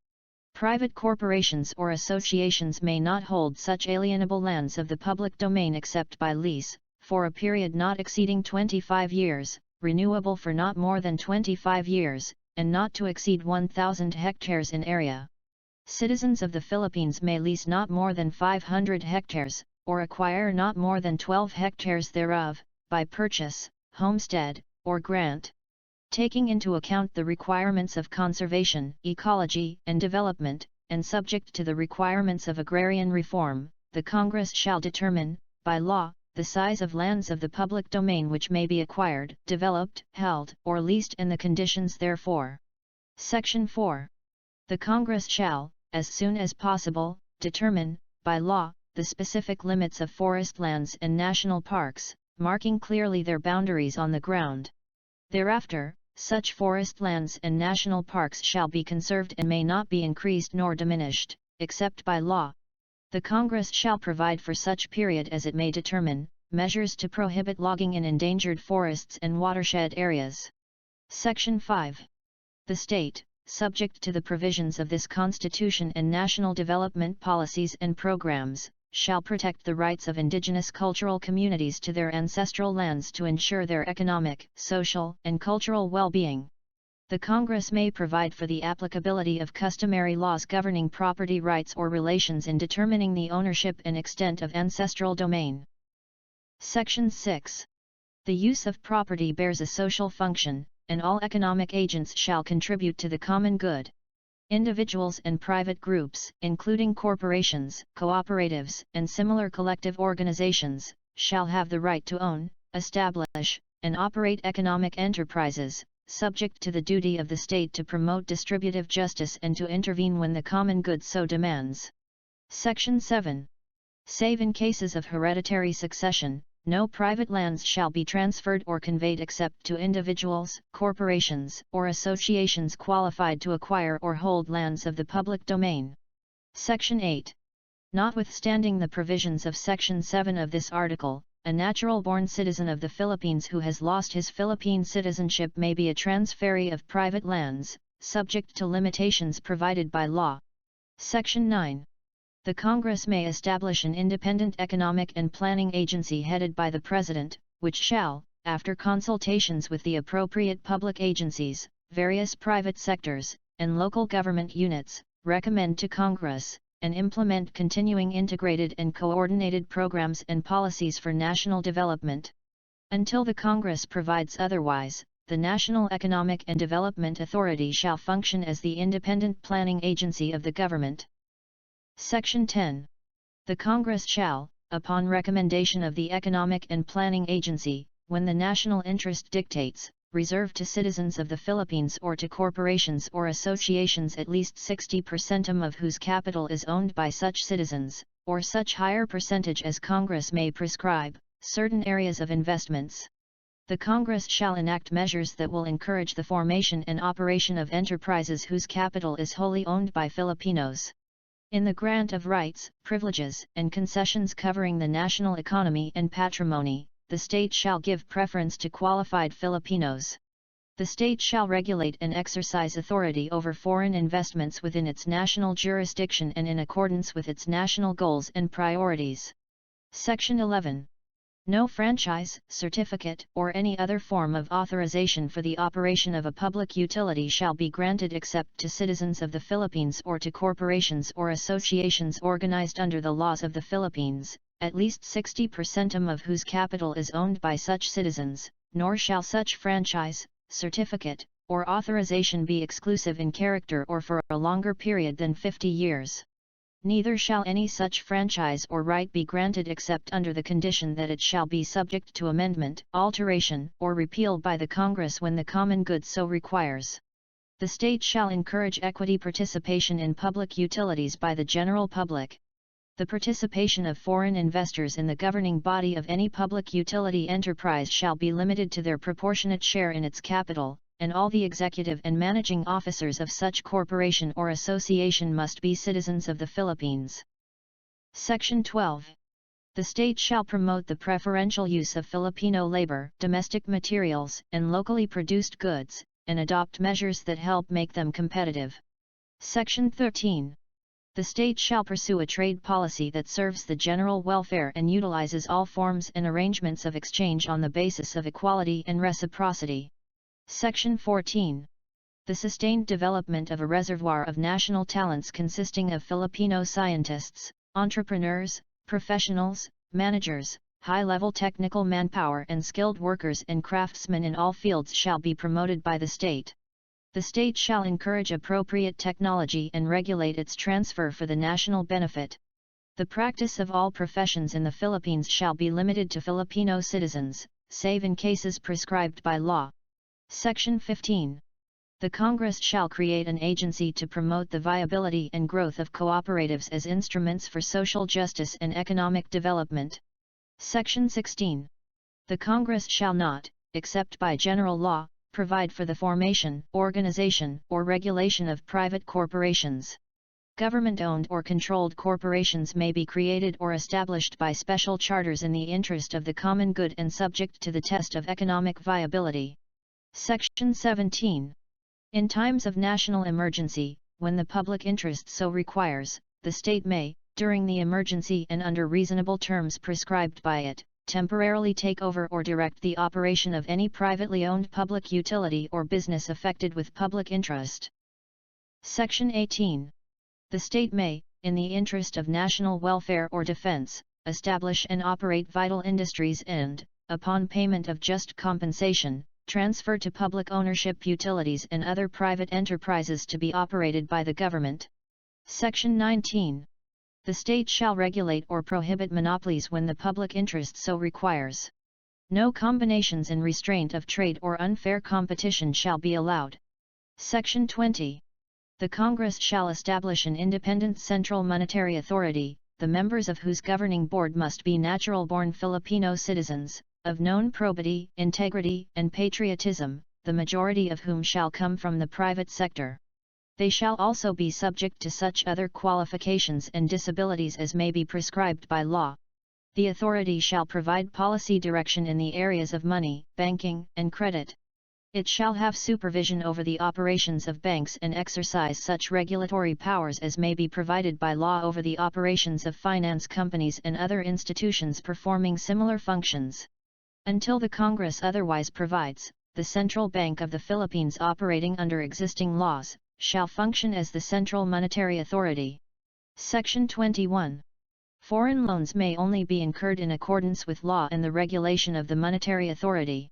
Private corporations or associations may not hold such alienable lands of the public domain except by lease, for a period not exceeding 25 years, renewable for not more than 25 years, and not to exceed 1,000 hectares in area. Citizens of the Philippines may lease not more than 500 hectares, or acquire not more than 12 hectares thereof, by purchase, homestead, or grant. Taking into account the requirements of conservation, ecology, and development, and subject to the requirements of agrarian reform, the Congress shall determine, by law, the size of lands of the public domain which may be acquired, developed, held, or leased and the conditions therefor. Section 4. The Congress shall, as soon as possible, determine, by law, the specific limits of forest lands and national parks, marking clearly their boundaries on the ground. Thereafter, such forest lands and national parks shall be conserved and may not be increased nor diminished, except by law. The Congress shall provide for such period as it may determine, measures to prohibit logging in endangered forests and watershed areas. Section 5. The state, subject to the provisions of this Constitution and national development policies and programs, shall protect the rights of indigenous cultural communities to their ancestral lands to ensure their economic, social, and cultural well-being. The Congress may provide for the applicability of customary laws governing property rights or relations in determining the ownership and extent of ancestral domain. Section 6. The use of property bears a social function, and all economic agents shall contribute to the common good. Individuals and private groups, including corporations, cooperatives, and similar collective organizations, shall have the right to own, establish, and operate economic enterprises, subject to the duty of the state to promote distributive justice and to intervene when the common good so demands. Section 7. Save in cases of hereditary succession, no private lands shall be transferred or conveyed except to individuals, corporations, or associations qualified to acquire or hold lands of the public domain. Section 8. Notwithstanding the provisions of Section 7 of this article, a natural-born citizen of the Philippines who has lost his Philippine citizenship may be a transferee of private lands, subject to limitations provided by law. Section 9. The Congress may establish an independent economic and planning agency headed by the President, which shall, after consultations with the appropriate public agencies, various private sectors, and local government units, recommend to Congress, and implement continuing integrated and coordinated programs and policies for national development. Until the Congress provides otherwise, the National Economic and Development Authority shall function as the independent planning agency of the government. Section 10. The Congress shall, upon recommendation of the Economic and Planning Agency, when the national interest dictates, reserve to citizens of the Philippines or to corporations or associations at least 60% of whose capital is owned by such citizens, or such higher percentage as Congress may prescribe, certain areas of investments. The Congress shall enact measures that will encourage the formation and operation of enterprises whose capital is wholly owned by Filipinos. In the grant of rights, privileges, and concessions covering the national economy and patrimony, the state shall give preference to qualified Filipinos. The state shall regulate and exercise authority over foreign investments within its national jurisdiction and in accordance with its national goals and priorities. Section 11. No franchise, certificate, or any other form of authorization for the operation of a public utility shall be granted except to citizens of the Philippines or to corporations or associations organized under the laws of the Philippines, at least 60% of whose capital is owned by such citizens, nor shall such franchise, certificate, or authorization be exclusive in character or for a longer period than 50 years. Neither shall any such franchise or right be granted except under the condition that it shall be subject to amendment, alteration, or repeal by the Congress when the common good so requires. The state shall encourage equity participation in public utilities by the general public. The participation of foreign investors in the governing body of any public utility enterprise shall be limited to their proportionate share in its capital, and all the executive and managing officers of such corporation or association must be citizens of the Philippines. Section 12. The state shall promote the preferential use of Filipino labor, domestic materials, and locally produced goods, and adopt measures that help make them competitive. Section 13. The state shall pursue a trade policy that serves the general welfare and utilizes all forms and arrangements of exchange on the basis of equality and reciprocity. Section 14. The sustained development of a reservoir of national talents consisting of Filipino scientists, entrepreneurs, professionals, managers, high-level technical manpower and skilled workers and craftsmen in all fields shall be promoted by the state. The state shall encourage appropriate technology and regulate its transfer for the national benefit. The practice of all professions in the Philippines shall be limited to Filipino citizens, save in cases prescribed by law. Section 15. The Congress shall create an agency to promote the viability and growth of cooperatives as instruments for social justice and economic development. Section 16. The Congress shall not, except by general law, provide for the formation, organization, or regulation of private corporations. Government-owned or controlled corporations may be created or established by special charters in the interest of the common good and subject to the test of economic viability. Section 17. In times of national emergency, when the public interest so requires, the state may, during the emergency and under reasonable terms prescribed by it, temporarily take over or direct the operation of any privately owned public utility or business affected with public interest. Section 18. The state may, in the interest of national welfare or defense, establish and operate vital industries and, upon payment of just compensation, transfer to public ownership utilities and other private enterprises to be operated by the government. Section 19. The state shall regulate or prohibit monopolies when the public interest so requires. No combinations in restraint of trade or unfair competition shall be allowed. Section 20. The Congress shall establish an independent central monetary authority, the members of whose governing board must be natural-born Filipino citizens, of known probity, integrity, and patriotism, the majority of whom shall come from the private sector. They shall also be subject to such other qualifications and disabilities as may be prescribed by law. The authority shall provide policy direction in the areas of money, banking, and credit. It shall have supervision over the operations of banks and exercise such regulatory powers as may be provided by law over the operations of finance companies and other institutions performing similar functions. Until the Congress otherwise provides, the Central Bank of the Philippines operating under existing laws, shall function as the central monetary authority. Section 21. Foreign loans may only be incurred in accordance with law and the regulation of the monetary authority.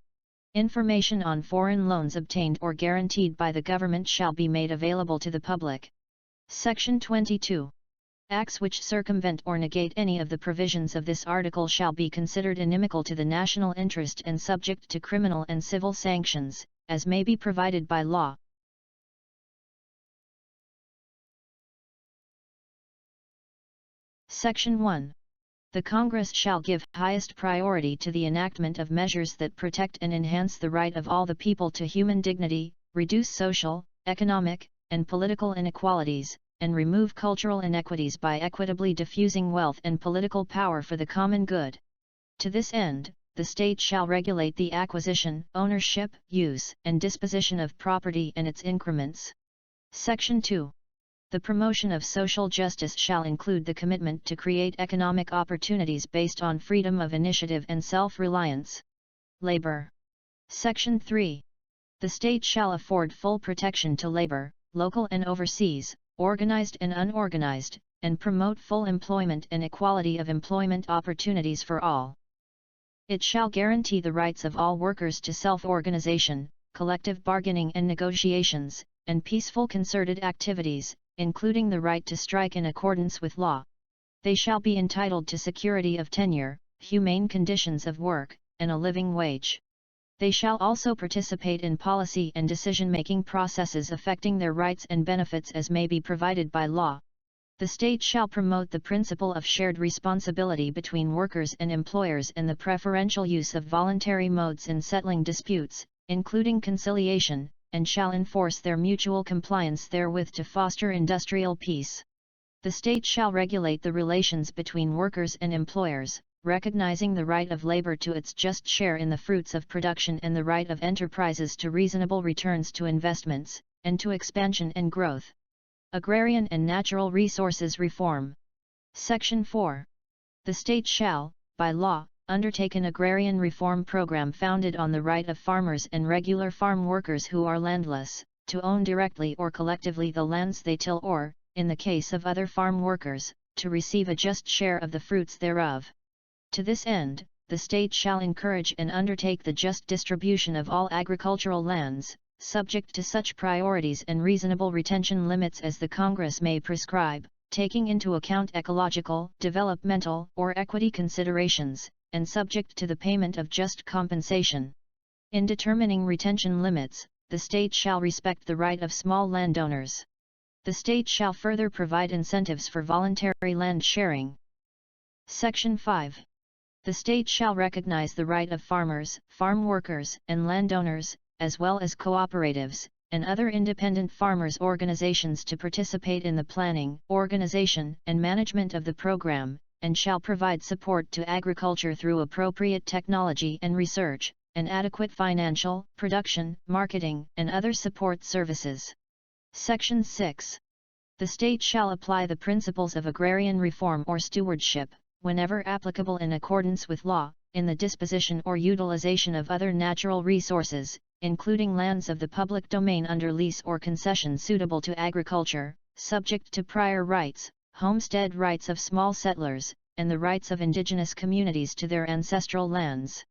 Information on foreign loans obtained or guaranteed by the government shall be made available to the public. Section 22. Acts which circumvent or negate any of the provisions of this article shall be considered inimical to the national interest and subject to criminal and civil sanctions, as may be provided by law. Section 1. The Congress shall give highest priority to the enactment of measures that protect and enhance the right of all the people to human dignity, reduce social, economic, and political inequalities, and remove cultural inequities by equitably diffusing wealth and political power for the common good. To this end, the state shall regulate the acquisition, ownership, use, and disposition of property and its increments. Section 2. The promotion of social justice shall include the commitment to create economic opportunities based on freedom of initiative and self-reliance. Labor. Section 3. The state shall afford full protection to labor, local and overseas, organized and unorganized, and promote full employment and equality of employment opportunities for all. It shall guarantee the rights of all workers to self-organization, collective bargaining and negotiations, and peaceful concerted activities, including the right to strike in accordance with law. They shall be entitled to security of tenure, humane conditions of work, and a living wage. They shall also participate in policy and decision-making processes affecting their rights and benefits as may be provided by law. The state shall promote the principle of shared responsibility between workers and employers and the preferential use of voluntary modes in settling disputes, including conciliation, and shall enforce their mutual compliance therewith to foster industrial peace. The state shall regulate the relations between workers and employers, recognizing the right of labor to its just share in the fruits of production and the right of enterprises to reasonable returns to investments, and to expansion and growth. Agrarian and Natural Resources Reform. Section 4. The state shall, by law, undertake an agrarian reform program founded on the right of farmers and regular farm workers who are landless, to own directly or collectively the lands they till or, in the case of other farm workers, to receive a just share of the fruits thereof. To this end, the state shall encourage and undertake the just distribution of all agricultural lands, subject to such priorities and reasonable retention limits as the Congress may prescribe, taking into account ecological, developmental, or equity considerations, and subject to the payment of just compensation. In determining retention limits, the state shall respect the right of small landowners. The state shall further provide incentives for voluntary land sharing. Section 5. The state shall recognize the right of farmers, farm workers, and landowners, as well as cooperatives, and other independent farmers' organizations to participate in the planning, organization, and management of the program, and shall provide support to agriculture through appropriate technology and research, and adequate financial, production, marketing, and other support services. Section 6. The state shall apply the principles of agrarian reform or stewardship, whenever applicable in accordance with law, in the disposition or utilization of other natural resources, including lands of the public domain under lease or concession suitable to agriculture, subject to prior rights, homestead rights of small settlers, and the rights of indigenous communities to their ancestral lands.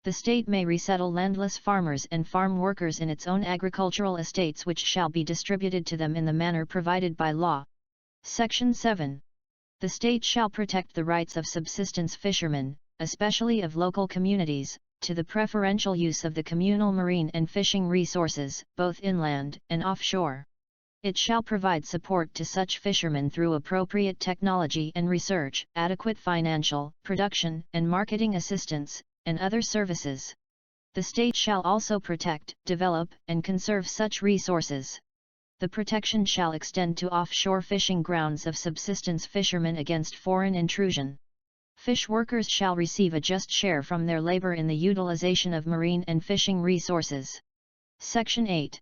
The state may resettle landless farmers and farm workers in its own agricultural estates, which shall be distributed to them in the manner provided by law. Section 7. The state shall protect the rights of subsistence fishermen, especially of local communities, to the preferential use of the communal marine and fishing resources, both inland and offshore. It shall provide support to such fishermen through appropriate technology and research, adequate financial, production, and marketing assistance, and other services. The state shall also protect, develop, and conserve such resources. The protection shall extend to offshore fishing grounds of subsistence fishermen against foreign intrusion. Fish workers shall receive a just share from their labor in the utilization of marine and fishing resources. Section 8.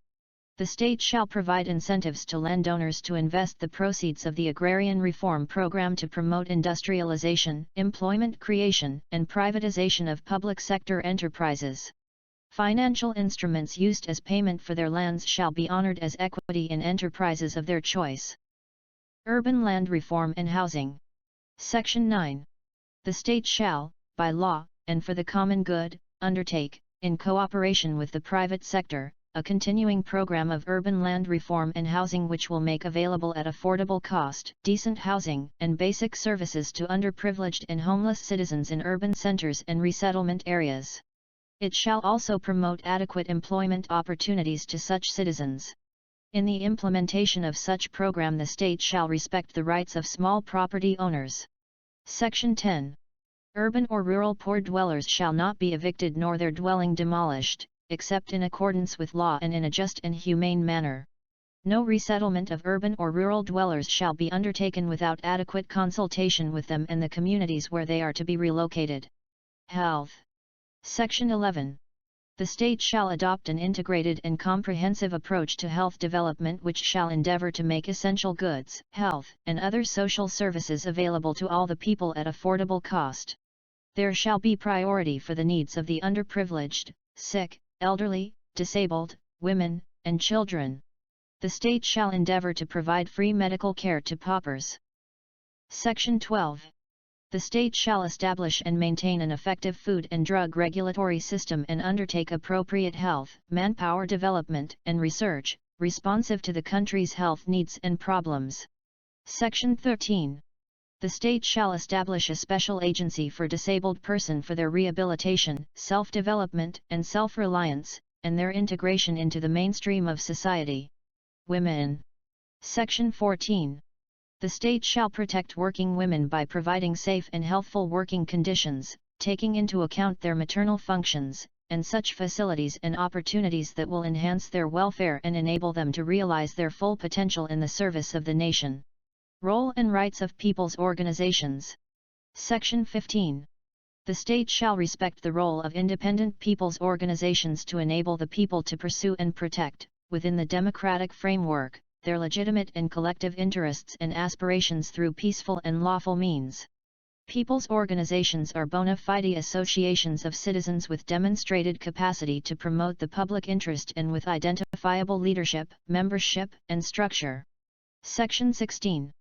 The state shall provide incentives to landowners to invest the proceeds of the agrarian reform program to promote industrialization, employment creation, and privatization of public sector enterprises. Financial instruments used as payment for their lands shall be honored as equity in enterprises of their choice. Urban land reform and housing. Section 9. The state shall, by law, and for the common good, undertake, in cooperation with the private sector, a continuing program of urban land reform and housing which will make available at affordable cost, decent housing and basic services to underprivileged and homeless citizens in urban centers and resettlement areas. It shall also promote adequate employment opportunities to such citizens. In the implementation of such program, the state shall respect the rights of small property owners. Section 10. Urban or rural poor dwellers shall not be evicted nor their dwelling demolished, except in accordance with law and in a just and humane manner. No resettlement of urban or rural dwellers shall be undertaken without adequate consultation with them and the communities where they are to be relocated. Health. Section 11. The state shall adopt an integrated and comprehensive approach to health development which shall endeavor to make essential goods, health, and other social services available to all the people at affordable cost. There shall be priority for the needs of the underprivileged, sick, elderly, disabled, women, and children. The state shall endeavor to provide free medical care to paupers. Section 12. The state shall establish and maintain an effective food and drug regulatory system and undertake appropriate health, manpower development, and research, responsive to the country's health needs and problems. Section 13. The state shall establish a special agency for disabled person for their rehabilitation, self-development, and self-reliance, and their integration into the mainstream of society. Women. Section 14. The state shall protect working women by providing safe and healthful working conditions, taking into account their maternal functions, and such facilities and opportunities that will enhance their welfare and enable them to realize their full potential in the service of the nation. Role and rights of people's organizations. Section 15. The state shall respect the role of independent people's organizations to enable the people to pursue and protect, within the democratic framework, their legitimate and collective interests and aspirations through peaceful and lawful means. People's organizations are bona fide associations of citizens with demonstrated capacity to promote the public interest and with identifiable leadership, membership, and structure. Section 16.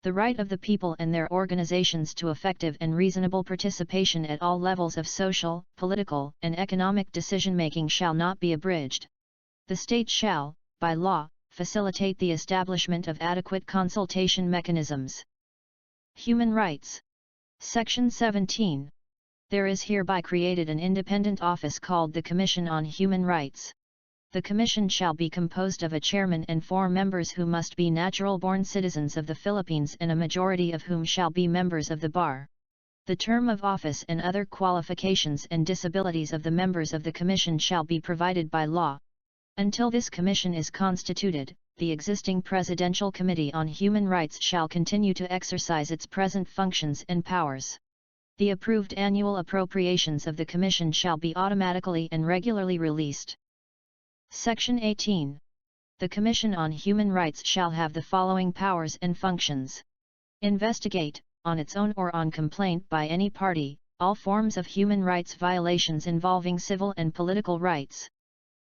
The right of the people and their organizations to effective and reasonable participation at all levels of social, political, and economic decision-making shall not be abridged. The state shall, by law, facilitate the establishment of adequate consultation mechanisms. Human rights. Section 17. There is hereby created an independent office called the Commission on Human Rights. The Commission shall be composed of a chairman and 4 members who must be natural-born citizens of the Philippines and a majority of whom shall be members of the bar. The term of office and other qualifications and disabilities of the members of the Commission shall be provided by law. Until this Commission is constituted, the existing Presidential Committee on Human Rights shall continue to exercise its present functions and powers. The approved annual appropriations of the Commission shall be automatically and regularly released. Section 18. The Commission on Human Rights shall have the following powers and functions. Investigate, on its own or on complaint by any party, all forms of human rights violations involving civil and political rights.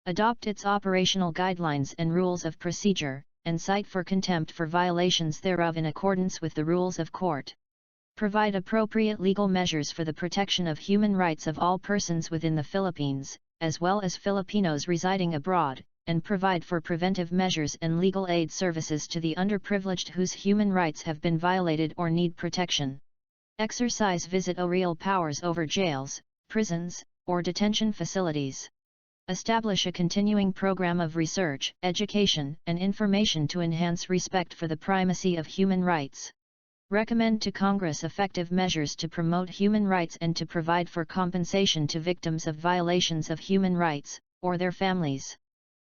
Adopt its operational guidelines and rules of procedure, and cite for contempt for violations thereof in accordance with the rules of court. Provide appropriate legal measures for the protection of human rights of all persons within the Philippines, as well as Filipinos residing abroad, and provide for preventive measures and legal aid services to the underprivileged whose human rights have been violated or need protection. Exercise visitatorial powers over jails, prisons, or detention facilities. Establish a continuing program of research, education, and information to enhance respect for the primacy of human rights. Recommend to Congress effective measures to promote human rights and to provide for compensation to victims of violations of human rights, or their families.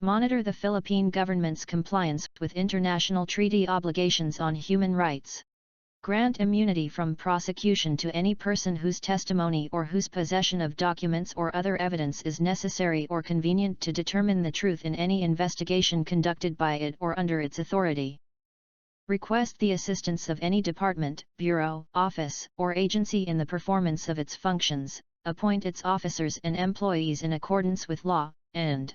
Monitor the Philippine government's compliance with international treaty obligations on human rights. Grant immunity from prosecution to any person whose testimony or whose possession of documents or other evidence is necessary or convenient to determine the truth in any investigation conducted by it or under its authority. Request the assistance of any department, bureau, office, or agency in the performance of its functions, appoint its officers and employees in accordance with law, and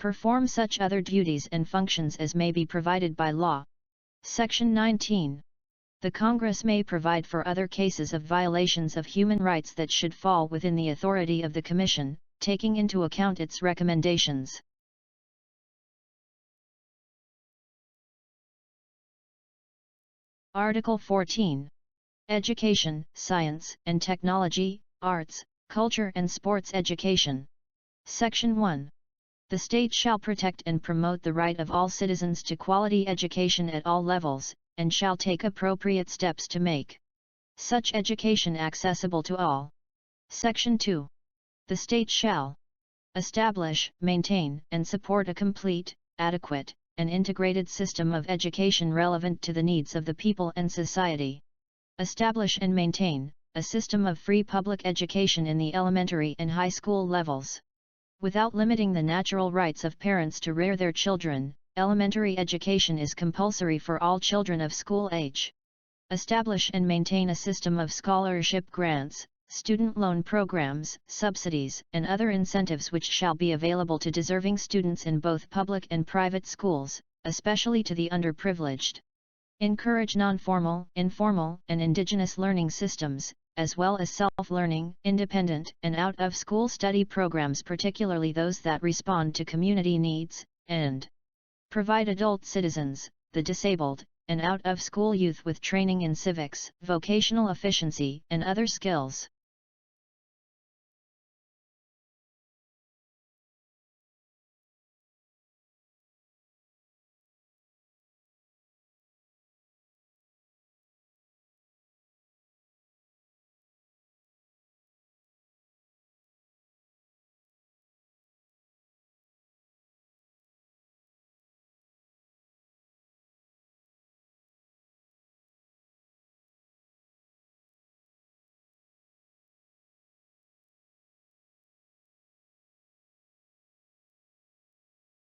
perform such other duties and functions as may be provided by law. Section 19. The Congress may provide for other cases of violations of human rights that should fall within the authority of the Commission, taking into account its recommendations. Article 14. Education, science and technology, arts, culture and sports education. Section 1. The state shall protect and promote the right of all citizens to quality education at all levels, and shall take appropriate steps to make such education accessible to all. Section 2. The state shall establish, maintain, and support a complete, adequate, and integrated system of education relevant to the needs of the people and society. Establish and maintain a system of free public education in the elementary and high school levels. Without limiting the natural rights of parents to rear their children, elementary education is compulsory for all children of school age. Establish and maintain a system of scholarship grants, student loan programs, subsidies, and other incentives which shall be available to deserving students in both public and private schools, especially to the underprivileged. Encourage non-formal, informal, and indigenous learning systems, as well as self-learning, independent, and out-of-school study programs, particularly those that respond to community needs, and provide adult citizens, the disabled, and out-of-school youth with training in civics, vocational efficiency, and other skills.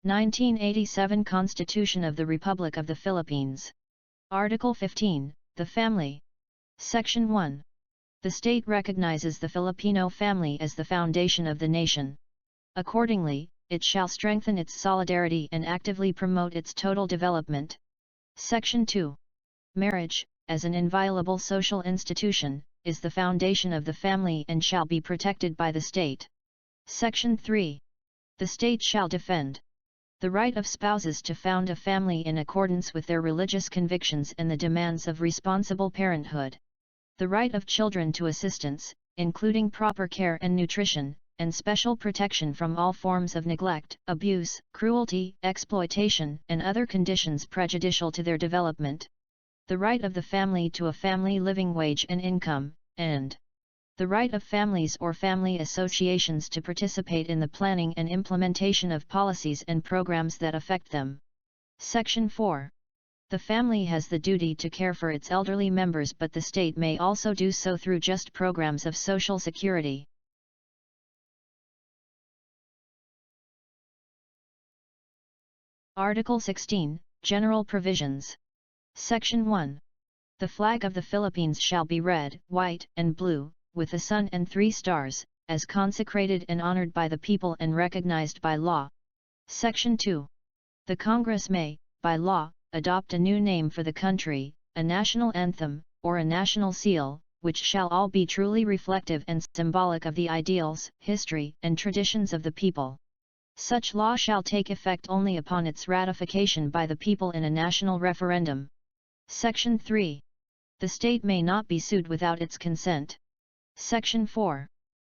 (1987) Constitution of the Republic of the Philippines. Article 15, The Family. Section 1. The state recognizes the Filipino family as the foundation of the nation. Accordingly, it shall strengthen its solidarity and actively promote its total development. Section 2. Marriage, as an inviolable social institution, is the foundation of the family and shall be protected by the state. Section 3. The state shall defend the right of spouses to found a family in accordance with their religious convictions and the demands of responsible parenthood. The right of children to assistance, including proper care and nutrition, and special protection from all forms of neglect, abuse, cruelty, exploitation, and other conditions prejudicial to their development. The right of the family to a family living wage and income, and The right of families or family associations to participate in the planning and implementation of policies and programs that affect them. Section 4. The family has the duty to care for its elderly members, but the state may also do so through just programs of Social Security. Article 16, General Provisions. Section 1. The flag of the Philippines shall be red, white, and blue, with the sun and 3 stars, as consecrated and honored by the people and recognized by law. Section 2. The Congress may, by law, adopt a new name for the country, a national anthem, or a national seal, which shall all be truly reflective and symbolic of the ideals, history, and traditions of the people. Such law shall take effect only upon its ratification by the people in a national referendum. Section 3. The state may not be sued without its consent. Section 4.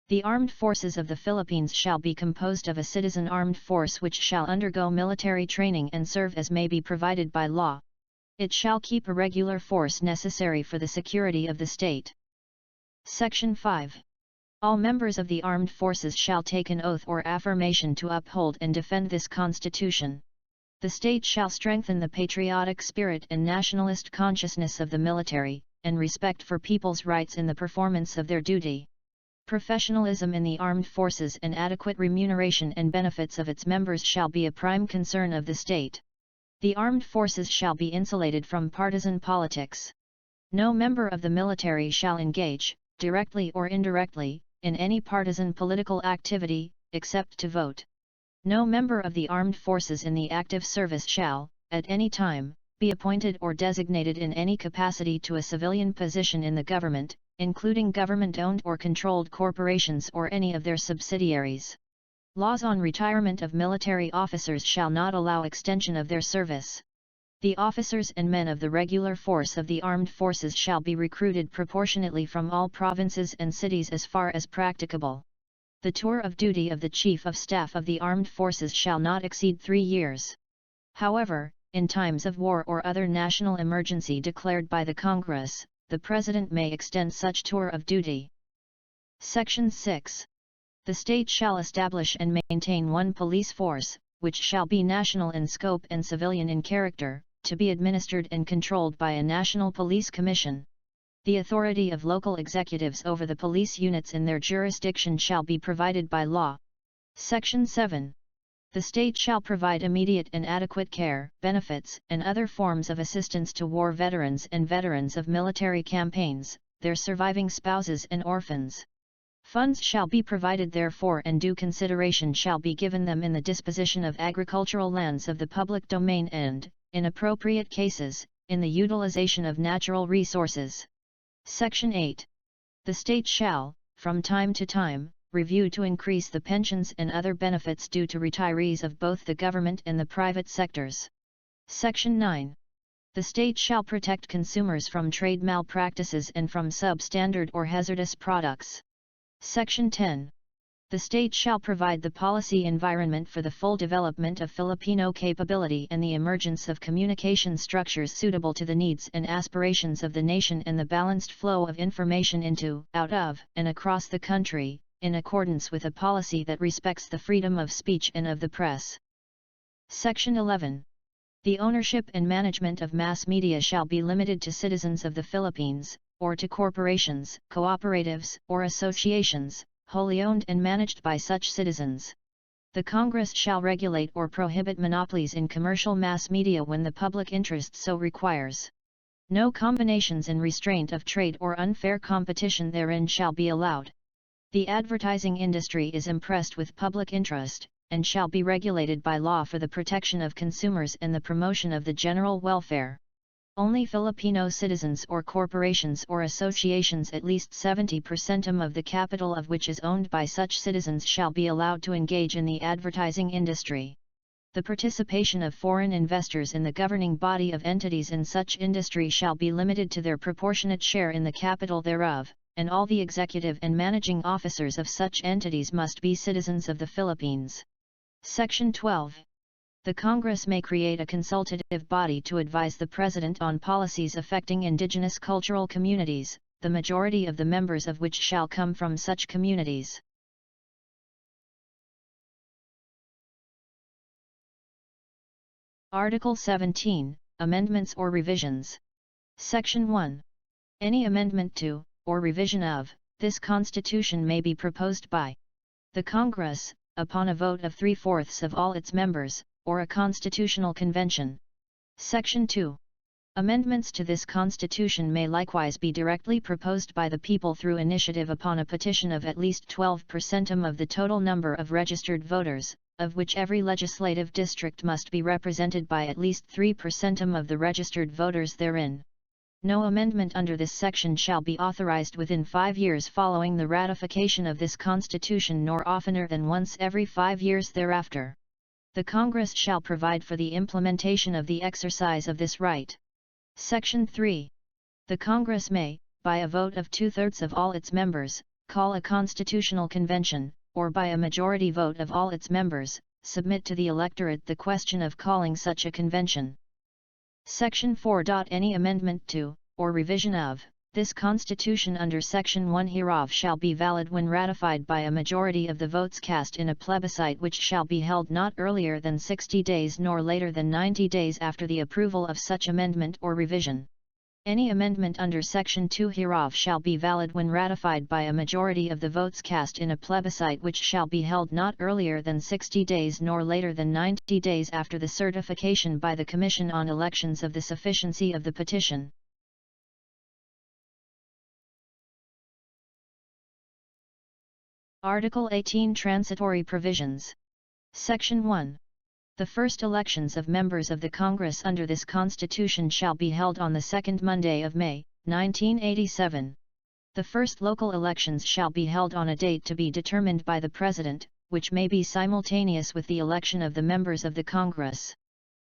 The armed forces of the Philippines shall be composed of a citizen armed force which shall undergo military training and serve as may be provided by law. It shall keep a regular force necessary for the security of the state. Section 5. All members of the armed forces shall take an oath or affirmation to uphold and defend this Constitution. The state shall strengthen the patriotic spirit and nationalist consciousness of the military, and respect for people's rights in the performance of their duty. Professionalism in the armed forces and adequate remuneration and benefits of its members shall be a prime concern of the state. The armed forces shall be insulated from partisan politics. No member of the military shall engage, directly or indirectly, in any partisan political activity, except to vote. No member of the armed forces in the active service shall, at any time, be appointed or designated in any capacity to a civilian position in the government, including government-owned or controlled corporations or any of their subsidiaries. Laws on retirement of military officers shall not allow extension of their service. The officers and men of the regular force of the armed forces shall be recruited proportionately from all provinces and cities as far as practicable. The tour of duty of the Chief of Staff of the Armed Forces shall not exceed 3 years. However, in times of war or other national emergency declared by the Congress, the President may extend such tour of duty. Section 6. The state shall establish and maintain one police force, which shall be national in scope and civilian in character, to be administered and controlled by a National Police Commission. The authority of local executives over the police units in their jurisdiction shall be provided by law. Section 7. The state shall provide immediate and adequate care, benefits, and other forms of assistance to war veterans and veterans of military campaigns, their surviving spouses and orphans. Funds shall be provided therefor, and due consideration shall be given them in the disposition of agricultural lands of the public domain and, in appropriate cases, in the utilization of natural resources. Section 8. The state shall, from time to time, review to increase the pensions and other benefits due to retirees of both the government and the private sectors. Section 9. The state shall protect consumers from trade malpractices and from substandard or hazardous products. Section 10. The state shall provide the policy environment for the full development of Filipino capability and the emergence of communication structures suitable to the needs and aspirations of the nation and the balanced flow of information into, out of, and across the country, in accordance with a policy that respects the freedom of speech and of the press. Section 11. The ownership and management of mass media shall be limited to citizens of the Philippines, or to corporations, cooperatives, or associations, wholly owned and managed by such citizens. The Congress shall regulate or prohibit monopolies in commercial mass media when the public interest so requires. No combinations in restraint of trade or unfair competition therein shall be allowed. The advertising industry is impressed with public interest, and shall be regulated by law for the protection of consumers and the promotion of the general welfare. Only Filipino citizens or corporations or associations at least 70% of the capital of which is owned by such citizens shall be allowed to engage in the advertising industry. The participation of foreign investors in the governing body of entities in such industry shall be limited to their proportionate share in the capital thereof, and all the executive and managing officers of such entities must be citizens of the Philippines. Section 12. The Congress may create a consultative body to advise the President on policies affecting indigenous cultural communities, the majority of the members of which shall come from such communities. Article 17, Amendments or Revisions. Section 1. Any amendment to, or revision of, this Constitution may be proposed by the Congress, upon a vote of 3/4 of all its members, or a constitutional convention. Section 2. Amendments to this Constitution may likewise be directly proposed by the people through initiative upon a petition of at least 12% of the total number of registered voters, of which every legislative district must be represented by at least 3% of the registered voters therein. No amendment under this section shall be authorized within 5 years following the ratification of this Constitution, nor oftener than once every 5 years thereafter. The Congress shall provide for the implementation of the exercise of this right. Section 3. The Congress may, by a vote of 2/3 of all its members, call a constitutional convention, or by a majority vote of all its members, submit to the electorate the question of calling such a convention. Section 4. Any amendment to, or revision of, this Constitution under Section 1 hereof shall be valid when ratified by a majority of the votes cast in a plebiscite, which shall be held not earlier than 60 days nor later than 90 days after the approval of such amendment or revision. Any amendment under Section 2 hereof shall be valid when ratified by a majority of the votes cast in a plebiscite, which shall be held not earlier than 60 days nor later than 90 days after the certification by the Commission on Elections of the sufficiency of the petition. Article 18. Transitory Provisions. Section 1. The first elections of members of the Congress under this Constitution shall be held on the second Monday of May, 1987. The first local elections shall be held on a date to be determined by the President, which may be simultaneous with the election of the members of the Congress.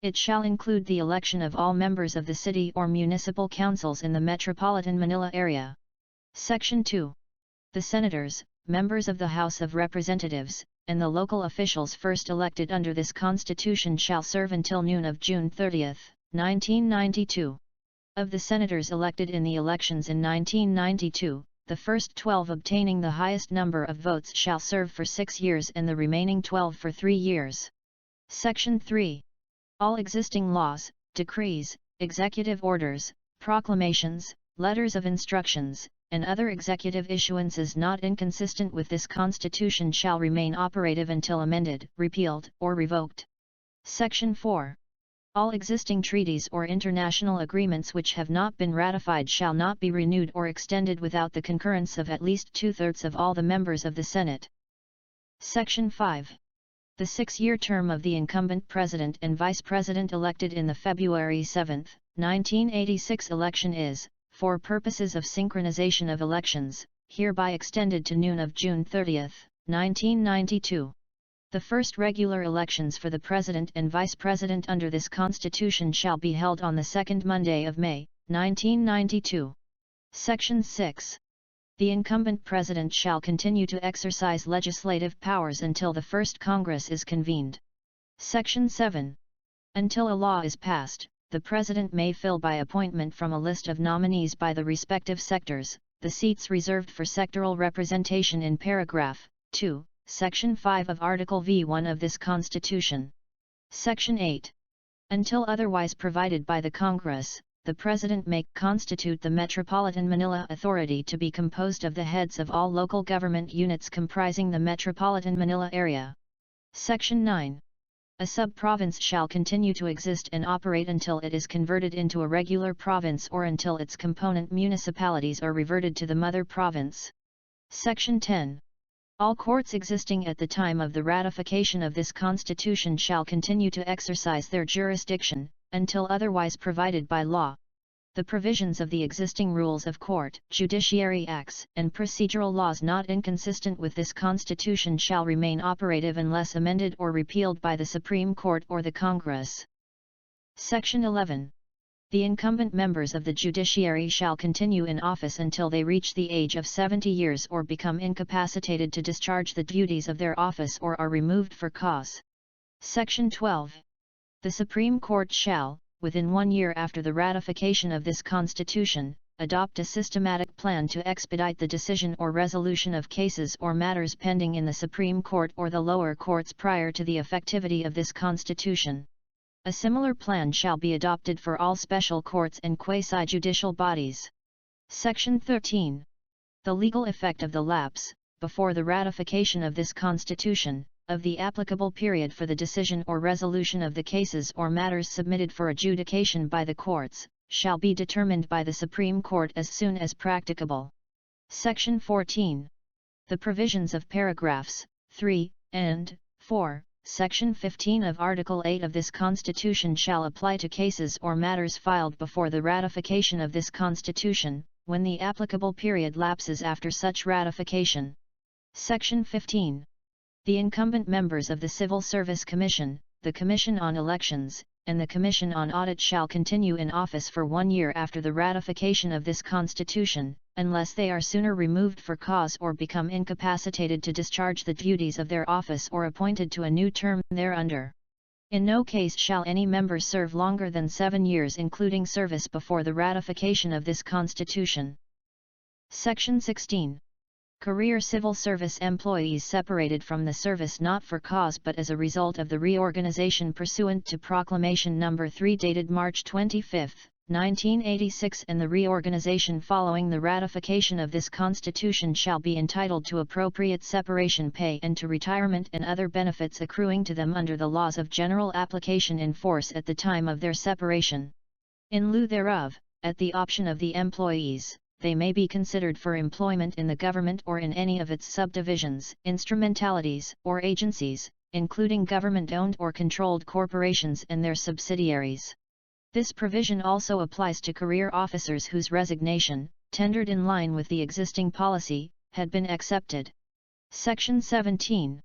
It shall include the election of all members of the city or municipal councils in the metropolitan Manila area. Section 2. The senators, members of the House of Representatives, and the local officials first elected under this Constitution shall serve until noon of June 30, 1992. Of the senators elected in the elections in 1992, the first 12 obtaining the highest number of votes shall serve for 6 years and the remaining 12 for 3 years. Section 3. All existing laws, decrees, executive orders, proclamations, letters of instructions, and other executive issuances not inconsistent with this Constitution shall remain operative until amended, repealed, or revoked. Section 4. All existing treaties or international agreements which have not been ratified shall not be renewed or extended without the concurrence of at least 2/3 of all the members of the Senate. Section 5. The 6-year term of the incumbent President and Vice President elected in the February 7, 1986 election is, for purposes of synchronization of elections, hereby extended to noon of June 30, 1992. The first regular elections for the President and Vice President under this Constitution shall be held on the second Monday of May, 1992. Section 6. The incumbent President shall continue to exercise legislative powers until the first Congress is convened. Section 7. Until a law is passed, the President may fill by appointment from a list of nominees by the respective sectors, the seats reserved for sectoral representation in paragraph 2, Section 5 of Article V1 of this Constitution. Section 8. Until otherwise provided by the Congress, the President may constitute the Metropolitan Manila Authority to be composed of the heads of all local government units comprising the Metropolitan Manila area. Section 9. A sub-province shall continue to exist and operate until it is converted into a regular province or until its component municipalities are reverted to the mother province. Section 10. All courts existing at the time of the ratification of this Constitution shall continue to exercise their jurisdiction, until otherwise provided by law. The provisions of the existing rules of court, judiciary acts, and procedural laws not inconsistent with this Constitution shall remain operative unless amended or repealed by the Supreme Court or the Congress. Section 11. The incumbent members of the judiciary shall continue in office until they reach the age of 70 years or become incapacitated to discharge the duties of their office or are removed for cause. Section 12. The Supreme Court shall, within 1 year after the ratification of this Constitution, adopt a systematic plan to expedite the decision or resolution of cases or matters pending in the Supreme Court or the lower courts prior to the effectivity of this Constitution. A similar plan shall be adopted for all special courts and quasi-judicial bodies. Section 13. The legal effect of the lapse, before the ratification of this Constitution, of the applicable period for the decision or resolution of the cases or matters submitted for adjudication by the courts, shall be determined by the Supreme Court as soon as practicable. Section 14. The provisions of paragraphs 3 and 4, Section 15 of Article 8 of this Constitution shall apply to cases or matters filed before the ratification of this Constitution, when the applicable period lapses after such ratification. Section 15. The incumbent members of the Civil Service Commission, the Commission on Elections, and the Commission on Audit shall continue in office for 1 year after the ratification of this Constitution, unless they are sooner removed for cause or become incapacitated to discharge the duties of their office or appointed to a new term thereunder. In no case shall any member serve longer than 7 years including service before the ratification of this Constitution. Section 16. Career civil service employees separated from the service not for cause but as a result of the reorganization pursuant to Proclamation No. 3 dated March 25, 1986 and the reorganization following the ratification of this Constitution shall be entitled to appropriate separation pay and to retirement and other benefits accruing to them under the laws of general application in force at the time of their separation. In lieu thereof, at the option of the employees, they may be considered for employment in the government or in any of its subdivisions, instrumentalities, or agencies, including government-owned or controlled corporations and their subsidiaries. This provision also applies to career officers whose resignation, tendered in line with the existing policy, had been accepted. Section 17.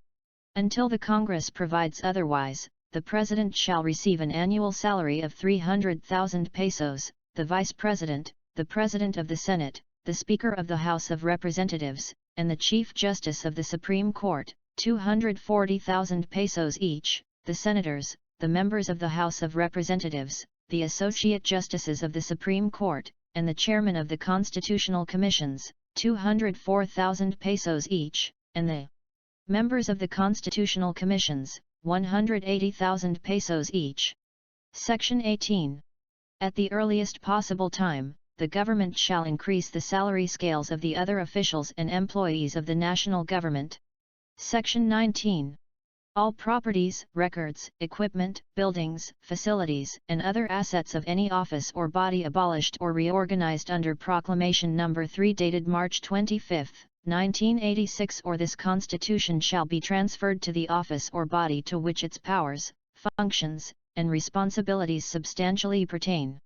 Until the Congress provides otherwise, the President shall receive an annual salary of 300,000 pesos, the Vice President, the President of the Senate, the Speaker of the House of Representatives, and the Chief Justice of the Supreme Court, 240,000 pesos each, the Senators, the members of the House of Representatives, the Associate Justices of the Supreme Court, and the Chairman of the Constitutional Commissions, 204,000 pesos each, and the members of the Constitutional Commissions, 180,000 pesos each. Section 18. At the earliest possible time, the government shall increase the salary scales of the other officials and employees of the national government. Section 19. All properties, records, equipment, buildings, facilities, and other assets of any office or body abolished or reorganized under Proclamation No. 3 dated March 25, 1986 or this Constitution shall be transferred to the office or body to which its powers, functions, and responsibilities substantially pertain.